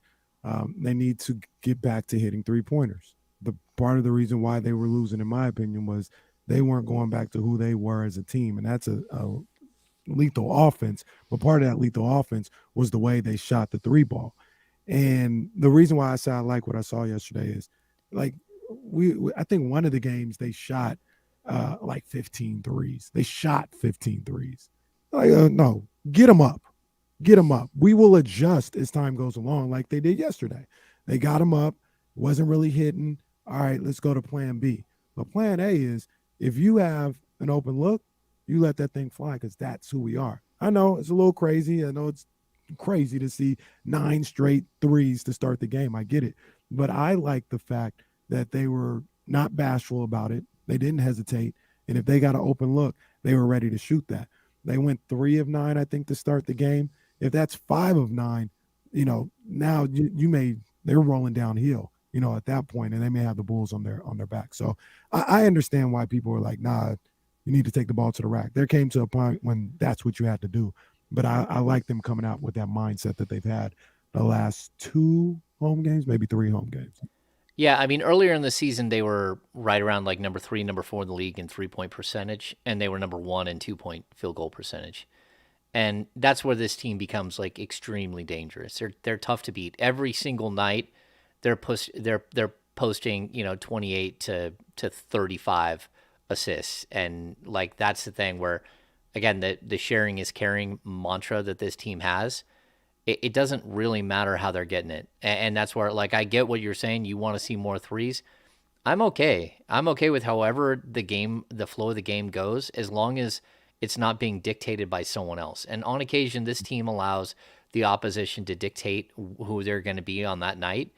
they need to get back to hitting three-pointers. The part of the reason why they were losing, in my opinion, was they weren't going back to who they were as a team. And that's a lethal offense, but part of that lethal offense was the way they shot the 3-ball. And the reason why I say I like what I saw yesterday is like I think one of the games they shot like 15 threes. They shot 15 threes. Like, no, get them up. We will adjust as time goes along, like they did yesterday. They got them up, wasn't really hitting. All right, let's go to plan B. But plan A is if you have an open look, you let that thing fly, because that's who we are. I know it's a little crazy. I know it's crazy to see 9 straight threes to start the game. I get it. But I like the fact that they were not bashful about it. They didn't hesitate. And if they got an open look, they were ready to shoot that. They went 3 of 9, I think, to start the game. If that's 5 of 9, now they're rolling downhill, at that point, and they may have the Bulls on their back. So I understand why people are like, nah, you need to take the ball to the rack. There came to a point when that's what you had to do. But I like them coming out with that mindset that they've had the last 2 home games, maybe 3 home games. Yeah, I mean, earlier in the season, they were right around like number 3, number 4 in the league in 3-point percentage, and they were number 1 in 2-point field goal percentage. And that's where this team becomes like extremely dangerous. They're tough to beat. Every single night, they're posting 28 to 35 assists, and like that's the thing where, again, the sharing is caring mantra that this team has. It doesn't really matter how they're getting it, and that's where, like, I get what you're saying. You want to see more threes. I'm okay with however the flow of the game goes, as long as it's not being dictated by someone else. And on occasion, this team allows the opposition to dictate who they're going to be on that night,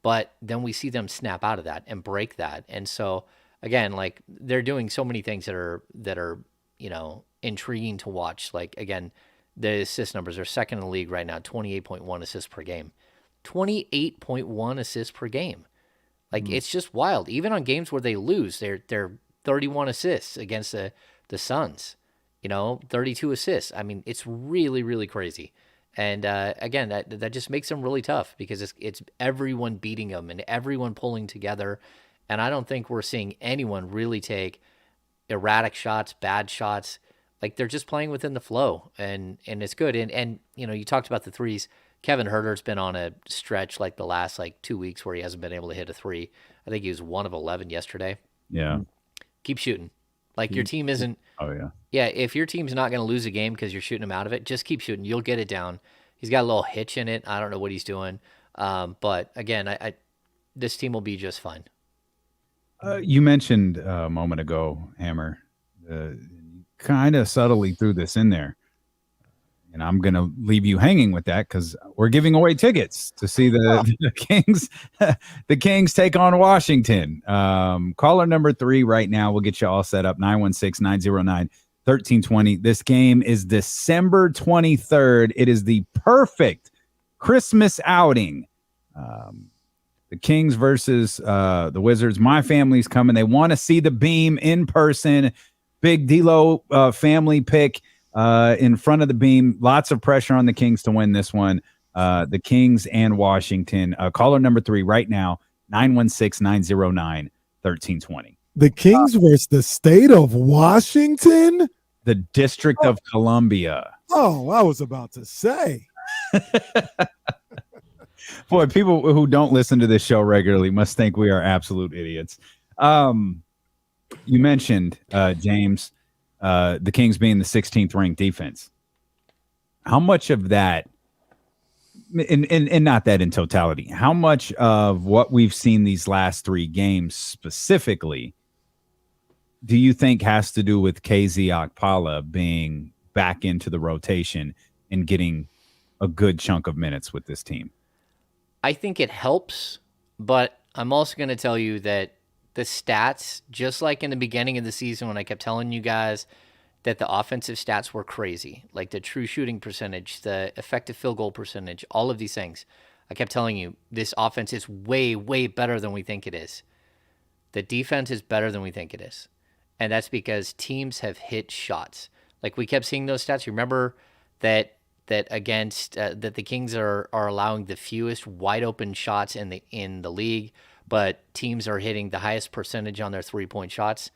but then we see them snap out of that and break that. And so again, like, they're doing so many things that are intriguing to watch. Like, again, the assist numbers are second in the league right now, 28.1 assists per game. 28.1 assists per game. Like, it's just wild. Even on games where they lose, they're 31 assists against the Suns. 32 assists. I mean, it's really, really crazy. And again, that just makes them really tough because it's everyone beating them and everyone pulling together. And I don't think we're seeing anyone really take erratic shots, bad shots. Like they're just playing within the flow, and it's good. And you talked about the threes. Kevin Herter's been on a stretch like the last 2 weeks where he hasn't been able to hit a three. I think he was 1 of 11 yesterday. Yeah. Keep shooting. Like your team isn't. Oh yeah. Yeah, if your team's not going to lose a game because you're shooting him out of it, just keep shooting. You'll get it down. He's got a little hitch in it. I don't know what he's doing. But again, this team will be just fine. You mentioned a moment ago, Hammer, kind of subtly threw this in there. And I'm going to leave you hanging with that because we're giving away tickets to see the Kings, the Kings take on Washington. Caller number 3 right now. We'll get you all set up. 916-909-1320. This game is December 23rd. It is the perfect Christmas outing. The Kings versus the Wizards. My family's coming. They want to see the beam in person. Big D-Lo family pick. In front of the beam, lots of pressure on the Kings to win this one. The Kings and Washington. Caller number 3 right now, 916-909-1320. The Kings versus the state of Washington? The District of Columbia. Oh, I was about to say. Boy, people who don't listen to this show regularly must think we are absolute idiots. You mentioned, James, the Kings being the 16th ranked defense. How much of that, and not that in totality, how much of what we've seen these last 3 games specifically do you think has to do with KZ Okpala being back into the rotation and getting a good chunk of minutes with this team? I think it helps, but I'm also going to tell you that the stats, just like in the beginning of the season when I kept telling you guys that the offensive stats were crazy, like the true shooting percentage, the effective field goal percentage, all of these things, I kept telling you this offense is way, way better than we think it is. The defense is better than we think it is. And that's because teams have hit shots. Like we kept seeing those stats. You remember that against that the Kings are allowing the fewest wide open shots in the league, but teams are hitting the highest percentage on their 3-point shots.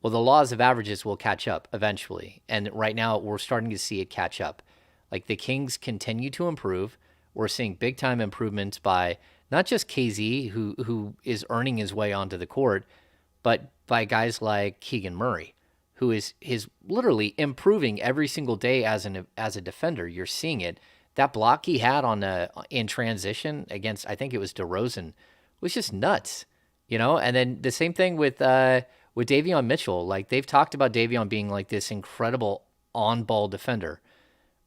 Well, the laws of averages will catch up eventually. And right now we're starting to see it catch up. Like the Kings continue to improve. We're seeing big time improvements by not just KZ, who is earning his way onto the court, but by guys like Keegan Murray, who is literally improving every single day as a defender. You're seeing it. That block he had in transition against, I think it was DeRozan, was just nuts, And then the same thing with Davion Mitchell. Like they've talked about Davion being like this incredible on-ball defender.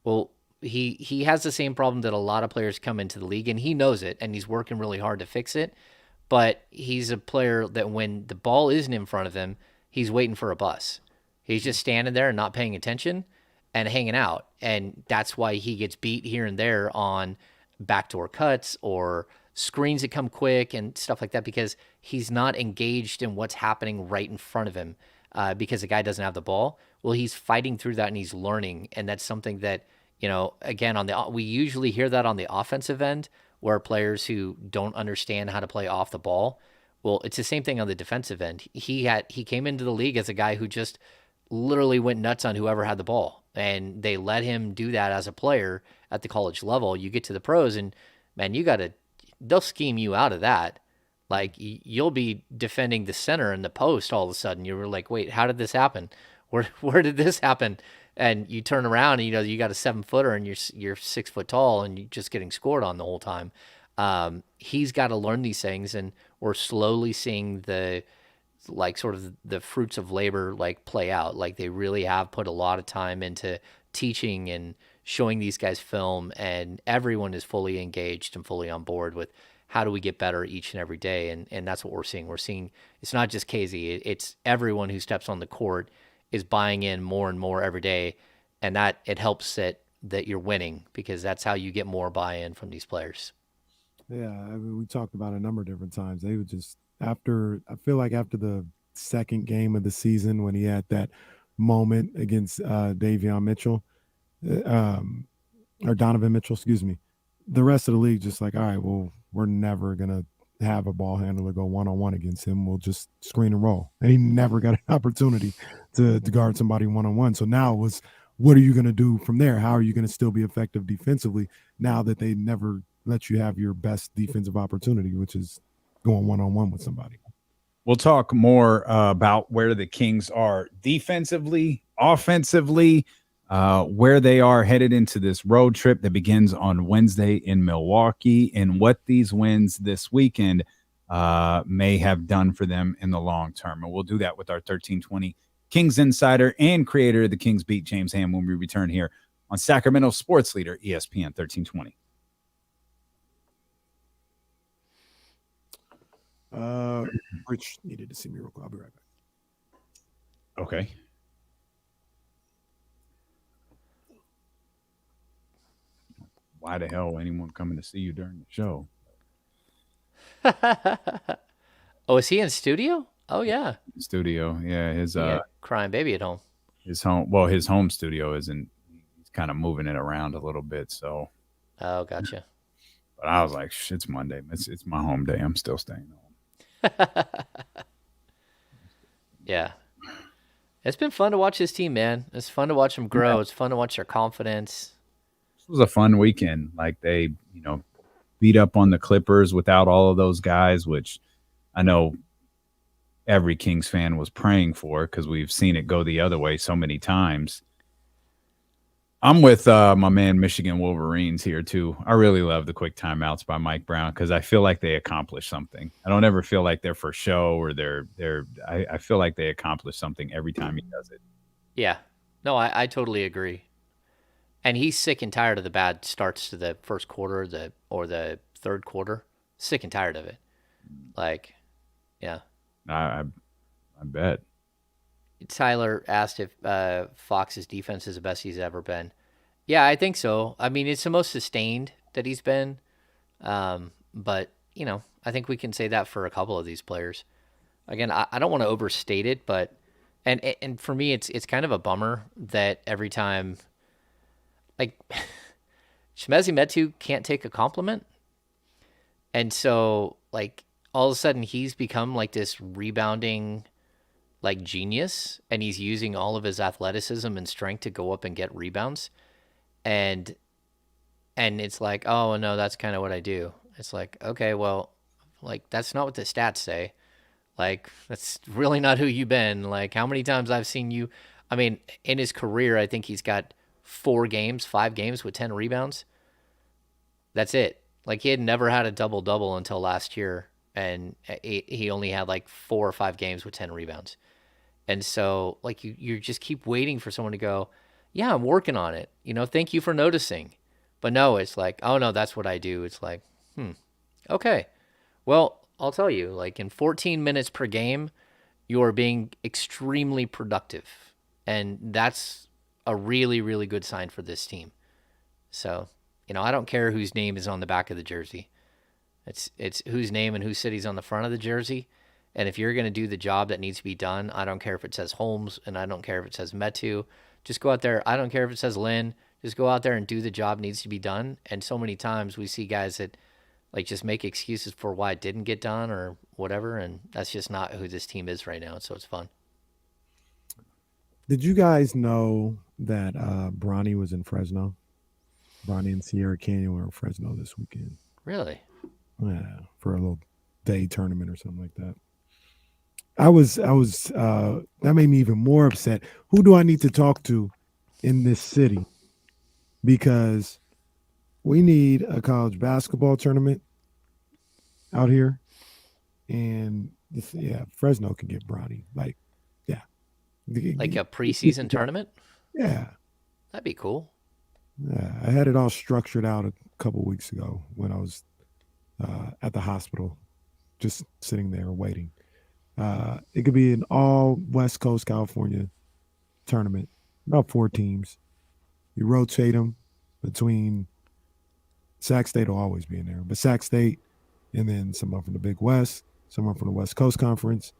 Well, he has the same problem that a lot of players come into the league, and he knows it, and he's working really hard to fix it. But he's a player that when the ball isn't in front of him, he's waiting for a bus. He's just standing there and not paying attention and hanging out. And that's why he gets beat here and there on backdoor cuts or screens that come quick and stuff like that, because he's not engaged in what's happening right in front of him because the guy doesn't have the ball. Well, he's fighting through that and he's learning. And that's something that, again, we usually hear that on the offensive end where players who don't understand how to play off the ball. Well, it's the same thing on the defensive end. He came into the league as a guy who just literally went nuts on whoever had the ball, and they let him do that as a player at the college level. You get to the pros and man, they'll scheme you out of that. Like you'll be defending the center and the post all of a sudden. You were like, wait, how did this happen? Where did this happen? And you turn around and you got a 7-footer and you're 6 foot tall and you're just getting scored on the whole time. He's got to learn these things, and we're slowly seeing the fruits of labor play out. Like they really have put a lot of time into teaching and showing these guys film, and everyone is fully engaged and fully on board with how do we get better each and every day. And that's what we're seeing. We're seeing it's not just KZ, it's everyone who steps on the court is buying in more and more every day. And that it helps that you're winning, because that's how you get more buy-in from these players. Yeah, I mean, we talked about a number of different times. They would just, I feel like after the second game of the season when he had that moment against Davion Mitchell, or Donovan Mitchell, excuse me. The rest of the league just like, all right, well, we're never gonna have a ball handler go one-on-one against him. We'll just screen and roll. And he never got an opportunity to guard somebody one-on-one. So now it was, what are you going to do from there? How are you going to still be effective defensively now that they never let you have your best defensive opportunity, which is going one-on-one with somebody? We'll talk more about where the Kings are defensively, offensively, where they are headed into this road trip that begins on Wednesday in Milwaukee, and what these wins this weekend may have done for them in the long term. And we'll do that with our 1320 Kings insider and creator of the Kings Beat, James Ham, when we return here on Sacramento Sports Leader, ESPN 1320. Rich needed to see me real quick. I'll be right back. Okay. Why the hell anyone coming to see you during the show? Oh, is he in studio? Oh yeah. Studio, yeah. His crying baby at home. His home studio isn't. He's kind of moving it around a little bit. So. Oh, gotcha. But I was like, it's Monday. It's my home day. I'm still staying home. Yeah. It's been fun to watch this team, man. It's fun to watch them grow. Yeah. It's fun to watch their confidence. This was a fun weekend. Like they, beat up on the Clippers without all of those guys, which I know every Kings fan was praying for because we've seen it go the other way so many times. I'm with my man Michigan Wolverines here too. I really love the quick timeouts by Mike Brown because I feel like they accomplish something. I don't ever feel like they're for show or I feel like they accomplish something every time he does it. Yeah. No, I totally agree. And he's sick and tired of the bad starts to the first quarter or the third quarter. Sick and tired of it. Like, yeah. I bet. Tyler asked if Fox's defense is the best he's ever been. Yeah, I think so. I mean, it's the most sustained that he's been. But, I think we can say that for a couple of these players. Again, I don't want to overstate it, but and for me, it's kind of a bummer that every time, like, Chimezie Metu can't take a compliment. And so, like, all of a sudden he's become like this rebounding like genius, and he's using all of his athleticism and strength to go up and get rebounds. And it's like, oh no, that's kind of what I do. It's like, okay, well, like that's not what the stats say. Like, that's really not who you've been. Like, how many times I've seen you, I mean, in his career, I think he's got 5 games with 10 rebounds. That's it. Like, he had never had a double-double until last year, and he only had like 4 or 5 games with 10 rebounds. And so, like, you just keep waiting for someone to go, yeah, I'm working on it. Thank you for noticing. But no, it's like, oh, no, that's what I do. It's like, okay. Well, I'll tell you, like, in 14 minutes per game, you are being extremely productive. And that's a really, really good sign for this team. So, I don't care whose name is on the back of the jersey. It's whose name and whose city's on the front of the jersey. And if you're going to do the job that needs to be done, I don't care if it says Holmes and I don't care if it says Metu. Just go out there. I don't care if it says Lynn. Just go out there and do the job needs to be done. And so many times we see guys that like just make excuses for why it didn't get done or whatever. And that's just not who this team is right now. So it's fun. Did you guys know that Bronny was in Fresno? Bronny and Sierra Canyon were in Fresno this weekend. Really? Yeah, for a little day tournament or something like that. I was that made me even more upset. Who do I need to talk to in this city? Because we need a college basketball tournament out here. And Fresno can get Bronny. Like, yeah. Like a preseason tournament? Yeah. That'd be cool. Yeah. I had it all structured out a couple weeks ago when I was at the hospital, just sitting there waiting. It could be an all West Coast California tournament, about 4 teams. You rotate them between Sac State will always be in there, but Sac State, and then someone from the Big West, someone from the West Coast Conference,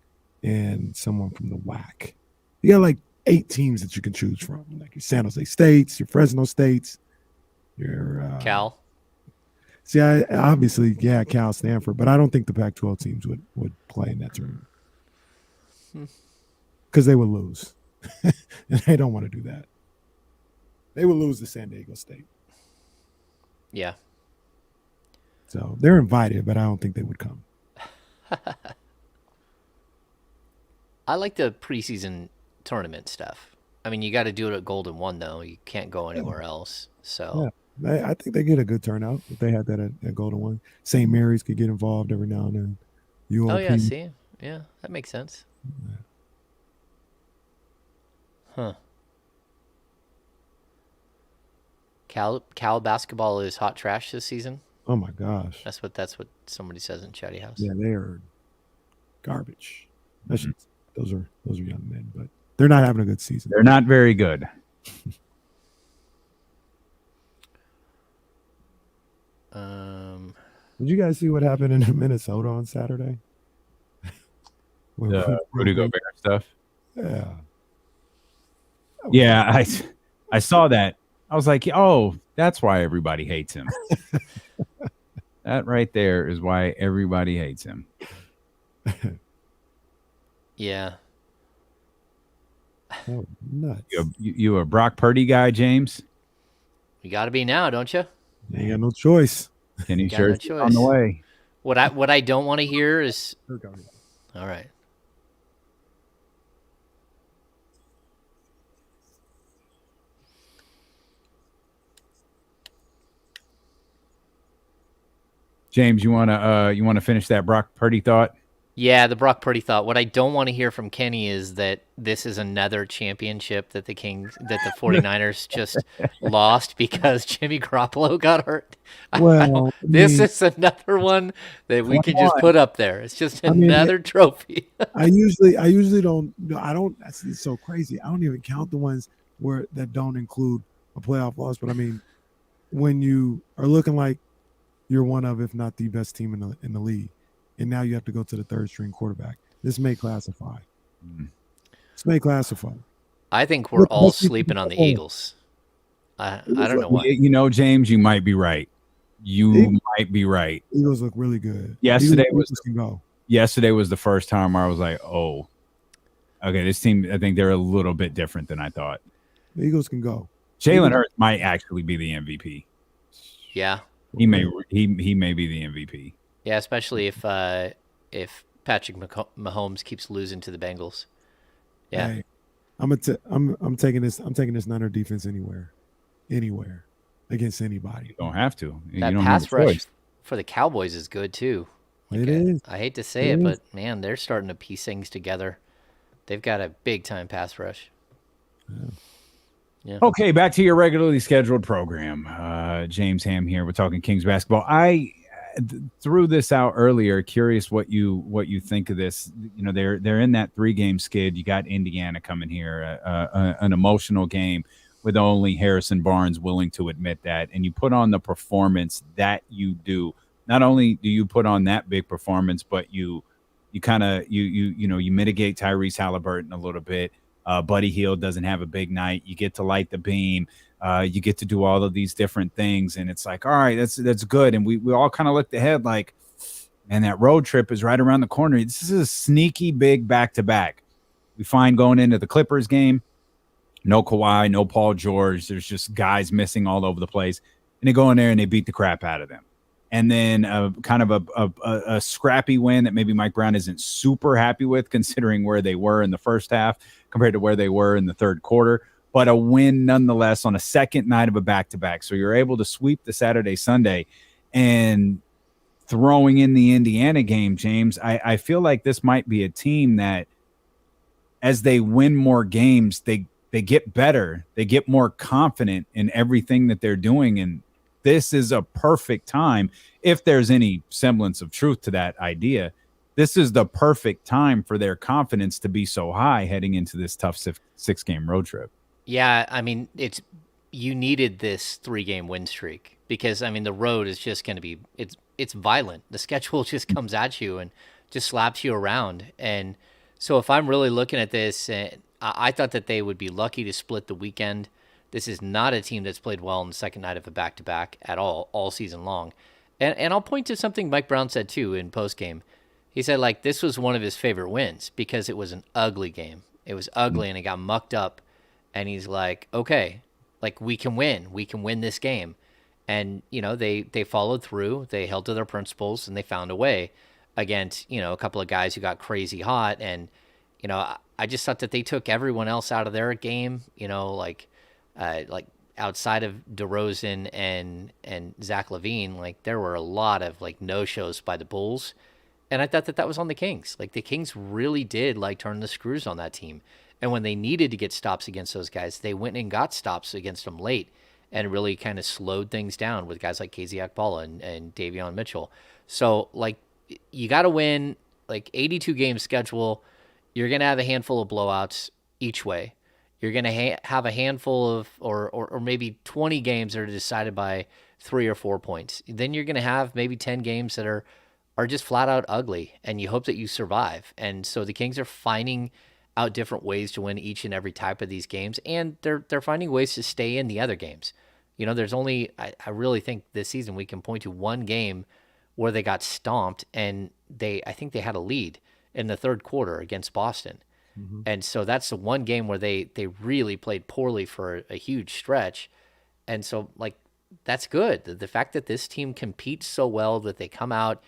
and someone from the WAC. You got like 8 teams that you can choose from, like your San Jose States, your Fresno States, your Cal. See, obviously, Cal, Stanford, but I don't think the Pac-12 teams would play in that tournament because they would lose, and they don't want to do that. They would lose to San Diego State. Yeah. So they're invited, but I don't think they would come. I like the preseason tournament stuff. I mean, you got to do it at Golden One, though. You can't go anywhere else. So yeah, I think they get a good turnout if they had that at Golden One. St. Mary's could get involved every now and then. UOP. Oh yeah, see, yeah, that makes sense. Yeah. Huh. Cal basketball is hot trash this season. Oh my gosh. That's what somebody says in Chatty House. Yeah, they are garbage. Those are young men, but they're not having a good season. They're not very good. Did you guys see what happened in Minnesota on Saturday? The Rudy Gobert stuff. Yeah. Yeah, I saw that. I was like, oh, that's why everybody hates him. That right there is why everybody hates him. Yeah. Oh, nuts. You a Brock Purdy guy, James? You got to be now, don't you? You ain't got no choice. Kenny Got no Church choice. on the way. What I don't want to hear is all right. James, you wanna finish that Brock Purdy thought? Yeah, the Brock Purdy thought. What I don't want to hear from Kenny is that this is another championship that the 49ers just lost because Jimmy Garoppolo got hurt. This is another one that we can just put up there. It's just another trophy. I usually don't. I don't. It's so crazy. I don't even count the ones that don't include a playoff loss. But I mean, when you are looking like you're one of, if not the best team in the league, and now you have to go to the third string quarterback. This may classify. This may classify. I think we're all sleeping on the Eagles. I don't know why. You know, James, you might be right. Might be right. Eagles look really good. Yesterday can go. Yesterday was the first time where I was like, oh, okay, this team, I think they're a little bit different than I thought. The Eagles can go. Jalen Hurts might actually be the MVP. Yeah. He may be the MVP. Yeah, especially if Patrick Mahomes keeps losing to the Bengals. Yeah. Hey, I'm taking this Niner defense anywhere against anybody. You don't have to. That pass rush for the Cowboys is good too. It is. I hate to say it, but man, they're starting to piece things together. They've got a big time pass rush. Yeah. Okay, back to your regularly scheduled program. James Ham here. We're talking Kings basketball. I threw this out earlier. Curious what you think of this. You know, they're in that 3-game skid. You got Indiana coming here, an emotional game with only Harrison Barnes willing to admit that. And you put on the performance that you do. Not only do you put on that big performance, but you mitigate Tyrese Halliburton a little bit. Buddy Hield doesn't have a big night. You get to light the beam. You get to do all of these different things. And it's like, all right, that's good. And we all kind of looked ahead like, man, that road trip is right around the corner. This is a sneaky big back-to-back. We find going into the Clippers game, no Kawhi, no Paul George. There's just guys missing all over the place. And they go in there and they beat the crap out of them. And then kind of a scrappy win that maybe Mike Brown isn't super happy with, considering where they were in the first half compared to where they were in the third quarter. But a win nonetheless on a second night of a back-to-back. So you're able to sweep the Saturday, Sunday. And throwing in the Indiana game, James, I feel like this might be a team that as they win more games, they get better. They get more confident in everything that they're doing. And this is a perfect time, if there's any semblance of truth to that idea, this is the perfect time for their confidence to be so high heading into this tough 6-game road trip. Yeah, I mean, you needed this 3-game win streak because, I mean, the road is just going to be it's violent. The schedule just comes at you and just slaps you around. And so if I'm really looking at this, I thought that they would be lucky to split the weekend. This is not a team that's played well on the second night of a back-to-back at all season long. And I'll point to something Mike Brown said, too, in postgame. He said, like, this was one of his favorite wins because it was an ugly game. It was ugly, and it got mucked up. And he's like, okay, like, we can win. We can win this game. And, they followed through. They held to their principles, and they found a way against, a couple of guys who got crazy hot. And, I just thought that they took everyone else out of their game, like outside of DeRozan and Zach LaVine, like there were a lot of like no-shows by the Bulls. And I thought that was on the Kings. Like the Kings really did like turn the screws on that team. And when they needed to get stops against those guys, they went and got stops against them late and really kind of slowed things down with guys like KZ Okpala and Davion Mitchell. So like you got to win like 82 game schedule. You're going to have a handful of blowouts each way. You're going to have a handful of, or maybe 20 games that are decided by 3 or 4 points. Then you're going to have maybe 10 games that are just flat out ugly, and you hope that you survive. And so the Kings are finding out different ways to win each and every type of these games, and they're finding ways to stay in the other games. There's only, I really think this season we can point to one game where they got stomped, and I think they had a lead in the third quarter against Boston. Mm-hmm. And so that's the one game where they really played poorly for a huge stretch. And so, like, that's good. The fact that this team competes so well that they come out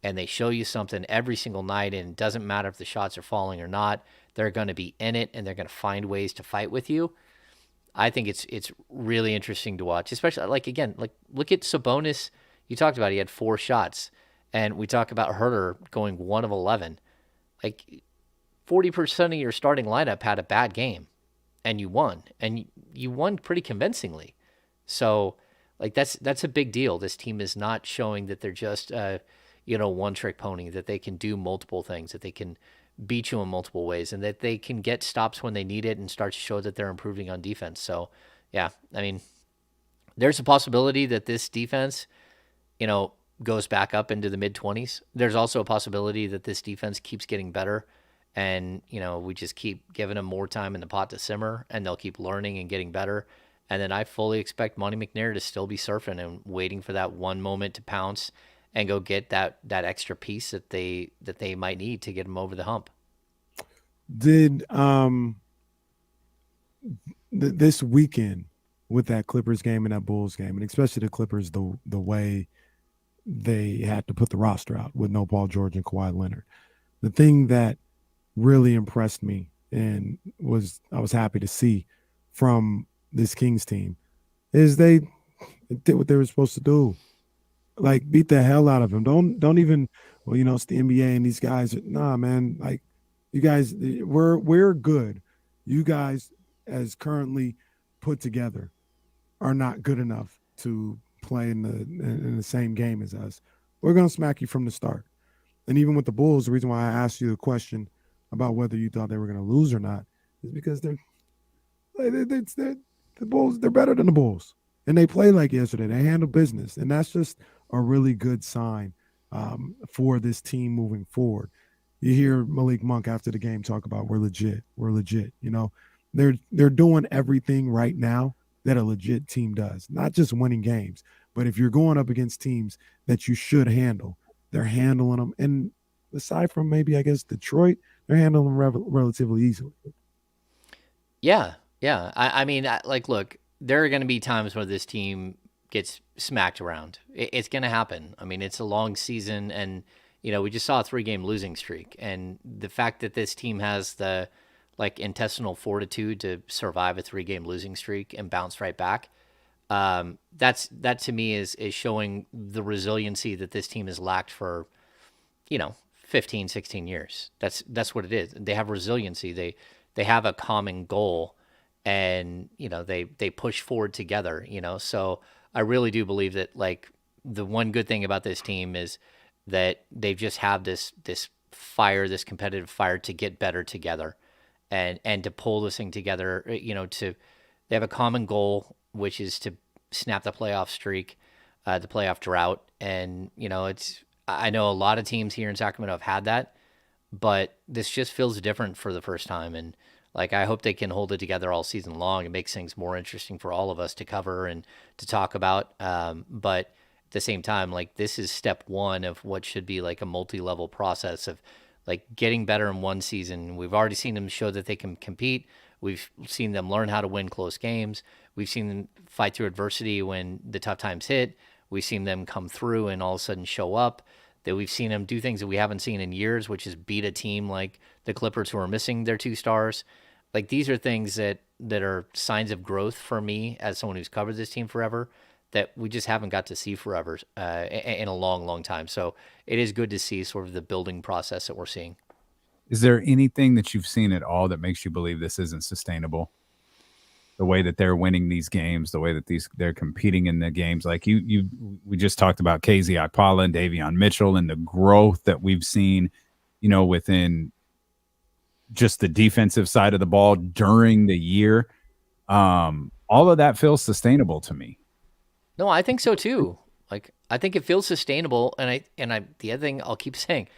and they show you something every single night, and it doesn't matter if the shots are falling or not, they're going to be in it, and they're going to find ways to fight with you. I think it's really interesting to watch, especially, like, again, like, look at Sabonis. You talked about he had 4 shots, and we talk about Herter going 1 of 11. Like, 40% of your starting lineup had a bad game, and you won, and you won pretty convincingly. So, like, that's a big deal. This team is not showing that they're just one-trick pony, that they can do multiple things, that they can beat you in multiple ways, and that they can get stops when they need it and start to show that they're improving on defense. So, yeah, I mean, there's a possibility that this defense, goes back up into the mid-20s. There's also a possibility that this defense keeps getting better, and, we just keep giving them more time in the pot to simmer, and they'll keep learning and getting better. And then I fully expect Monty McNair to still be surfing and waiting for that one moment to pounce and go get that extra piece that they might need to get them over the hump. Did this weekend with that Clippers game and that Bulls game, and especially the Clippers, the way they had to put the roster out with no Paul George and Kawhi Leonard, the thing that really impressed me and I was happy to see from this Kings team is they did what they were supposed to do. Like, beat the hell out of him. Don't even, it's the NBA and these guys. Nah, man. Like, you guys, we're good. You guys, as currently put together, are not good enough to play in the same game as us. We're gonna smack you from the start. And even with the Bulls, the reason why I asked you the question about whether you thought they were gonna lose or not is because the Bulls, they're better than the Bulls, and they play like yesterday. They handle business, and that's just a really good sign for this team moving forward. You hear Malik Monk after the game talk about we're legit. They're doing everything right now that a legit team does, not just winning games, but if you're going up against teams that you should handle, they're handling them. And aside from maybe, I guess, Detroit, they're handling them relatively easily. Yeah. I mean, look, there are going to be times where this team gets smacked around. It's going to happen. I mean, it's a long season, and we just saw a 3-game losing streak, and the fact that this team has the intestinal fortitude to survive a 3-game losing streak and bounce right back, that to me is showing the resiliency that this team has lacked for 15, 16 years. That's what it is. They have resiliency. They have a common goal, and they push forward together. So I really do believe that, like, the one good thing about this team is that they just have this fire, this competitive fire to get better together, and to pull this thing together. They have a common goal, which is to snap the playoff streak, the playoff drought. And I know a lot of teams here in Sacramento have had that, but this just feels different for the first time. And Like, I hope they can hold it together all season long. It makes things more interesting for all of us to cover and to talk about. But at the same time, like, this is step one of what should be like a multi-level process of like getting better in one season. We've already seen them show that they can compete. We've seen them learn how to win close games. We've seen them fight through adversity when the tough times hit. We've seen them come through and all of a sudden show up. That we've seen them do things that we haven't seen in years, which is beat a team like the Clippers who are missing their 2 stars. Like, these are things that are signs of growth for me as someone who's covered this team forever that we just haven't got to see forever in a long, long time. So it is good to see sort of the building process that we're seeing. Is there anything that you've seen at all that makes you believe this isn't sustainable? The way that they're winning these games, the way that they're competing in the games, like we just talked about KZ Okpala and Davion Mitchell and the growth that we've seen, within just the defensive side of the ball during the year. All of that feels sustainable to me. No, I think so too. Like, I think it feels sustainable, and the other thing I'll keep saying,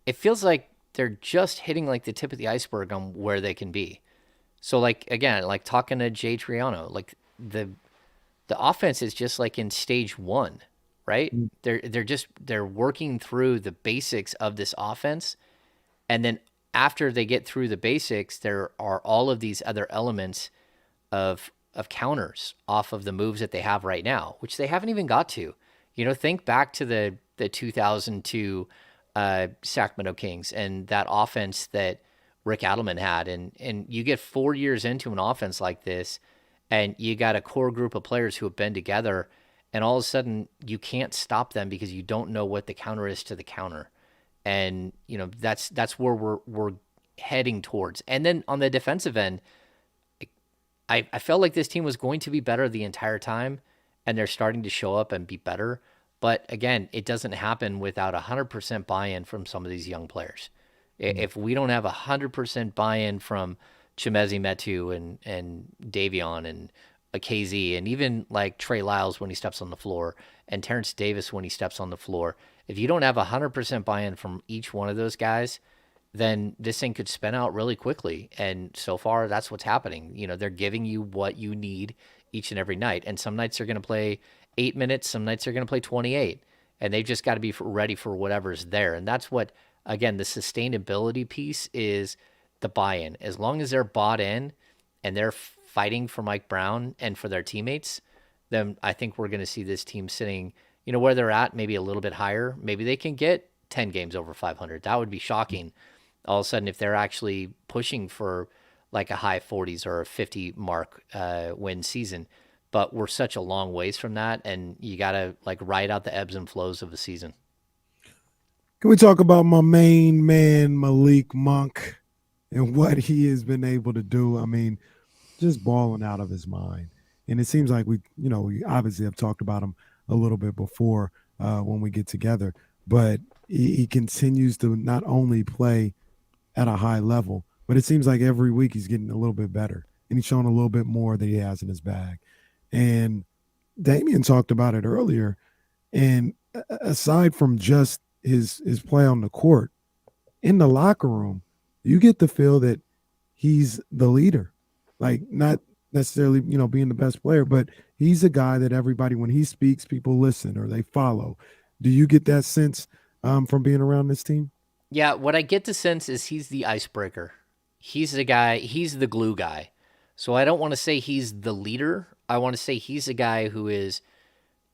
it feels like they're just hitting like the tip of the iceberg on where they can be. So, like, again, like talking to Jay Triano, like the offense is just like in stage 1, right? They're working through the basics of this offense, and then after they get through the basics, there are all of these other elements of counters off of the moves that they have right now, which they haven't even got to. Think back to the 2002 Sacramento Kings and that offense that Rick Adelman had, and you get 4 years into an offense like this, and you got a core group of players who have been together, and all of a sudden you can't stop them because you don't know what the counter is to the counter, and that's where we're heading towards. And then on the defensive end, I felt like this team was going to be better the entire time, and they're starting to show up and be better. But again, it doesn't happen without 100% buy-in from some of these young players. If we don't have 100% buy-in from Chimezie Metu and Davion and KZ, and even like Trae Lyles when he steps on the floor, and Terrence Davis when he steps on the floor, if you don't have 100% buy-in from each one of those guys, then this thing could spin out really quickly. And so far, that's what's happening. They're giving you what you need each and every night. And some nights they're going to play 8 minutes, some nights they're going to play 28. And they've just got to be ready for whatever's there. And that's what, again, the sustainability piece is the buy-in. As long as they're bought in and they're fighting for Mike Brown and for their teammates, then I think we're going to see this team sitting, where they're at, maybe a little bit higher. Maybe they can get 10 games over 500. That would be shocking. All of a sudden, if they're actually pushing for like a high 40s or a 50 mark win season, but we're such a long ways from that, and you got to like ride out the ebbs and flows of the season. Can we talk about my main man, Malik Monk, and what he has been able to do? I mean, just balling out of his mind. And it seems like we obviously have talked about him a little bit before when we get together, but he continues to not only play at a high level, but it seems like every week he's getting a little bit better, and he's showing a little bit more that he has in his bag. And Damian talked about it earlier. And aside from just his play on the court, in the locker room, you get the feel that he's the leader, like not necessarily, being the best player, but he's a guy that everybody, when he speaks, people listen or they follow. Do you get that sense from being around this team? Yeah, what I get the sense is he's the icebreaker. He's the guy, he's the glue guy. So I don't want to say he's the leader. I want to say he's the guy who is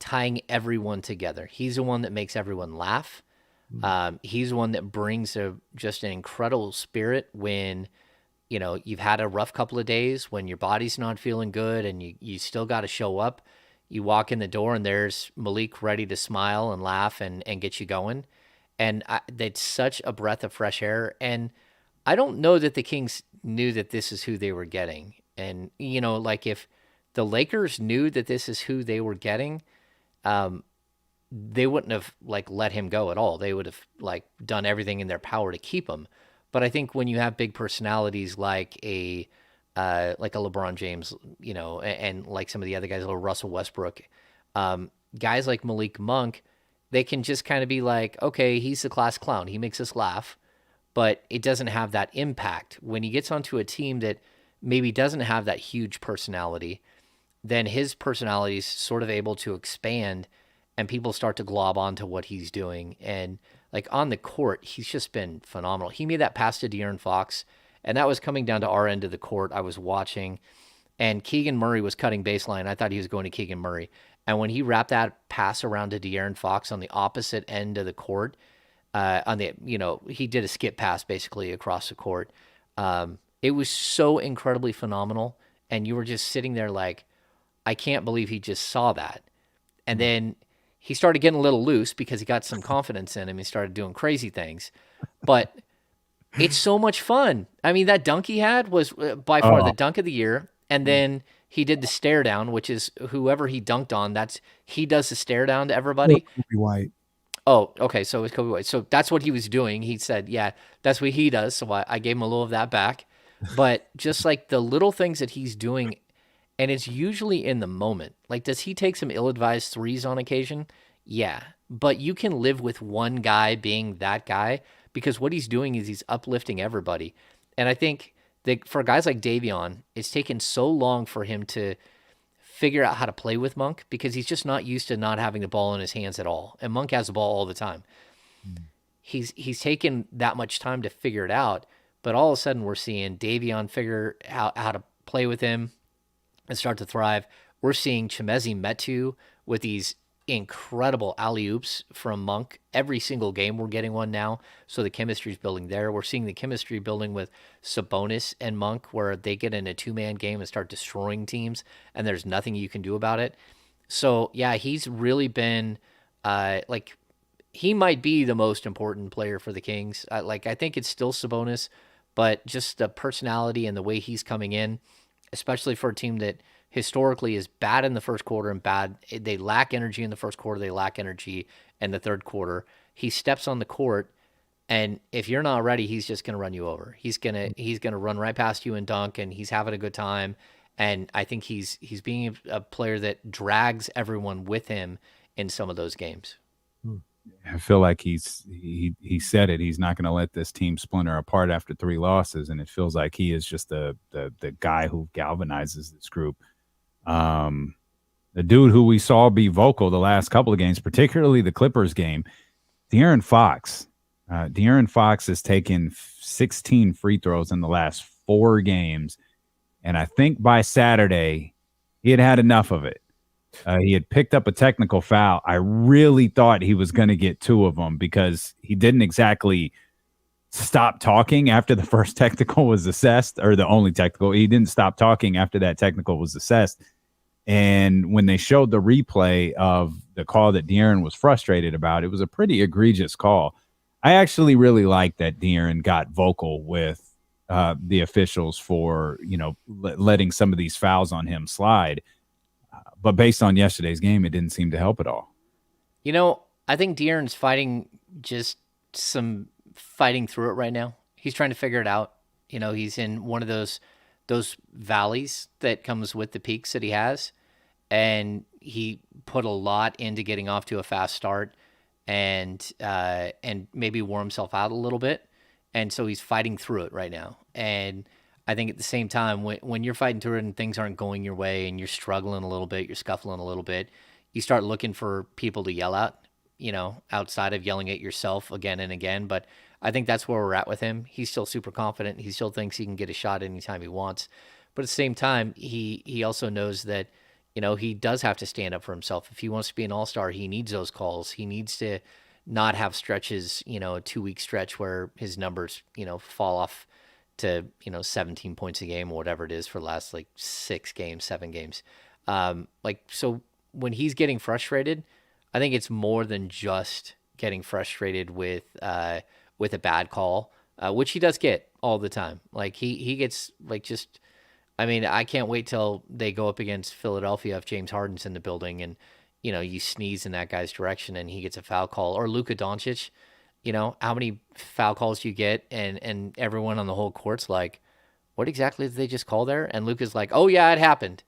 tying everyone together. He's the one that makes everyone laugh. He's the one that brings just an incredible spirit when, you've had a rough couple of days, when your body's not feeling good and you still got to show up. You walk in the door and there's Malik ready to smile and laugh and get you going. And that's such a breath of fresh air. And I don't know that the Kings knew that this is who they were getting. And, like if the Lakers knew that this is who they were getting, they wouldn't have like let him go at all. They would have like done everything in their power to keep him. But I think when you have big personalities like a LeBron James, and like some of the other guys, like Russell Westbrook, guys like Malik Monk, they can just kind of be like, okay, he's the class clown. He makes us laugh. but it doesn't have that impact. When he gets onto a team that maybe doesn't have that huge personality, then his personality is sort of able to expand and people start to glob onto what he's doing. And like on the court, he's just been phenomenal. He made that pass to De'Aaron Fox, and that was coming down to our end of the court. I was watching, and Keegan Murray was cutting baseline. I thought he was going to Keegan Murray. And when he wrapped that pass around to De'Aaron Fox on the opposite end of the court, he did a skip pass basically across the court. It was so incredibly phenomenal. And you were just sitting there like, I can't believe he just saw that. And then he started getting a little loose because he got some confidence in him. He started doing crazy things. But it's so much fun. I mean, that dunk he had was by far the dunk of the year. And then he did the stare down, which is whoever he dunked on, he does the stare down to everybody. Kobe White. Oh, okay. So it was Kobe White. So that's what he was doing. He said, yeah, that's what he does. So I gave him a little of that back. But just like the little things that he's doing, and it's usually in the moment. Like, does he take some ill-advised threes on occasion? Yeah. But you can live with one guy being that guy because what he's doing is he's uplifting everybody. And I think that for guys like Davion, it's taken so long for him to figure out how to play with Monk because he's just not used to not having the ball in his hands at all. And Monk has the ball all the time. He's taken that much time to figure it out, but all of a sudden we're seeing Davion figure out how to play with him and start to thrive. We're seeing Chimezie Metu with these incredible alley-oops from Monk. Every single game we're getting one now, so the chemistry's building there. We're seeing the chemistry building with Sabonis and Monk, where they get in a two-man game and start destroying teams, and there's nothing you can do about it. So, yeah, he's really been, he might be the most important player for the Kings. I think it's still Sabonis, but just the personality and the way he's coming in, especially for a team that historically is bad in the first quarter and bad. They lack energy in the first quarter. They lack energy in the third quarter. He steps on the court, and if you're not ready, he's just going to run you over. He's gonna run right past you and dunk, and he's having a good time. And I think he's being a player that drags everyone with him in some of those games. I feel like he said it. He's not going to let this team splinter apart after 3 losses, and it feels like he is just the guy who galvanizes this group. The dude who we saw be vocal the last couple of games, particularly the Clippers game, De'Aaron Fox. De'Aaron Fox has taken 16 free throws in the last 4 games, and I think by Saturday he had enough of it. He had picked up a technical foul. I really thought he was going to get 2 of them because he didn't exactly stop talking after the first technical was assessed, or the only technical. He didn't stop talking after that technical was assessed. And when they showed the replay of the call that De'Aaron was frustrated about, it was a pretty egregious call. I actually really like that De'Aaron got vocal with the officials for, letting some of these fouls on him slide. But based on yesterday's game, it didn't seem to help at all. I think De'Aaron's fighting through it right now. He's trying to figure it out. He's in one of those valleys that comes with the peaks that he has. And he put a lot into getting off to a fast start and maybe wore himself out a little bit. And so he's fighting through it right now. And I think at the same time, when you're fighting through it and things aren't going your way and you're struggling a little bit, you're scuffling a little bit, you start looking for people to yell at, outside of yelling at yourself again and again. But I think that's where we're at with him. He's still super confident. He still thinks he can get a shot anytime he wants. But at the same time, he also knows that, he does have to stand up for himself. If he wants to be an all-star, he needs those calls. He needs to not have stretches, a 2-week stretch where his numbers, fall off to 17 points a game or whatever it is for the last 6 games, 7 games. So when he's getting frustrated, I think it's more than just getting frustrated with a bad call, which he does get all the time. He gets I can't wait till they go up against Philadelphia if James Harden's in the building and you sneeze in that guy's direction and he gets a foul call, or Luka Doncic. How many foul calls do you get? And everyone on the whole court's like, what exactly did they just call there? And Luka's like, oh, yeah, it happened.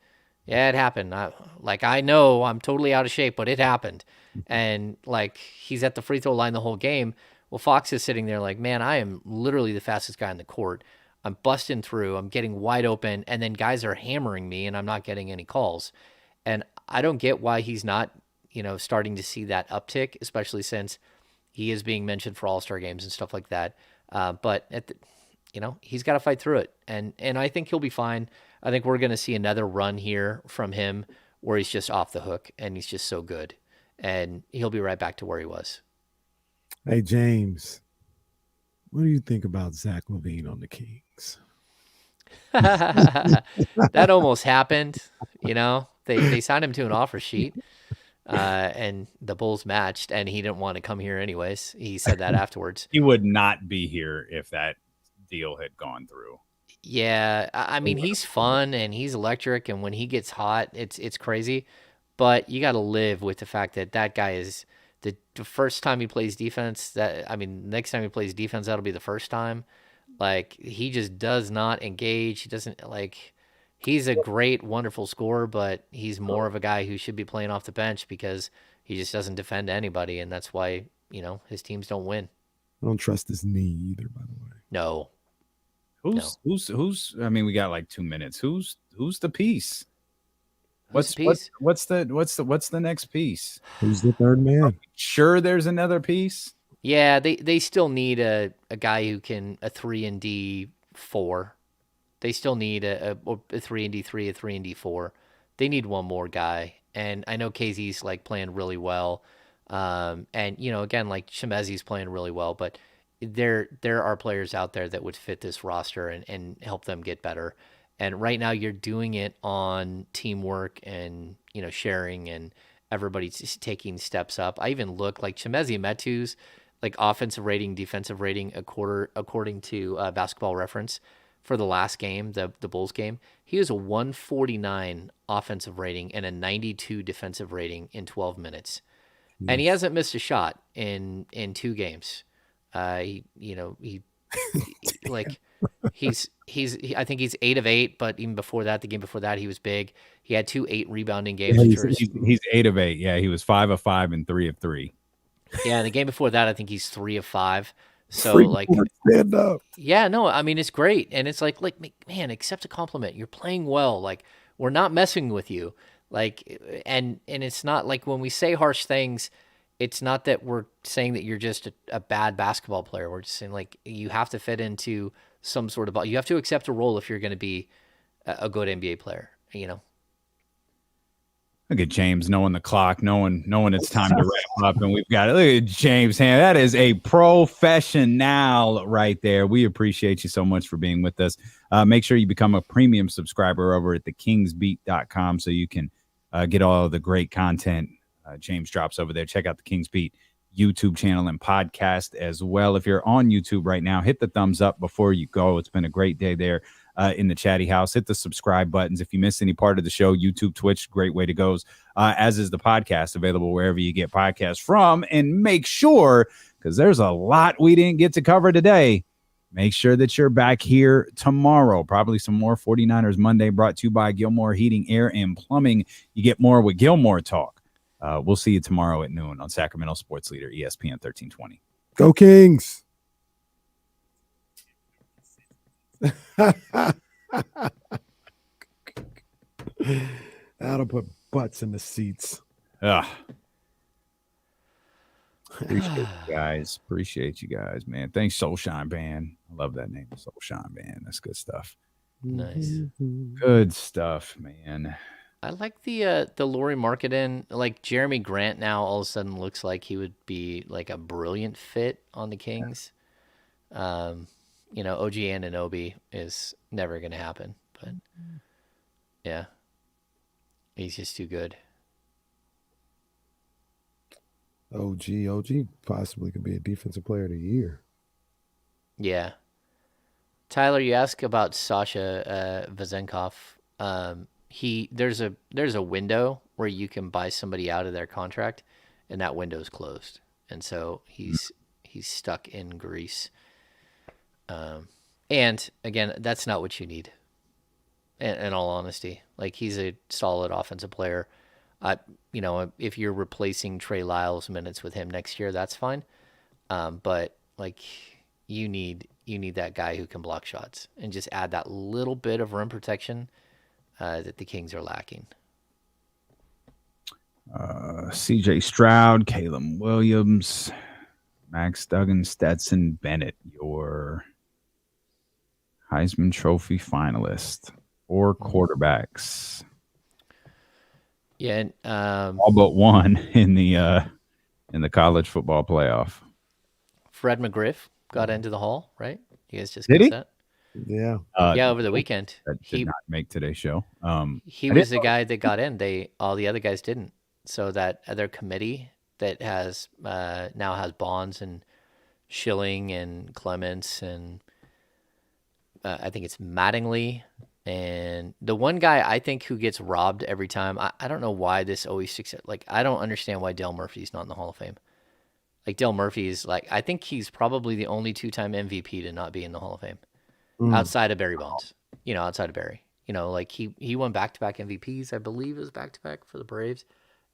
Yeah, it happened. I know I'm totally out of shape, but it happened. And he's at the free throw line the whole game. Well, Fox is sitting there like, man, I am literally the fastest guy on the court. I'm busting through. I'm getting wide open. And then guys are hammering me and I'm not getting any calls. And I don't get why he's not, starting to see that uptick, especially since he is being mentioned for all-star games and stuff like that. But he's got to fight through it. And I think he'll be fine. I think we're going to see another run here from him where he's just off the hook and he's just so good. And he'll be right back to where he was. Hey, James, what do you think about Zach LaVine on the Kings? That almost happened. They signed him to an offer sheet, and the Bulls matched, and he didn't want to come here anyways. He said that afterwards. He would not be here if that deal had gone through. Yeah, I mean, he's fun and he's electric, and when he gets hot, it's crazy. But you got to live with the fact that guy is the first time he plays defense. Next time he plays defense, that'll be the first time. Like, he just does not engage. He doesn't he's a great, wonderful scorer, but he's more of a guy who should be playing off the bench because he just doesn't defend anybody, and that's why his teams don't win. I don't trust his knee either, by the way. No. Who's? I mean, we got like 2 minutes. Who's the piece? What's the next piece? Who's the third man? Sure, there's another piece. Yeah, they still need a guy who can a 3-and-D 4. They still need a 3-and-D 3, a 3-and-D 4. They need one more guy, and I know KZ's like playing really well, and again, like Shemezi's playing really well, but there are players out there that would fit this roster and help them get better. And right now you're doing it on teamwork and, sharing and everybody's taking steps up. I even look like Chimezi Metu's like offensive rating, defensive rating according to Basketball Reference for the last game, the Bulls game. He was a 149 offensive rating and a 92 defensive rating in 12 minutes. Yes. And he hasn't missed a shot in 2 games. I think he's 8 of 8, but even before that, the game before that, he was big. He had 2 8 rebounding games. Yeah, he's 8 of 8. Yeah, he was 5 of 5 and 3 of 3. Yeah, and the game before that, I think he's 3 of 5. So stand up. Yeah, no, I mean, it's great, and it's like man, accept a compliment. You're playing well. Like, we're not messing with you. Like, and it's not like when we say harsh things. It's not that we're saying that you're just a bad basketball player. We're just saying, like, you have to fit into some sort of – you have to accept a role if you're going to be a good NBA player, Look at James knowing the clock, knowing it's time to wrap up, and we've got it. Look at James, that is a professional right there. We appreciate you so much for being with us. Make sure you become a premium subscriber over at thekingsbeat.com so you can get all of the great content James drops over there. Check out the Kings Beat YouTube channel and podcast as well. If you're on YouTube right now, hit the thumbs up before you go. It's been a great day there in the chatty house. Hit the subscribe buttons. If you missed any part of the show, YouTube, Twitch, great way to go, as is the podcast, available wherever you get podcasts from. And make sure, because there's a lot we didn't get to cover today, make sure that you're back here tomorrow. Probably some more 49ers Monday brought to you by Gilmore Heating, Air, and Plumbing. You get more with Gilmore Talk. We'll see you tomorrow at noon on Sacramento Sports Leader, ESPN 1320. Go Kings. That'll put butts in the seats. Appreciate you guys, man. Thanks, Soulshine Band. I love that name, Soulshine Band. That's good stuff. Nice. Good stuff, man. I like the Lauri Markkanen. Like, Jeremy Grant now all of a sudden looks like he would be like a brilliant fit on the Kings. OG Anunoby is never going to happen, but yeah, he's just too good. OG possibly could be a defensive player of the year. Yeah. Tyler, you asked about Sasha Vezenkov. There's a window where you can buy somebody out of their contract, and that window's closed, and so he's stuck in Greece. And again, that's not what you need. In all honesty, like, he's a solid offensive player. If you're replacing Trey Lyles minutes with him next year, that's fine. But Like you need that guy who can block shots and just add that little bit of rim protection that the Kings are lacking. CJ Stroud, Caleb Williams, Max Duggan, Stetson Bennett, your Heisman Trophy finalist, or quarterbacks. Yeah, and all but one in the college football playoff. Fred McGriff got into the Hall, right? You guys just Did got he? that? Yeah. Yeah, over the weekend. That did not make today's show. He was the guy that got in. All the other guys didn't. So that other committee that has now has Bonds and Schilling and Clements and I think it's Mattingly and the one guy I think who gets robbed every time. I don't know why this always sticks. Like I don't understand why Dale Murphy's not in the Hall of Fame. Like Dale Murphy's I think he's probably the only 2-time MVP to not be in the Hall of Fame outside of Barry Bonds. Outside of Barry. Like he won back-to-back MVPs. I believe it was back-to-back for the Braves.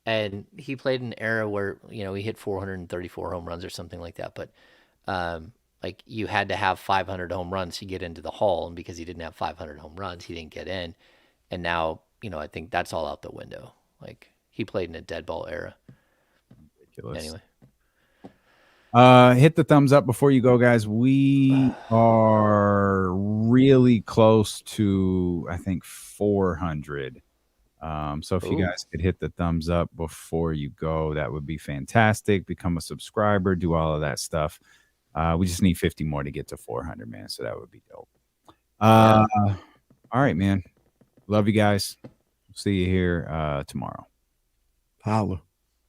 And he played in an era where, he hit 434 home runs or something like that. But you had to have 500 home runs to get into the Hall. And because he didn't have 500 home runs, he didn't get in. And now, I think that's all out the window. Like he played in a dead ball era. Ridiculous. Anyway. Hit the thumbs up before you go, guys. We are really close to, I think, 400. So if you guys could hit the thumbs up before you go, that would be fantastic. Become a subscriber, do all of that stuff. We just need 50 more to get to 400, man. So that would be dope. All right, man. Love you guys. See you here tomorrow. Holla.